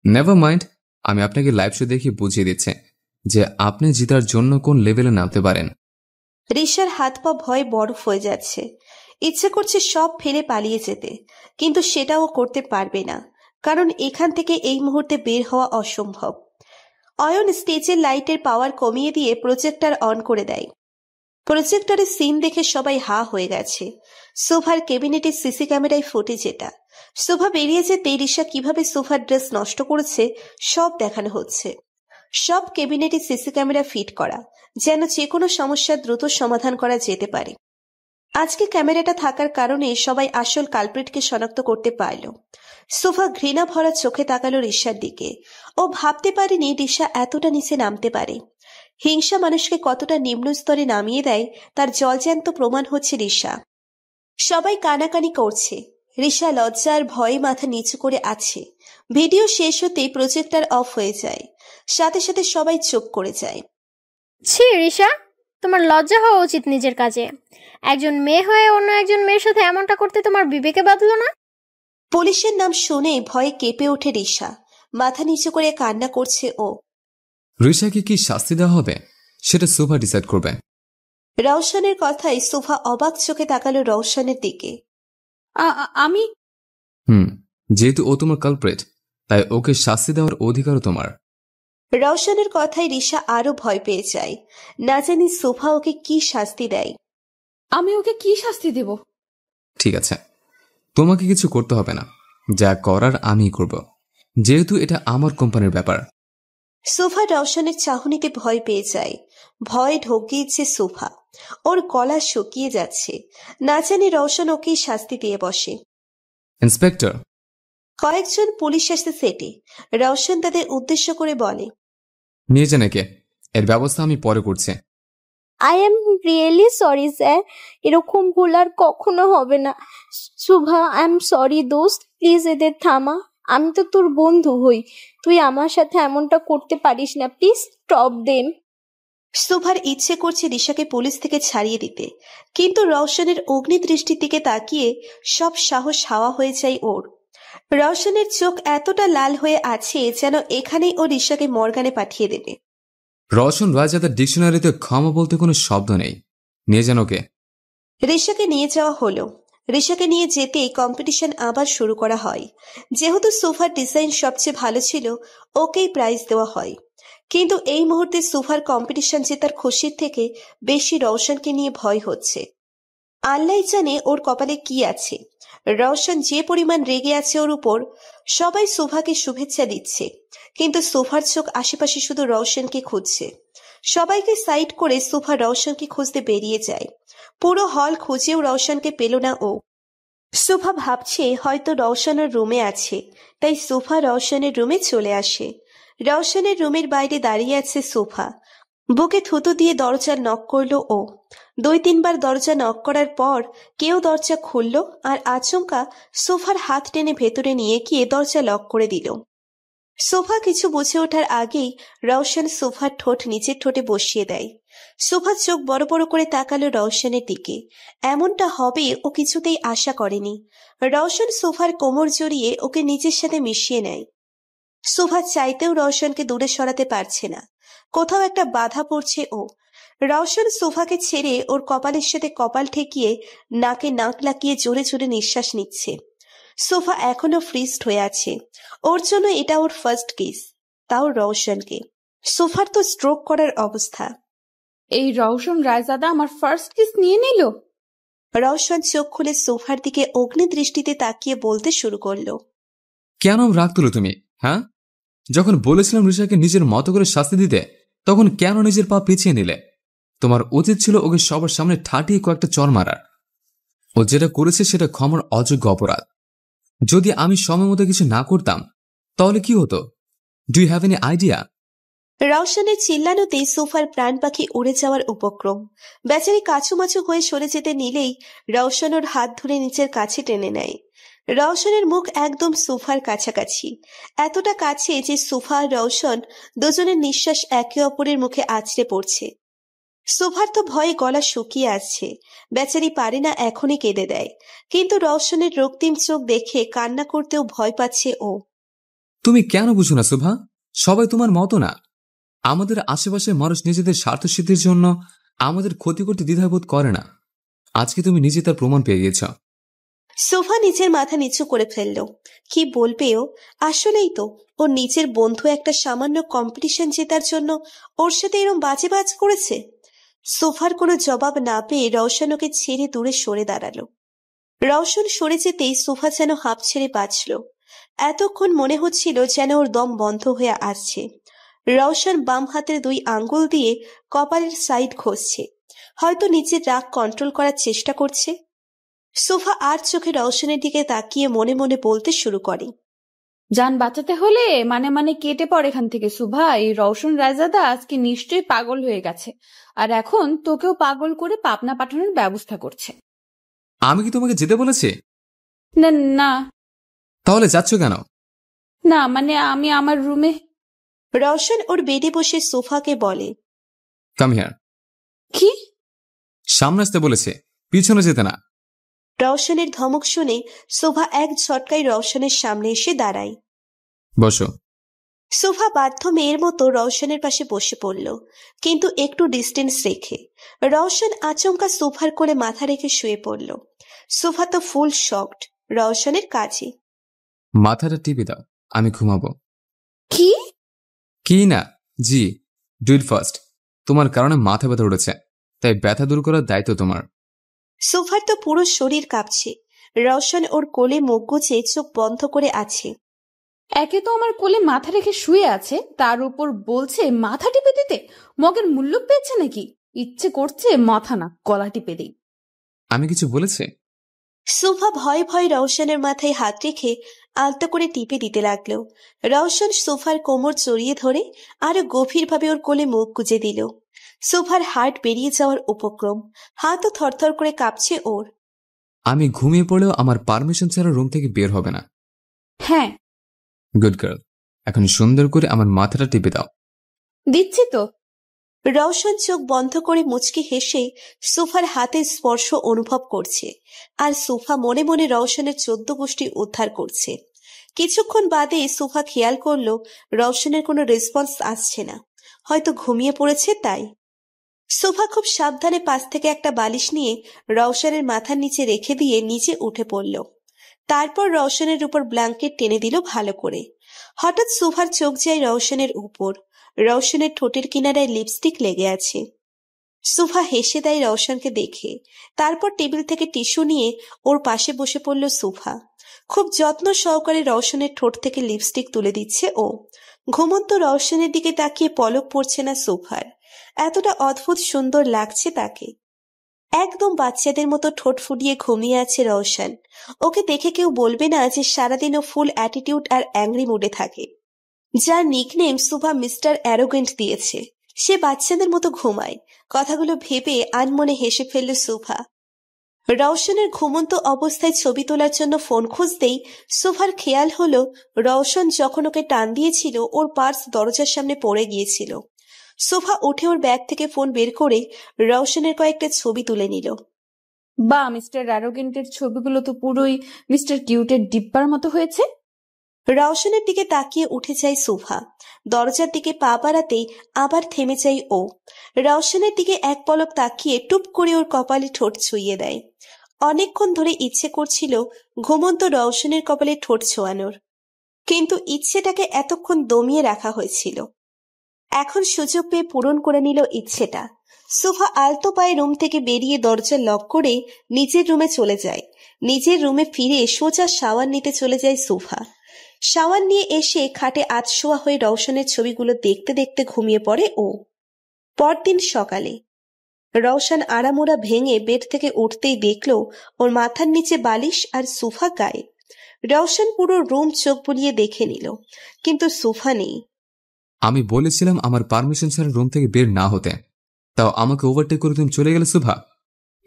নেভার মাইন্ড, আমি আপনাকে লাইভ শো দেখে বুঝিয়ে দিচ্ছি যে আপনি জেতার জন্য কোন লেভেলে নামতে পারেন। রিশার হাত পা ভয়ে বরফ হয়ে যাচ্ছে। ইচ্ছে করছে সব ফেলে পালিয়ে যেতে, কিন্তু সেটাও করতে পারবে না, কারণ এখান থেকে এই মুহূর্তে বের হওয়া অসম্ভব। অয়ন স্টেজের লাইটের পাওয়ার কমিয়ে দিয়ে প্রজেক্টর অন করে দেয়। প্রজেক্টরের সিন দেখে সবাই হা হয়ে গেছে। শোভার ক্যাবিনেটের সিসি ক্যামেরায় ফুটেজ এটা। শোভা বেরিয়ে যেতে রিশা কিভাবে শোভার ড্রেস নষ্ট করেছে সব দেখানো হচ্ছে। সব ক্যাবিনেটে সিসি ক্যামেরা ফিট করা, যেন যে কোনো সমস্যার দ্রুত সমাধান করা যেতে পারে। আজকে ক্যামেরাটা থাকার কারণে সবাই আসল কালপ্রিটকে শনাক্ত করতে পারল। শোভা ঘৃণা ভরা চোখে তাকালো রিশার দিকে। ও ভাবতে পারেনি রিশা এতটা নিচে নামতে পারে। হিংসা মানুষকে কতটা নিম্ন স্তরে নামিয়ে দেয় তার জলজ্যান্ত প্রমাণ হচ্ছে রিশা। সবাই কানাকানি করছে। রিশা লজ্জার ভয়ে মাথা নিচু করে আছে। ভিডিও শেষ হতেই প্রজেক্টর অফ হয়ে যায়। সাথে সাথে সবাই চুপ করে যায়। ছি রিশা, তোমার লজ্জা হওয়া উচিত নিজের কাজে। একজন মেয়ে হয়ে অন্য একজন মেয়ের সাথে এমনটা করতে তোমার বিবেকে বাঁধলো না? পুলিশের নাম শুনে ভয়ে কেঁপে ওঠে রিশা। মাথা নিচু করে কান্না করছে ও। রিশাকে কি শাস্তি দেওয়া হবে সেটা শোভা ডিসাইড করবে। রওশনের কথায় শোভা অবাক চোখে তাকালো রওশনের দিকে। আমি যেহেতু ও তোমার কালপ্রিট, তাই ওকে শাস্তি দেওয়ার অধিকারও তোমার। রওশনের কথায় রিশা আরো ভয় পেয়ে যায়। না জানি শোভা ওকে কি শাস্তি দেয়। আমি ওকে কি শাস্তি দেব? ঠিক আছে, তোমাকে কিছু করতে হবে না, যা করার আমিই করব, যেহেতু এটা আমার কোম্পানির ব্যাপার। সোফা রওশনের চাহনিতে ভয় পেয়ে যায়। ভয় ঢোকিয়েছে সোফা। ওর গলা শুকিয়ে যাচ্ছে। না জানি রওশন ওকেই শাস্তি দিয়ে বসে। ইন্সপেক্টর, কয়েকজন পুলিশ আসে সেটে। রওশন তাদের উদ্দেশ্য করে বলে, নিয়ে যান একে, এর ব্যবস্থা আমি পরে করছি। I am really sorry sir, এরকম ভুল আর কখনো হবে না। শুভা, আই এম সরি দোস্ত, প্লিজ এদের থামা। আমি তো তোর বন্ধু হই, তুই আমার সাথে এমনটা করতে পারিস না, প্লিজ স্টপ দেম। শোভার ইচ্ছে করছে রিশাকে পুলিশ থেকে ছাড়িয়ে দিতে, কিন্তু রওশনের অগ্নি দৃষ্টির দিকে তাকিয়ে সব সাহস হাওয়া হয়ে যায় ওর। রওশনের চোখ এতটা লাল হয়ে আছে যেন এখানেই ও রিশাকে মর্গানে পাঠিয়ে দেবে। রওশন রাজাদের ডিকশনারিতে ক্ষমা বলতে কোনো শব্দ নেই, নিয়ে যান ওকে। রিশাকে নিয়ে যাওয়া হলো। রিশাকে নিয়ে যেতেই কম্পিটিশন আবার শুরু করা হয়। যেহেতু সোফার ডিজাইন সবচেয়ে ভালো ছিল, ওকেই প্রাইজ দেওয়া হয়। কিন্তু এই মুহূর্তে সোফার কম্পিটিশন জেতার খুশির থেকে বেশি রওশনকে নিয়ে ভয় হচ্ছে। আল্লাহ জানে ওর কপালে কি আছে। রওশন যে পরিমাণ রেগে আছে ওর উপর। সবাই সোফাকে শুভেচ্ছা দিচ্ছে, কিন্তু সোফার চোখ আশেপাশে শুধু রওশনকে খুঁজছে। সবাইকে সাইড করে সোফা রওশনকে খুঁজতে বেরিয়ে যায়। পুরো হল খুঁজেও রওশনকে পেল না ও। সোফা ভাবছে হয়তো রওশনের রুমে আছে, তাই সোফা রওশনের রুমে চলে আসে। রওশনের রুমের বাইরে দাঁড়িয়ে আছে সোফা। বুকে থুতু দিয়ে দরজা নক করলো ও। 2-3 বার দরজা নক করার পর কেউ দরজা খুলল আর আচমকা সোফার হাত টেনে ভেতরে নিয়ে গিয়ে দরজা লক করে দিল। সোফা কিছু বুঝে ওঠার আগেই রওশন সোফার ঠোঁট নিচের ঠোঁটে বসিয়ে দেয়। সোফা চোখ বড় বড় করে তাকালো রওশনের দিকে। এমনটা হবে ও কিছুতেই আশা করেনি। রওশন সোফার কোমর জড়িয়ে ওকে নিজের সাথে মিশিয়ে নেয়। সোফা চাইতেও রওশনকে দূরে সরাতে পারছে না। কোথাও একটা বাধা পড়ছে ও। রওশন সোফাকে ছেড়ে ওর কপালের সাথে কপাল ঠেকিয়ে নাকে নাক লাগিয়ে জোরে জোরে নিঃশ্বাস নিচ্ছে। সোফা এখনো ফ্রিজড হয়ে আছে। ওর জন্য এটা ওর ফার্স্ট কিস, তাও রওশনকে। সোফার তো স্ট্রোক করার অবস্থা। এই রওশন রায়জাদা আমার ফার্স্ট কিস নিয়ে নিল। রওশন চোখ খুলে সোফার দিকে অগ্নি দৃষ্টিতে তাকিয়ে বলতে শুরু করলো, কেন রাগ তুলো তুমি? হ্যাঁ, যখন বলেছিলাম ঋষাকে নিজের মতো করে শাস্তি দিতে, তখন কেন নিজের পা পিছিয়ে নিলে? তোমার উচিত ছিল ওকে সবার সামনে ঠাটিয়ে কয়েকটা চড় মারার। ও যেটা করেছে সেটা ক্ষমার অযোগ্য অপরাধ। যদি আমি সময় মতো কিছু না করতাম তাহলে কি হতো? Do you have any idea? রওশনের চিল্লানোতেই সোফার প্রাণ পাখি উড়ে যাওয়ার উপক্রম। বেচারি কাছুমাছু হয়ে সরে যেতে নিলেই রওশন ওর হাত ধরে নিচের কাছে টেনে নেয়। রওশনের মুখ একদম সোফার কাছাকাছি, এতটা কাছে যে সোফা আর রওশন দুজনের নিঃশ্বাস একে অপরের মুখে আছড়ে পড়ছে। সোফার তো ভয়ে গলা শুকিয়ে আসছে। বেচারি পারে না এখনই কেঁদে দেয়, কিন্তু রওশনের রক্তিম চোখ দেখে কান্না করতেও ভয় পাচ্ছে ও। তুমি কেন বুঝো না শোভা? সবাই তোমার মতো না। আমাদের আশেপাশে মানুষ নিজেদের স্বার্থ সিদ্ধির জন্য আমাদের ক্ষতি করতে দ্বিধাবোধ করে না। আজকে তুমি নিজে তার প্রমাণ পেয়ে গেছ। সোফা নিজের মাথা নিচু করে ফেলল। কি বলবে ও? আসলেই তো ওর নিজের বন্ধু একটা সামান্য কম্পিটিশন জেতার জন্য ওর সাথে এরম বাজে বাজ করেছে। সোফার কোনো জবাব না পেয়ে রওশন ওকে ছেড়ে দূরে সরে দাঁড়ালো। রওশন সরে যেতেই সোফা যেন হাঁপ ছেড়ে বাঁচল। এতক্ষণ মনে হচ্ছিল যেন ওর দম বন্ধ হয়ে আসছে। রওশন বাম হাতের 2 আঙ্গুল দিয়ে কপালের সাইড ঘষছে, হয়তো নিজের রাগ কন্ট্রোল করার চেষ্টা করছে। সোফা আর চোখে রওশনের দিকে তাকিয়ে মনে মনে বলতে শুরু করে, যান বাঁচাতে হলে মানে কেটে পড় এখান থেকে সুভা। এই রওশন রায়জাদা আজকে নিশ্চয়ই পাগল হয়ে গেছে, আর এখন তোকেও পাগল করে পাবনা পাঠানোর ব্যবস্থা করছে। আমি কি তোমাকে যেতে বলেছি? না না তাহলে যাচ্ছ কেন? না মানে আমি আমার রুমে। রওশন ওর বেডে বসে সোফাকে বলে, কাম হিয়ার। কি? সামনে আসতে বলেছে, পিছনে যেতে না। রওশনের ধমক শুনে সোফা এক ঝটকায় রওশনের সামনে এসে দাঁড়ায়। বসো। সোফা বাধ্য মেয়ের মতো রওশনের পাশে বসে পড়ল, কিন্তু একটু ডিস্টেন্স রেখে। রওশন আচমকা সোফার কোলে মাথা রেখে শুয়ে পড়ল। সোফা তো ফুল শকড রওশনের কাজে। মাথাটা টিপে দাও, আমি ঘুমাবো। কি? কি না, জি, ডু ইট ফার্স্ট। তোমার কারণে মাথা ব্যথা উঠেছে, তাই ব্যথা দূর করার দায়িত্ব তোমার। সোফার তো পুরো শরীর কাঁপছে। রওশন ওর কোলে মুখ গুজে চোখ বন্ধ করে আছে। একে তো আমার কোলে মাথা রেখে শুয়ে আছে, তার উপর বলছে মাথা টিপে দিতে। মগের মূল্য পেয়েছে নাকি? ইচ্ছে করছে মাথা না গলা টিপে দিই। আমি কিছু বলেছি? সোফা ভয়ে ভয়ে রওশনের মাথায় হাত রেখে আলতো করে টিপে দিতে লাগলো। রওশন সোফার কোমর জড়িয়ে ধরে আরো গভীরভাবে ওর কোলে মুখ গুজে দিল। সোফার হার্ট বেরিয়ে যাওয়ার উপক্রম, হাতও থরথর করে কাঁপছে ওর। আমি ঘুমিয়ে পড়লেও আমার পারমিশন ছাড়া রুম থেকে বের হবে না। হ্যাঁ। গুড গার্ল, এখন সুন্দর করে আমার মাথাটা টিপে দাও। দিচ্ছি তো। রওশন চোখ বন্ধ করে মুচকি হেসে সোফার হাতের স্পর্শ অনুভব করছে, আর সোফা মনে মনে রওশনের 14 গোষ্ঠী উদ্ধার করছে। কিছুক্ষণ বাদে সোফা খেয়াল করলো রওশনের কোনো রেসপন্স আসছে না, হয়তো ঘুমিয়ে পড়েছে তাই। সোফা খুব সাবধানে পাশ থেকে একটা বালিশ নিয়ে রওশনের মাথার নিচে রেখে দিয়ে নিচে উঠে পড়ল। তারপর রওশনের উপর ব্ল্যাঙ্কেট টেনে দিল ভালো করে। হঠাৎ সোফার চোখ যায় রওশনের উপর। রওশনের ঠোঁটের কিনারায় লিপস্টিক লেগে আছে। সোফা হেসে দেয় রওশনকে দেখে। তারপর টেবিল থেকে টিস্যু নিয়ে ওর পাশে বসে পড়ল সোফা। খুব যত্ন সহকারে রওশনের ঠোঁট থেকে লিপস্টিক তুলে দিচ্ছে ও। ঘুমন্ত রওশনের দিকে তাকিয়ে পলক পড়ছে না সোফার, এতটা অদ্ভুত সুন্দর লাগছে তাকে। একদম বাচ্চাদের মতো ঠোঁট ফুটিয়ে ঘুমিয়ে আছে রওশন। ওকে দেখে কেউ বলবে না যে সারাদিন ও ফুল অ্যাটিটিউড আর অ্যাংরি মুডে থাকে। যার নিকনেম সোফা মিস্টার অ্যারোগেন্ট দিয়েছে, সে বাচ্চাদের মতো ঘুমায়। কথাগুলো ভেবে আনমনে হেসে ফেলল সোফা। রওশনের ঘুমন্ত অবস্থায় ছবি তোলার জন্য ফোন খুঁজতেই সোফার খেয়াল হলো রওশন যখন ওকে টান দিয়েছিল ওর পার্স দরজার সামনে পড়ে গিয়েছিল। সোফা উঠে ওর ব্যাগ থেকে ফোন বের করে রওশনের কয়েকটা ছবি তুলে নিল। বা মিস্টার অ্যারোগেন্টের ছবিগুলো তো পুরোই মিস্টার কিউটের ডিব্বার মতো হয়েছে। রওশনের দিকে তাকিয়ে উঠে যায় সোফা। দরজার দিকে পা বাড়াতেই আবার থেমে যায় ও। রওশনের দিকে এক পলক তাকিয়ে টুপ করে ওর কপালে ঠোঁট ছুঁয়ে দেয়। অনেকক্ষণ ধরে ইচ্ছে করছিল ঘুমন্ত রওশনের কপালে ঠোঁট ছোঁয়ানোর, কিন্তু ইচ্ছেটাকে এতক্ষণ দমিয়ে রাখা হয়েছিল। এখন সুযোগ পেয়ে পূরণ করে নিল ইচ্ছেটা। সোফা আলতো পায়ে রুম থেকে বেরিয়ে দরজা লক করে নিজের রুমে চলে যায়। নিজের রুমে ফিরে সোজা শাওয়ার নিতে চলে যায় সোফা। শাওয়ার নিয়ে এসে খাটে আধশোয়া হয়ে রওশনের ছবিগুলো দেখতে দেখতে ঘুমিয়ে পড়ে ও। পরদিন সকালে রওশন আড়ামোড়া ভেঙে বেড থেকে উঠতেই দেখল ওর মাথার নিচে বালিশ আর সোফা গায়ে। রওশন পুরো রুম চোখ বুলিয়ে দেখে নিল, কিন্তু সোফা নেই। আমি বলেছিলাম আমার পারমিশন ছাড়া রুম থেকে বের না হতে, তাও আমাকে ওভারটেক করে তুমি চলে গেলে সুভা।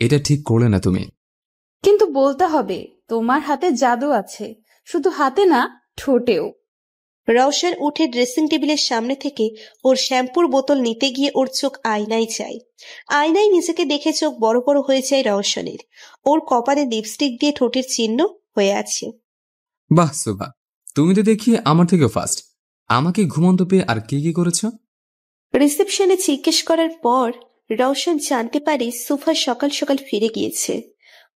এটা ঠিক করলে না তুমি। কিন্তু বলতে হবে তোমার হাতে জাদু আছে, শুধু হাতে না ঠোঁটেও। রওশন উঠে ড্রেসিং টেবিলের সামনে থেকে ওর শ্যাম্পুর বোতল নিতে গিয়ে ওর চোখ আয়নায় যায়। আয়নায় নিজেকে দেখে চোখ বড় বড় হয়ে যায় রওশনের। ওর কপালে লিপস্টিক দিয়ে ঠোঁটের চিহ্ন হয়ে আছে। বাহ সুভা, তুমি তো দেখি আমার থেকে ফাস্ট। আমাকে ঘুমন্ত পেয়ে আর কি কি করেছ? রিসেপশনে জিজ্ঞেস করার পর রওশন জানতে পারে সুফা সকাল সকাল ফিরে গিয়েছে।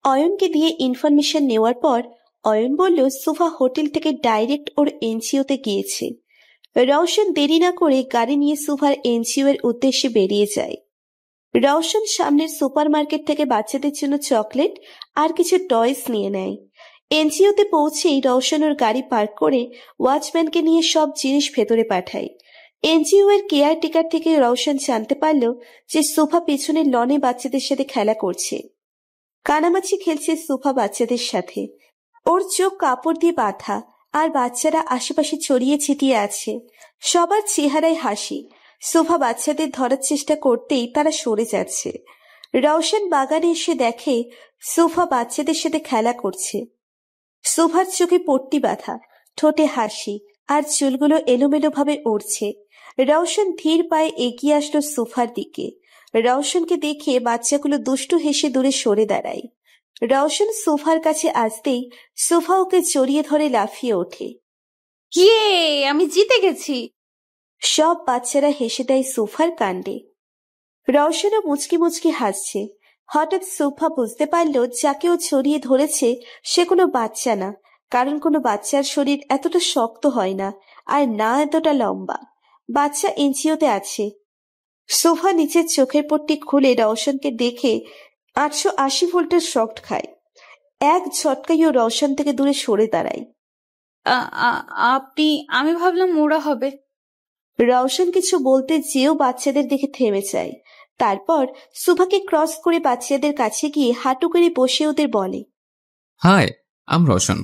অয়নকে দিয়ে ইনফরমেশন নেওয়ার পর অয়ন বলল সোফা হোটেল থেকে ডাইরেক্ট ওর এনজিওতে গিয়েছে। রওশন দেরি না করে গাড়ি নিয়ে সোফার এনজিও এর উদ্দেশ্যে বেরিয়ে যায়। রওশন সামনের সুপার মার্কেট থেকে বাচ্চাদের জন্য চকলেট আর কিছু টয়স নিয়ে নেয়। এনজিওতে পৌঁছেই রওশন ওর গাড়ি পার্ক করে ওয়াচম্যানকে নিয়ে সব জিনিস ভেতরে পাঠায়। এনজিও এর কেয়ারটেকার থেকে রওশন জানতে পারল যে সোফা পেছনের লনে বাচ্চাদের সাথে খেলা করছে। কানামাছি খেলছে সোফা বাচ্চাদের সাথে। ওর চোখ কাপড় দিয়ে বাঁধা আর বাচ্চারা আশেপাশে ছড়িয়ে ছিটিয়ে আছে। সবার চেহারায় হাসি। সোফা বাচ্চাদের ধরার চেষ্টা করতেই তারা সরে যাচ্ছে। রওশন বাগানে এসে দেখে সোফা বাচ্চাদের সাথে খেলা করছে। সোফার চোখে পট্টি বাঁধা, ঠোঁটে হাসি আর চুলগুলো এলোমেলো ভাবে উড়ছে। রওশন ধীর পায়ে এগিয়ে আসলো সোফার দিকে। রওশনকে দেখে বাচ্চাগুলো দুষ্টু হেসে দূরে সরে দাঁড়ায়। রওশন সোফার কাছে আসতেই সোফা ওকে জড়িয়ে ধরে লাফিয়ে ওঠে। ইয়ে, আমি জিতে গেছি। সব বাচ্চারা হেসে দেয় সোফার কাণ্ডে। রওশনও মুচকি মুচকি হাসছে। হঠাৎ সোফা বুঝতে পারল যাকে ও ছড়িয়ে ধরেছে সে কোনো বাচ্চা না, কারণ কোনো বাচ্চার শরীর এতটা শক্ত হয় না আর না এতটা লম্বা। বাচ্চা এনজিওতে আছে। সোফা নিচের চোখের পট্টি খুলে রওশনকে দেখে 880 ভোল্টের শক খায়। এক ঝটকায় ও রওশন থেকে দূরে সরে দাঁড়ায়। আমি ভাবলাম ওরা হবে। রওশন কিছু বলতে যেও বাচ্চাদের দেখে থেমে যায়। তারপর সুভাকে ক্রস করে বাচ্চাদের কাছে গিয়ে হাঁটু করে বসে ওদের বলে, হাই, আম রওশন,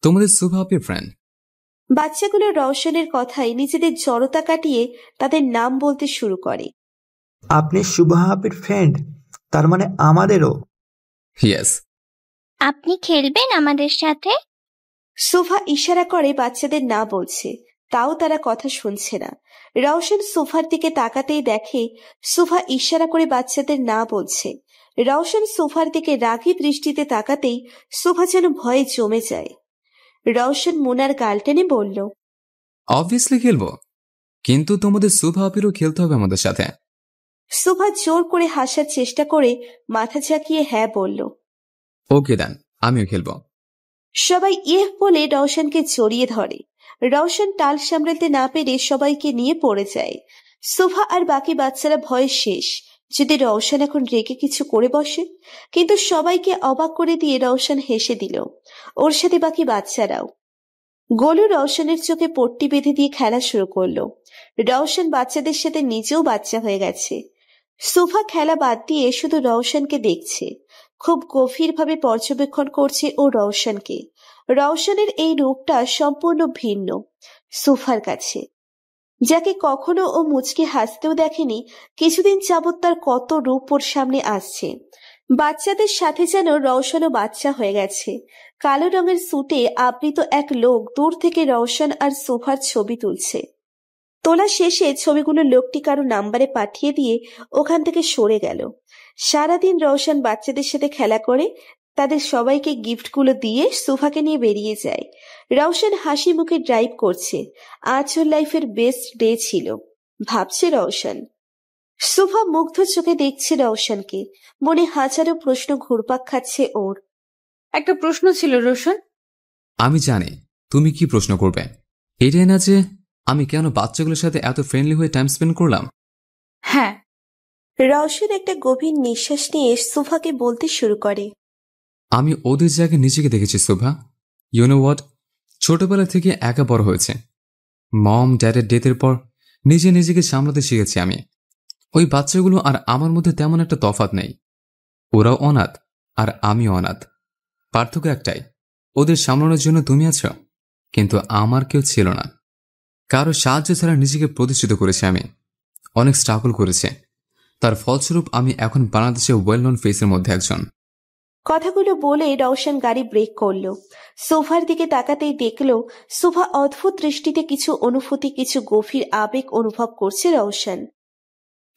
তোমাদের সুভা আপের ফ্রেন্ড। বাচ্চাগুলো রওশনের কথায় নিজেদের জড়তা কাটিয়ে তাদের নাম বলতে শুরু করে। আপনি সুভা আপের ফ্রেন্ড? তার মানে আমাদেরও? ইয়েস। আপনি খেলবেন আমাদের সাথে? সুভা ইশারা করে বাচ্চাদের না বলছে, তাও তারা কথা শুনছে না। রওশন সোফার দিকে তাকাতেই দেখে সুভা ইশারা করে বাচ্চাদের না বলছে। রওশন সোফার দিকে রাগী দৃষ্টিতে তাকাতেই সুভা যেন ভয়ে জমে যায়। রওশন মোনার গাল টেনে বলল, অবভিয়াসলি খেলবো, কিন্তু তোমাদের সুভা আপেরও খেলতে হবে আমাদের সাথে। সুভা জোর করে হাসার চেষ্টা করে মাথা ঝাঁকিয়ে হ্যাঁ বলল। ওকে দেন, আমিও খেলবো। সবাই ইয়েহ বলে রওশনকে জড়িয়ে ধরে। রওশন টাল সামলাতে না পেরে সবাইকে নিয়ে পড়ে যায়। সুভা আর বাকি বাচ্চারা ভয়ে শেষ, যদি রওশন এখন রেগে কিছু করে বসে। কিন্তু সবাইকে অবাক করে দিয়ে রওশন হেসে দিল, ওর সাথে বাকি বাচ্চারাও। গোলু রওশনের চোখে পট্টি বেঁধে দিয়ে খেলা শুরু করলো। রওশন বাচ্চাদের সাথে নিজেও বাচ্চা হয়ে গেছে। সুভা খেলা বাদ দিয়ে শুধু রওশনকে দেখছে, খুব গভীরভাবে পর্যবেক্ষণ করছে ও রওশনকে। রওশনের এই রূপটা সম্পূর্ণ ভিন্ন সুফার কাছে, যাকে কখনো ও মুচকে হাসতেও দেখেনি। কিছুদিন যাবৎ তার কত রূপ ওর সামনে আসছে। বাচ্চাদের সাথে যেন রওশনও বাচ্চা হয়ে গেছে। কালো রঙের স্যুটে আবৃত এক লোক দূর থেকে রওশন আর সুফার ছবি তুলছে। তোলা শেষে ছবিগুলো লোকটি কারো নাম্বারে পাঠিয়ে দিয়ে ওখান থেকে সরে গেল। সারাদিন রওশন বাচ্চাদের সাথে খেলা করে তাদের সবাইকে গিফটগুলো দিয়ে সুফাকে নিয়ে বেরিয়ে যায়। রওশন হাসি মুখে ড্রাইভ করছে। আজ ওর লাইফের বেস্ট ডে ছিল, ভাবছে রওশন। সুফা মুগ্ধ চোখে দেখছে রওশনকে, মনে হাজারো প্রশ্ন ঘুরপাক খাচ্ছে ওর। একটা প্রশ্ন ছিল রোশন। আমি জানি তুমি কি প্রশ্ন করবে। এটাই না যে আমি কেন বাচ্চাগুলোর সাথে এত ফ্রেন্ডলি হয়ে টাইম স্পেন্ড করলাম? হ্যাঁ। রওশন একটা গভীর নিঃশ্বাস নিয়ে সুফাকে বলতে শুরু করে, আমি ওদের জায়গায় নিজেকে দেখেছি সুভা। ইউ নো হোয়াট, ছোটবেলা থেকে একা বড় হয়েছে। মম ড্যাডের ডেথের পর নিজেকে সামলাতে শিখেছি আমি। ওই বাচ্চাগুলো আর আমার মধ্যে তেমন একটা তফাৎ নেই। ওরাও অনাথ আর আমিও অনাথ। পার্থক্য একটাই, ওদের সামলানোর জন্য তুমি আছো, কিন্তু আমার কেউ ছিল না। কারো সাহায্য ছাড়া নিজেকে প্রতিষ্ঠিত করেছি আমি। অনেক স্ট্রাগল করেছে, তার ফলস্বরূপ আমি এখন বাংলাদেশে ওয়েল নোন ফেসের মধ্যে একজন। কথাগুলো বলে রওশন গাড়ি ব্রেক করলো। সোফার দিকে তাকাতেই দেখলো সোফা অদ্ভুত দৃষ্টিতে কিছু অনুভূতি, কিছু গভীর আবেগ অনুভব করছে রওশন।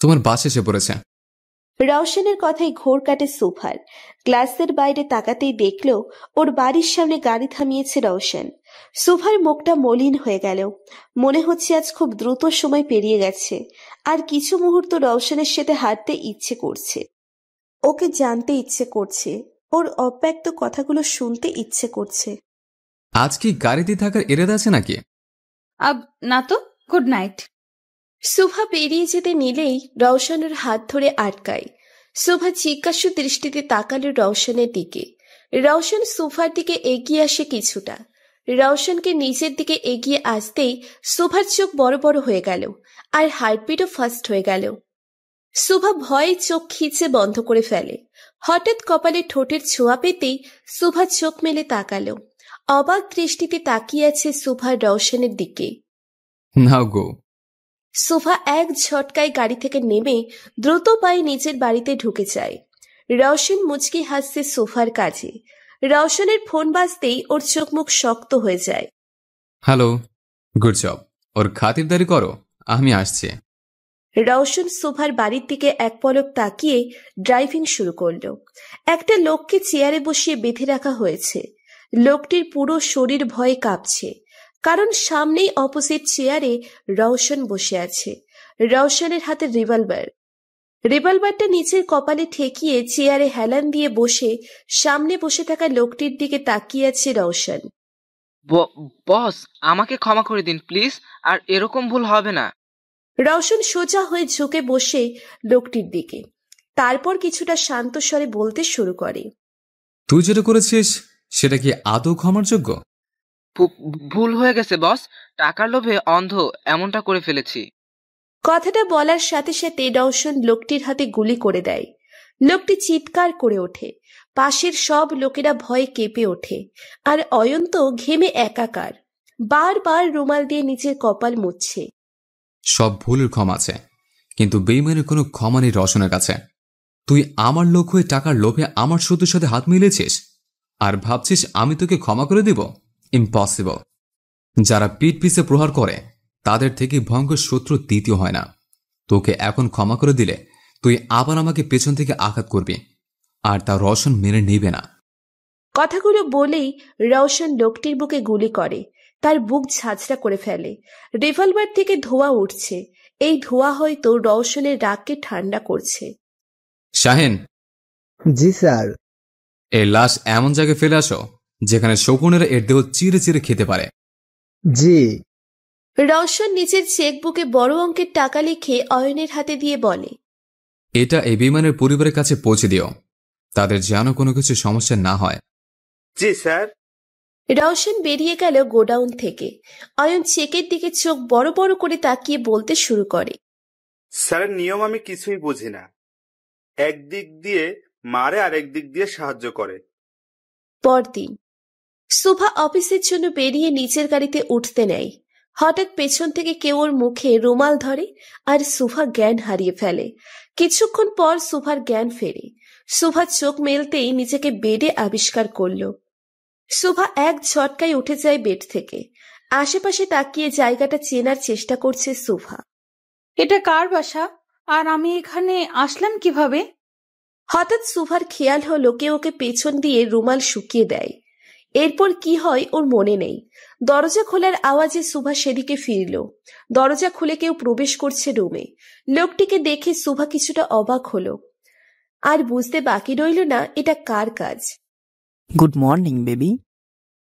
তোমার বাস এসে পড়েছে। রওশনের কথাই ঘোর কাটে সোফার। গ্লাসের বাইরে তাকাতেই দেখলো ওর বাড়ির সামনে গাড়ি থামিয়েছে রওশন। সোফার মুখটা মলিন হয়ে গেল, মনে হচ্ছে আজ খুব দ্রুত সময় পেরিয়ে গেছে। আর কিছু মুহূর্ত রওশনের সাথে হাঁটতে ইচ্ছে করছে, ওকে জানতে ইচ্ছে করছে। ওর অব্যক্ত কথাগুলো শুনতে ইচ্ছে করছে। আজ কি গাড়িতে থাকার এরাদা আছে নাকি? আব না তো, গুড নাইট। শুভা বেরিয়ে যেতে নিলেই রওশনের হাত ধরে আটকায়। শুভা জিজ্ঞাসু দৃষ্টিতে তাকালো রওশনের দিকে। রওশন সোফার দিকে এগিয়ে আসে কিছুটা। রওশনকে নিজের দিকে এগিয়ে আসতেই শুভার চোখ বড় বড় হয়ে গেল, আর হার্টবিটও ফাস্ট হয়ে গেল। শুভা ভয়ে চোখ খিচে বন্ধ করে ফেলে। হঠাৎ কপালে ঠোঁটের ছোঁয়া পেতেই শুভা চোখ মেলে তাকালো। অবাক দৃষ্টিতে তাকিয়ে আছে শুভা রওশনের দিকে। নাও গো। শুভা এক ঝটকায় গাড়ি থেকে নেমে দ্রুত পায়ে নিজের বাড়িতে ঢুকে যায়। রওশন মুচকি হাসছে সোফার কাছে। রওশনের ফোন বাজতেই ওর চোখ মুখ শক্ত হয়ে যায়। Hello, good job. ওর খাতিরদারি করো, আমি আসছি। রওশন সোফার বাড়ির দিকে এক পলক তাকিয়ে ড্রাইভিং শুরু করলো। একটা লোককে চেয়ারে বসিয়ে বেঁধে রাখা হয়েছে। লোকটির পুরো শরীর ভয়ে কাঁপছে, কারণ সামনেই অপোজিট চেয়ারে রওশন বসে আছে। রওশনের হাতে রিভলভার। রিভলভারটা নিচের কপালে ঠেকিয়ে চেয়ারে হেলান দিয়ে বসে সামনে বসে থাকা লোকটির দিকে তাকিয়ে আছে রওশন। বস, আমাকে ক্ষমা করে দিন প্লিজ, আর এরকম ভুল হবে না। রওশন সোজা হয়ে ঝুঁকে বসে লোকটির দিকে, তারপর কিছুটা শান্ত স্বরে বলতে শুরু করে। তুই যেটা করেছিস সেটা কি আদৌ ক্ষমার যোগ্য? ভুল হয়ে গেছে বস, টাকার লোভে অন্ধ এমনটা করে ফেলেছি। কথাটা বলার সাথে সাথে রওশন লোকটির হাতে গুলি করে দেয়। লোকটি চিৎকার করে ওঠে। পাশের সব লোকেরা ভয়ে কেঁপে ওঠে, আর অয়ন্ত ঘেমে একাকার। বারবার রুমাল দিয়ে নিজের কপাল মুছছে। সব ভুলের ক্ষমা আছে, কিন্তু বেইমানের কোনো ক্ষমা নেই রওশনের কাছে। তুই আমার লোক হয়ে টাকার লোভে আমার শত্রুর সাথে হাত মিলিয়েছিস, আর ভাবছিস আমি তোকে ক্ষমা করে দিব? ইম্পসিবল। যারা পিঠ পিছে প্রহার করে তাদের থেকে ভয়ঙ্কর শত্রু দ্বিতীয় হয় না। তোকে এখন ক্ষমা করে দিলে তুই আবার আমাকে পেছন থেকে আঘাত করবি, আর তা রওশন মেনে নেবে না। কথাগুলো বলেই রওশন লোকটির বুকে গুলি করে। তার বুক ঝাঁঝরা করে ফেলে। রিভলভার থেকে ধোঁয়া উঠছে। এই ধোঁয়া হয়তো রওশনের রাগকে ঠান্ডা করছে। শাহিন। জি স্যার। এই লাশ এমন জায়গায় ফেলে আসো যেখানে শকুনেরা এর দেহ চিরে চিরে খেতে পারে। জি। রওশন নিজের চেকবুকে বড় অঙ্কের টাকা লিখে অয়নের হাতে দিয়ে বলে, এটা এই বিমানের পরিবারের কাছে পৌঁছে দিও, তাদের যেন কোনো কিছু সমস্যা না হয়। জি স্যার। রওশন বেরিয়ে গেল গোডাউন থেকে। অয়ন চেকের দিকে চোখ বড় বড় করে তাকিয়ে বলতে শুরু করে, স্যারের নিয়ম আমি কিছুই বুঝি না। একদিক দিয়ে মারে আর একদিক দিয়ে সাহায্য করে। পরদিন শুভা অফিসের জন্য বেরিয়ে নিচের গাড়িতে উঠতে নেয়। হঠাৎ পেছন থেকে কেউ ওর মুখে রুমাল ধরে, আর শুভা জ্ঞান হারিয়ে ফেলে। কিছুক্ষণ পর শুভার জ্ঞান ফেরে। শুভা চোখ মেলতেই নিজেকে বেডে আবিষ্কার করল। শুভা এক ঝটকায় উঠে যায় বেড থেকে। আশেপাশে তাকিয়ে জায়গাটা চেনার চেষ্টা করছে শুভা। এটা কার বাসা, আর আমি এখানে আসলাম কিভাবে? হঠাৎ শুভার খেয়াল হলো কেউ ওকে পেছন দিয়ে রুমাল শুকিয়ে দেয়। এরপর কি হয় ওর মনে নেই। দরজা খোলার আওয়াজে শুভা সেদিকে ফিরল। দরজা খুলে কেউ প্রবেশ করছে রুমে। লোকটিকে দেখে শুভা কিছুটা অবাক হলো, আর বুঝতে বাকি রইল না এটা কার কাজ। Good morning baby.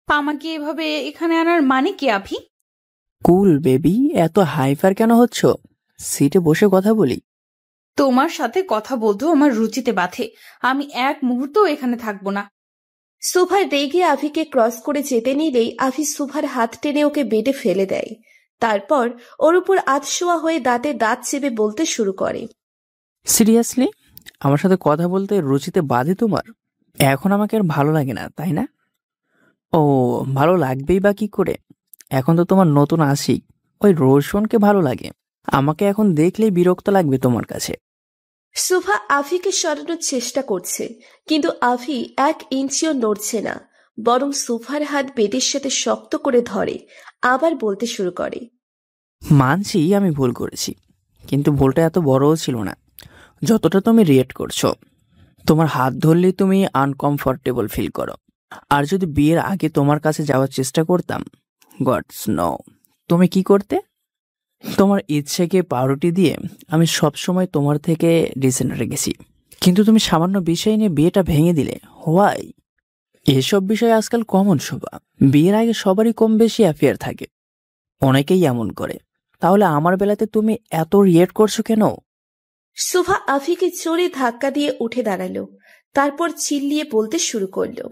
আমাকে এভাবে এখানে আনার মানে কি আভি? কুল বেবি, এত হাইফার কেন হচ্ছ? সিটে বসে কথা বলি। তোমার সাথে কথা বলতেও আমার রুচিতে বাধে। আমি এক মুহূর্তও এখানে থাকবো না। শুভা রেগে আভিকে ক্রস করে যেতে নিলেই আভি শুভার হাত টেনে ওকে বেডে ফেলে দেয়। তারপর ওর উপর আধশোয়া হয়ে দাঁতে দাঁত চেপে বলতে শুরু করে, সিরিয়াসলি আমার সাথে কথা বলতে রুচিতে বাধে তোমার? এখন আমাকে আর ভালো লাগে না, তাই না? ও, ভালো লাগবেই বা কি করে? এখন তো তোমার নতুন আশিক ওই রোশনকে ভালো লাগে। আমাকে এখন দেখলেই বিরক্ত লাগবে তোমার কাছে। শুভা আভিকে সরানোর চেষ্টা করছে, কিন্তু আভি এক ইঞ্চিও নড়ছে না, বরং শুভার হাত বেডের সাথে শক্ত করে ধরে। আবার বলতে শুরু করে, মানছি আমি ভুল করেছি, কিন্তু ভুলটা এত বড়ও ছিল না যতটা তুমি রিয়েক্ট করছো। তোমার হাত ধরলেই তুমি আনকমফোর্টেবল ফিল করো। আর যদি বিয়ের আগে তোমার কাছে যাওয়ার চেষ্টা করতাম, গডস নো, তুমি কি করতে? তোমার ইচ্ছেকে প্রায়োরিটি দিয়ে আমি সবসময় তোমার থেকে ডিসেন্ট রেখেছি। কিন্তু তুমি সামান্য বিষয় নিয়ে বিয়েটা ভেঙে দিলে, হোয়াই? এসব বিষয় আজকাল কমন শোভা। বিয়ের আগে সবারই কম বেশি অ্যাফেয়ার থাকে, অনেকেই এমন করে। তাহলে আমার বেলাতে তুমি এত রিয়েক্ট করছো কেন? শুভা আফিকে জোরে ধাক্কা দিয়ে উঠে দাঁড়ালো, তারপর চিল্লিয়ে বলতে শুরু করলো।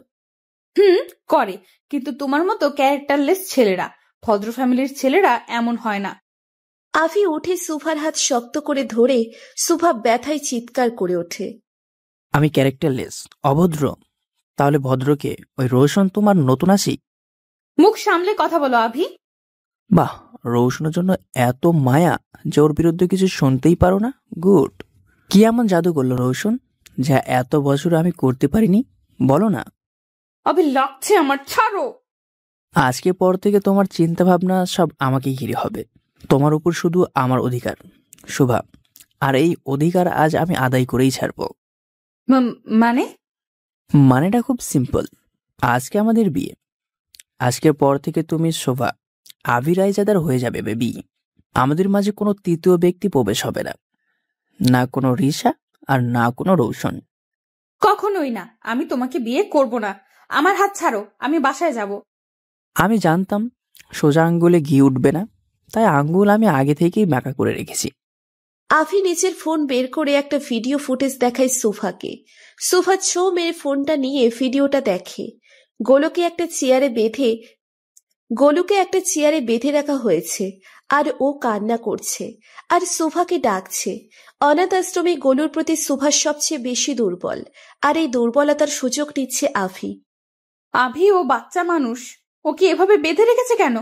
করে, কিন্তু তোমার মতো ক্যারেক্টারলেস ছেলেরা, ভদ্র ফ্যামিলির ছেলেরা এমন হয় না। আফি উঠে সুভার হাত শক্ত করে ধরে সুভা ব্যথায় চিৎকার করে ওঠে। আমি ক্যারেক্টারলেস, অভদ্র? তাহলে ভদ্রকে ওই রোশন তোমার নতুন আসি? মুখ সামলে কথা বলো আভি। বাহ, রোশনের জন্য এত মায়া যে ওর বিরুদ্ধে কিছু শুনতেই পারো না। গুড। কি এমন জাদু করলো রোশন যা এত বছর আমি করতে পারিনি? বলো না। আভি লাগছে আমার, ছাড়ো। আজকে পর থেকে তোমার চিন্তা ভাবনা সব আমাকে ঘিরে হবে। তোমার উপর শুধু আমার অধিকার শোভা, আর এই অধিকার আজ আমি আদায় করেই ছাড়ব। মানেটা খুব সিম্পল। আজকে আমাদের বিয়ে। আজকের পর থেকে তুমি শোভা আভি রায়জাদার হয়ে যাবে বেবি। আমাদের মাঝে কোনো তৃতীয় ব্যক্তি প্রবেশ হবে না, না কোনো রিশা আর না কোনো রৌশন। কখনোই না। আমি তোমাকে বিয়ে করব না। আমার হাত ছাড়ো, আমি বাসায় যাব। আমি জানতাম সোজা আঙ্গুলে ঘি উঠবে না, তাই আঙ্গুল আমি আগে থেকেই বাঁকা করে রেখেছি। আফি নিজের ফোন বের করে একটা ভিডিও ফুটেজ দেখায় সোফাকে। সোফা ছো মেরে ফোনটা নিয়ে ভিডিওটা দেখে। গোলুকে একটা চেয়ারে বেঁধে রাখা হয়েছে, আর ও কান্না করছে আর সোফাকে ডাকছে। অনাথ আশ্রমে গোলুর প্রতি সোফা সবচেয়ে বেশি দুর্বল, আর এই দুর্বলতার সুযোগ নিচ্ছে আফি। আভি ও বাচ্চা মানুষ, ওকে এভাবে বেঁধে রেখেছে কেন?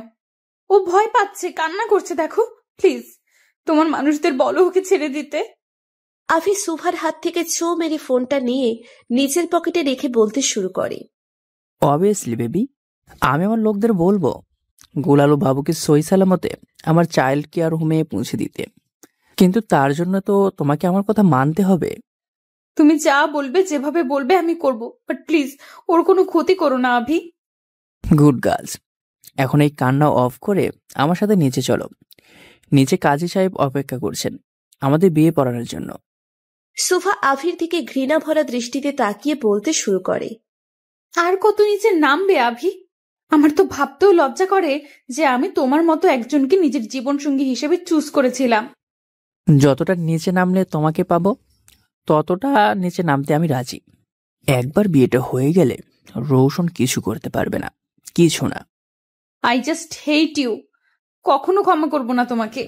ও ভয় পাচ্ছে, কান্না করছে। দেখো প্লিজ, তোমার মানুষদের বলো ওকে ছেড়ে দিতে। আফি সোফার হাত থেকে ছো মেরে ফোনটা নিয়ে নিচের পকেটে রেখে বলতে শুরু করে। অবভিয়াসলি বেবি, আমি আমার লোকদের বলবো গোলালু বাবুকে সই সালামতে আমার চাইল্ড কেয়ার হোমে পৌঁছে দিতে, কিন্তু তার জন্য তো তোমাকে আমার কথা মানতে হবে। তুমি যা বলবে, যেভাবে বলবে আমি করব, বাট প্লিজ ওর কোনো ক্ষতি করো না আভি। গুড গার্লস, এখন এই কান্না অফ করে আমার সাথে নিচে চলো। নিচে কাজী সাহেব অপেক্ষা করছেন আমাদের বিয়ে পড়ানোর জন্য। সোফা আফির দিকে ঘৃণা ভরা দৃষ্টিতে তাকিয়ে বলতে শুরু করে। আর কত নিচে নামবে আভি? আমার তো ভাবতেও লজ্জা করে যে আমি তোমার মতো একজনকে নিজের জীবনসঙ্গী হিসেবে চুজ করেছিলাম। যতটা নিচে নামলে তোমাকে পাবো, ততটা নিচে নামতে আমি রাজি। একবার বিয়েটা হয়ে গেলে রৌশন কিছু করতে পারবে না, কিছু না। I just hate you. কখনো ক্ষমা করব না তোমাকে।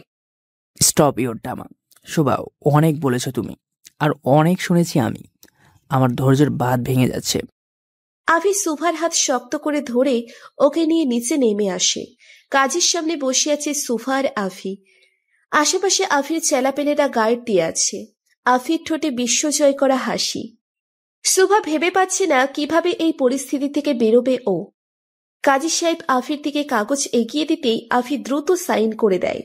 স্টপ ইওর ড্রামা শোভা, অনেক বলেছো তুমি, আর অনেক শুনেছি আমি। আমার ধৈর্যের বাঁধ ভেঙে যাচ্ছে। আভি সুভার হাত শক্ত করে ধরে ওকে নিয়ে নিচে নেমে আসে। কাজের সামনে বসে আছে সুভা আর আভি। আশেপাশে আভির চেলাপেলেরা গার্ড দিয়ে আছে। আভির ঠোঁটে বিশ্বজয় করা হাসি। সুভা ভেবে পাচ্ছে না কিভাবে এই পরিস্থিতি থেকে বেরোবে ও। কাজী সাহেব আভির দিকে কাগজ এগিয়ে দিতেই আভি দ্রুত সাইন করে দেয়।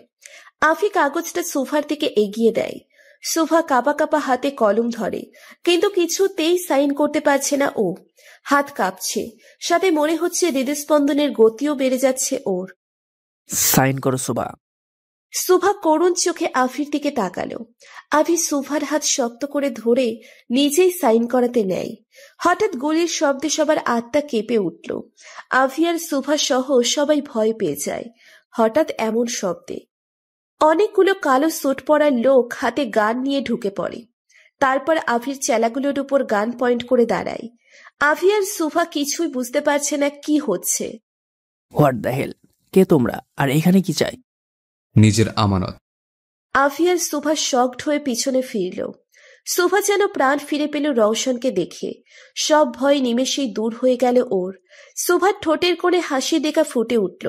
আভি কাগজটা সুভার দিকে এগিয়ে দেয়। সুভা কাঁপা কাঁপা হাতে কলম ধরে, কিন্তু কিছুতেই সাইন করতে পারছে না ও। হাত কাঁপছে, সাথে মনে হচ্ছে হৃদস্পন্দনের গতিও বেড়ে যাচ্ছে ওর। সাইন করো শোভা। সুভা করুণ চোখে আভির দিকে তাকালো। আভি সুভার হাত শক্ত করে ধরে নিজেই সাইন করাতে নেয়। হঠাৎ গুলির শব্দে সবার আত্মা কেঁপে উঠল। আভি আর সুভা সহ সবাই ভয় পেয়ে যায় হঠাৎ এমন শব্দে। অনেকগুলো কালো স্যুট পরা লোক হাতে গান নিয়ে ঢুকে পড়ে। তারপর আভির চেলাগুলোর উপর গান পয়েন্ট করে দাঁড়ায়। আভি আর সুভা কিছুই বুঝতে পারছে না কি হচ্ছে। হোয়াট দ্য হেল, কে তোমরা আর এখানে কি চাই? নিজের আমানত। আভি আর সুভা শকড হয়ে পিছনে ফিরল। সুভা যেন প্রাণ ফিরে পেল রওশনকে দেখে। সব ভয় নিমেষেই দূর হয়ে গেল ওর। সুভার ঠোঁটের কোণে হাসি দেখা ফুটে উঠল।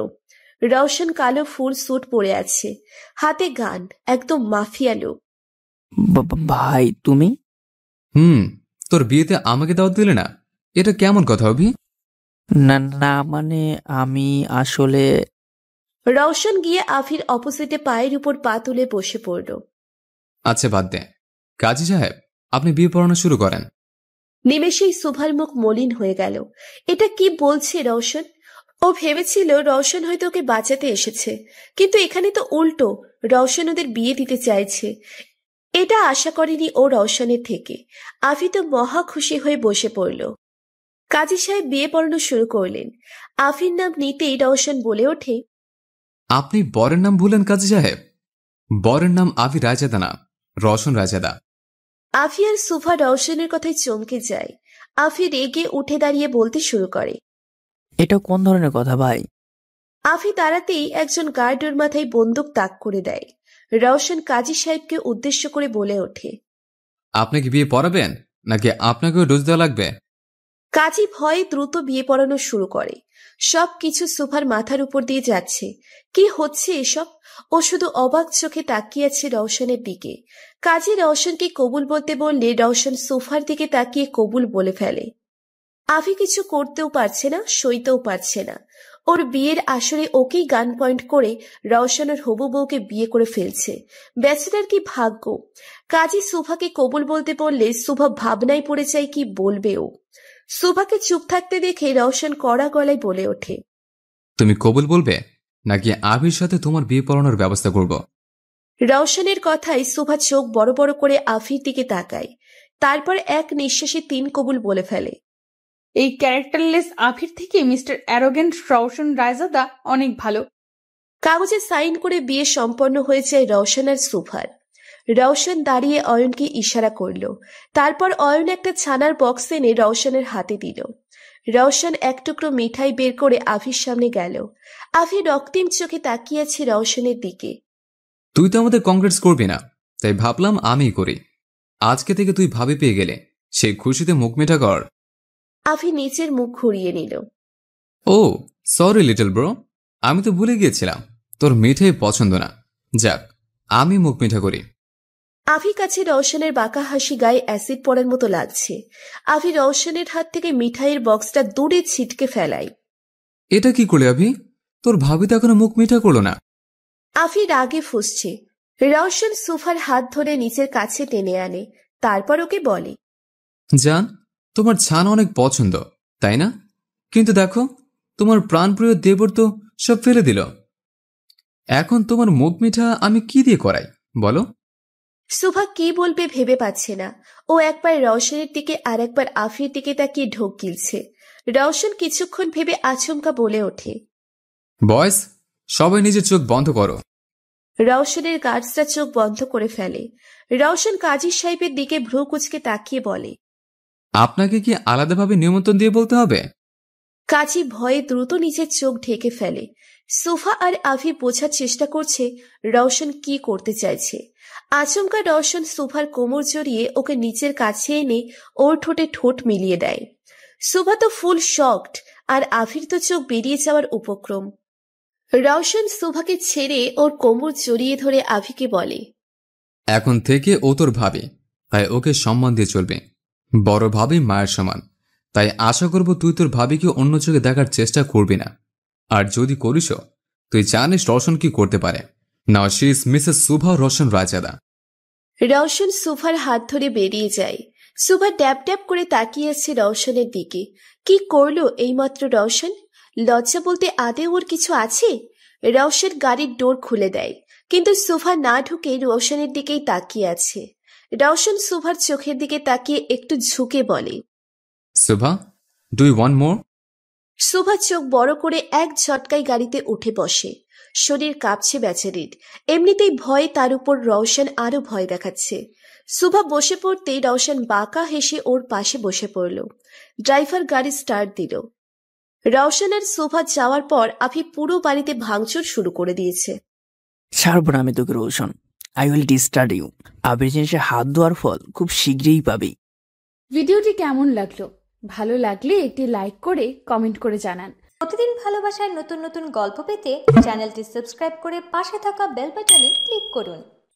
রওশন কালো ফুল স্যুট পরে আছে, হাতে গান, একদম মাফিয়া লোক। ভাই তুমি? তোর বিয়েতে আমাকে দাওয়াত দিলে না, এটা কেমন কথা অভি? না না, মানে আমি আসলে। রওশন গিয়ে আভির অপোজিটে পায়ের উপর পা তুলে বসে পড়ল। আচ্ছা বাদ দে, কাজী সাহেব আপনি বিয়ে পড়ানো শুরু করেন। নিমেষেই সুভার মুখ মলিন হয়ে গেল। এটা কি বলছে রওশন? ও ভেবেছিল রওশন হয়তো ওকে বাঁচাতে এসেছে, কিন্তু এখানে তো উল্টো, রওশন ওদের বিয়ে দিতে চাইছে। এটা আশা করেনি ও রওশনের থেকে। আফি তো মহা খুশি হয়ে বসে পড়ল। কাজী সাহেব বিয়ে পড়ানো শুরু করলেন। আফির নাম নিতেই রওশন বলে ওঠে, আপনি বরের নাম ভুলেন কাজী সাহেব? বরের নাম আভি রায়জাদা না, রওশন রায়জাদা। আফি আর সুফা রওশনের কথায় চমকে যায়। আফি রেগে উঠে দাঁড়িয়ে বলতে শুরু করে, এটা কোন ধরনের কথা ভাই? আফি দাঁড়াতেই একজন গার্ড ওর মাথায় বন্দুক তাক করে দেয়। রওশন কাজী সাহেবকে উদ্দেশ্য করে বলে ওঠে, আপনি কি বিয়ে পড়াবেন নাকি আপনাকেও ডোজ দেওয়া লাগবে? কাজী ভয়ে দ্রুত বিয়ে পড়ানো শুরু করে। সবকিছু সুফার মাথার উপর দিয়ে যাচ্ছে। কি হচ্ছে এসব? ও শুধু অবাক চোখে তাকিয়ে আছে রওশনের দিকে। কাজী রওশনকে কবুল বলতে বললে রওশন সোফার দিকে তাকিয়ে কবুল বলে ফেলে। আফি কিছু করতেও পারছে না, সইতেও পারছে না। ওর বিয়ের আসরে ওকেই গান পয়েন্ট করে রওশনের হবু বউকে বিয়ে করে ফেলছে। ব্যাচেলার কি ভাগ্য! কাজী সুফাকে কবুল বলতে বললে সুফা ভাবনায় পড়ে যায় কি বলবে ও। সুফাকে চুপ থাকতে দেখে রওশন কড়া গলায় বলে ওঠে, তুমি কবুল বলবে নাকি আভির সাথে তোমার বিয়ে পড়ানোর ব্যবস্থা করব? রওশনের কথায় সুফা চোখ বড় বড় করে আফির দিকে তাকায়। তারপর এক নিঃশ্বাসে 3 কবুল বলে ফেলে। এই ক্যারেক্টারলেস আফির থেকে মিস্টার অ্যারোগেন্ট রওশন রায়জাদা অনেক ভালো। কাগজে সাইন করে বিয়ে সম্পন্ন হয়ে যায় রওশন আর সুফার। রওশন দাঁড়িয়ে অয়নকে ইশারা করল। তারপর অয়ন একটা ছানার বক্স এনে রওশনের হাতে দিল। রওশন এক টুকরো মিঠাই বের করে আফির সামনে গেল। আফি রক্তিম চোখে তাকিয়েছে রওশনের দিকে। তুই তো আমাদের কংগ্রেটস করবি না, তাই ভাবলাম আমিই করি। আজকে থেকে তুই ভাবি পেয়ে গেলে সেই খুশিতে মুখ মেটা কর। আফি নিচের মুখ ঘুরিয়ে নিল। ও সরি লিটল ব্রো, আমি তো ভুলে গিয়েছিলাম তোর মিঠাই পছন্দ না। যাক, আমি মুখ মিঠা করি। আফি কাছে রওশনের বাঁকা হাসি গায়ে অ্যাসিড পড়ার মতো লাগছে। আফি রওশনের হাত থেকে মিঠাইয়ের বক্সটা দূরে ছিটকে ফেলায়। এটা কি করলে আভি? তোর ভাবি তো এখনো মুখ মিঠা করলো না। আফি রাগে ফুঁসছে। রওশন সোফার হাত ধরে নিচের কাছে টেনে আনে। তারপর ওকে বলে, জান, তোমার ছান অনেক পছন্দ, তাই না? কিন্তু দেখো, তোমার প্রাণপ্রিয় দেবর তো সব ফেলে দিল। এখন তোমার মুখ মিঠা আমি কি দিয়ে করাই বলো? সুভা কি বলবে ভেবে পাচ্ছে না। ও একবার রওশনের দিকে আর একবার আফির দিকে তাকিয়ে ঢোক গিলছে। রওশন কিছুক্ষণ ভেবে আচমকা বলে ওঠে, বয়স, সবাই নিজের চোখ বন্ধ করো। রওশনের গার্ডসরা চোখ বন্ধ করে ফেলে। রওশন কাজী সাহেবের দিকে ভ্রু কুচকে তাকিয়ে বলে, আপনাকে কি আলাদাভাবে নিমন্ত্রণ দিয়ে বলতে হবে? কাজী ভয়ে দ্রুত নিজের চোখ ঢেকে ফেলে। সোফা আর আফি বোঝার চেষ্টা করছে রওশন কি করতে চাইছে। আচমকা রওশন সোফার কোমর জড়িয়ে ওকে নিচের কাছে এনে ওর ঠোঁটে ঠোঁট মিলিয়ে দেয়। সোফা তো ফুল শকড, আর আফির তো চোখ বেরিয়ে যাওয়ার উপক্রম। রওশন সোফাকে ছেড়ে ওর কোমর জড়িয়ে ধরে আফিকে বলে, এখন থেকে ও তোর ভাবি, তাই ওকে সম্মান দিয়ে চলবে। বড় ভাবি মায়ের সমান, তাই আশা করব তুই তোর ভাবিকে অন্য চোখে দেখার চেষ্টা করবি না। আর যদি করিস, তুই জানিস রওশন কি করতে পারে। Now she is Mrs Subha Roshan Raizada. Roshan সোফার হাত ধরে বেরিয়ে যায়। সুভা ট্যাপ ট্যাপ করে তাকিয়ে আছে রওশনের দিকে। কি করলো এইমাত্র রওশন? লজ্জা বলতে আদে ওর কিছু আছে? রওশন গাড়ির ডোর খুলে দেয়, কিন্তু সোফা না ঢুকে রওশনের দিকেই তাকিয়ে আছে। রওশন সোফার চোখের দিকে তাকিয়ে একটু ঝুঁকে বলে, Subha, do you want more? Sofa চোখ বড় করে এক ঝটকায় গাড়িতে উঠে বসে। শরীর কাঁপছে বেচারির। এমনিতেই ভয়, তার উপর রওশন আরো ভয় দেখাচ্ছে। সুভা বসে পড়তেই রওশন বাঁকা হেসে ওর পাশে বসে পড়ল। ড্রাইভার গাড়ি স্টার্ট দিল। রওশন আর সোফা যাওয়ার পর আফি পুরো বাড়িতে ভাঙচুর শুরু করে দিয়েছে। ছাড়বো না আমি তোকে Roshan. I will disturb you. আবির জিনিসে হাত ধোয়ার ফল খুব শীঘ্রই পাবি। ভিডিওটি কেমন লাগলো? ভালো লাগলে একটি লাইক করে কমেন্ট করে জানান। প্রতিদিন ভালোবাসার নতুন নতুন গল্প পেতে চ্যানেলটি সাবস্ক্রাইব করে পাশে থাকা বেল বাটনে ক্লিক করুন।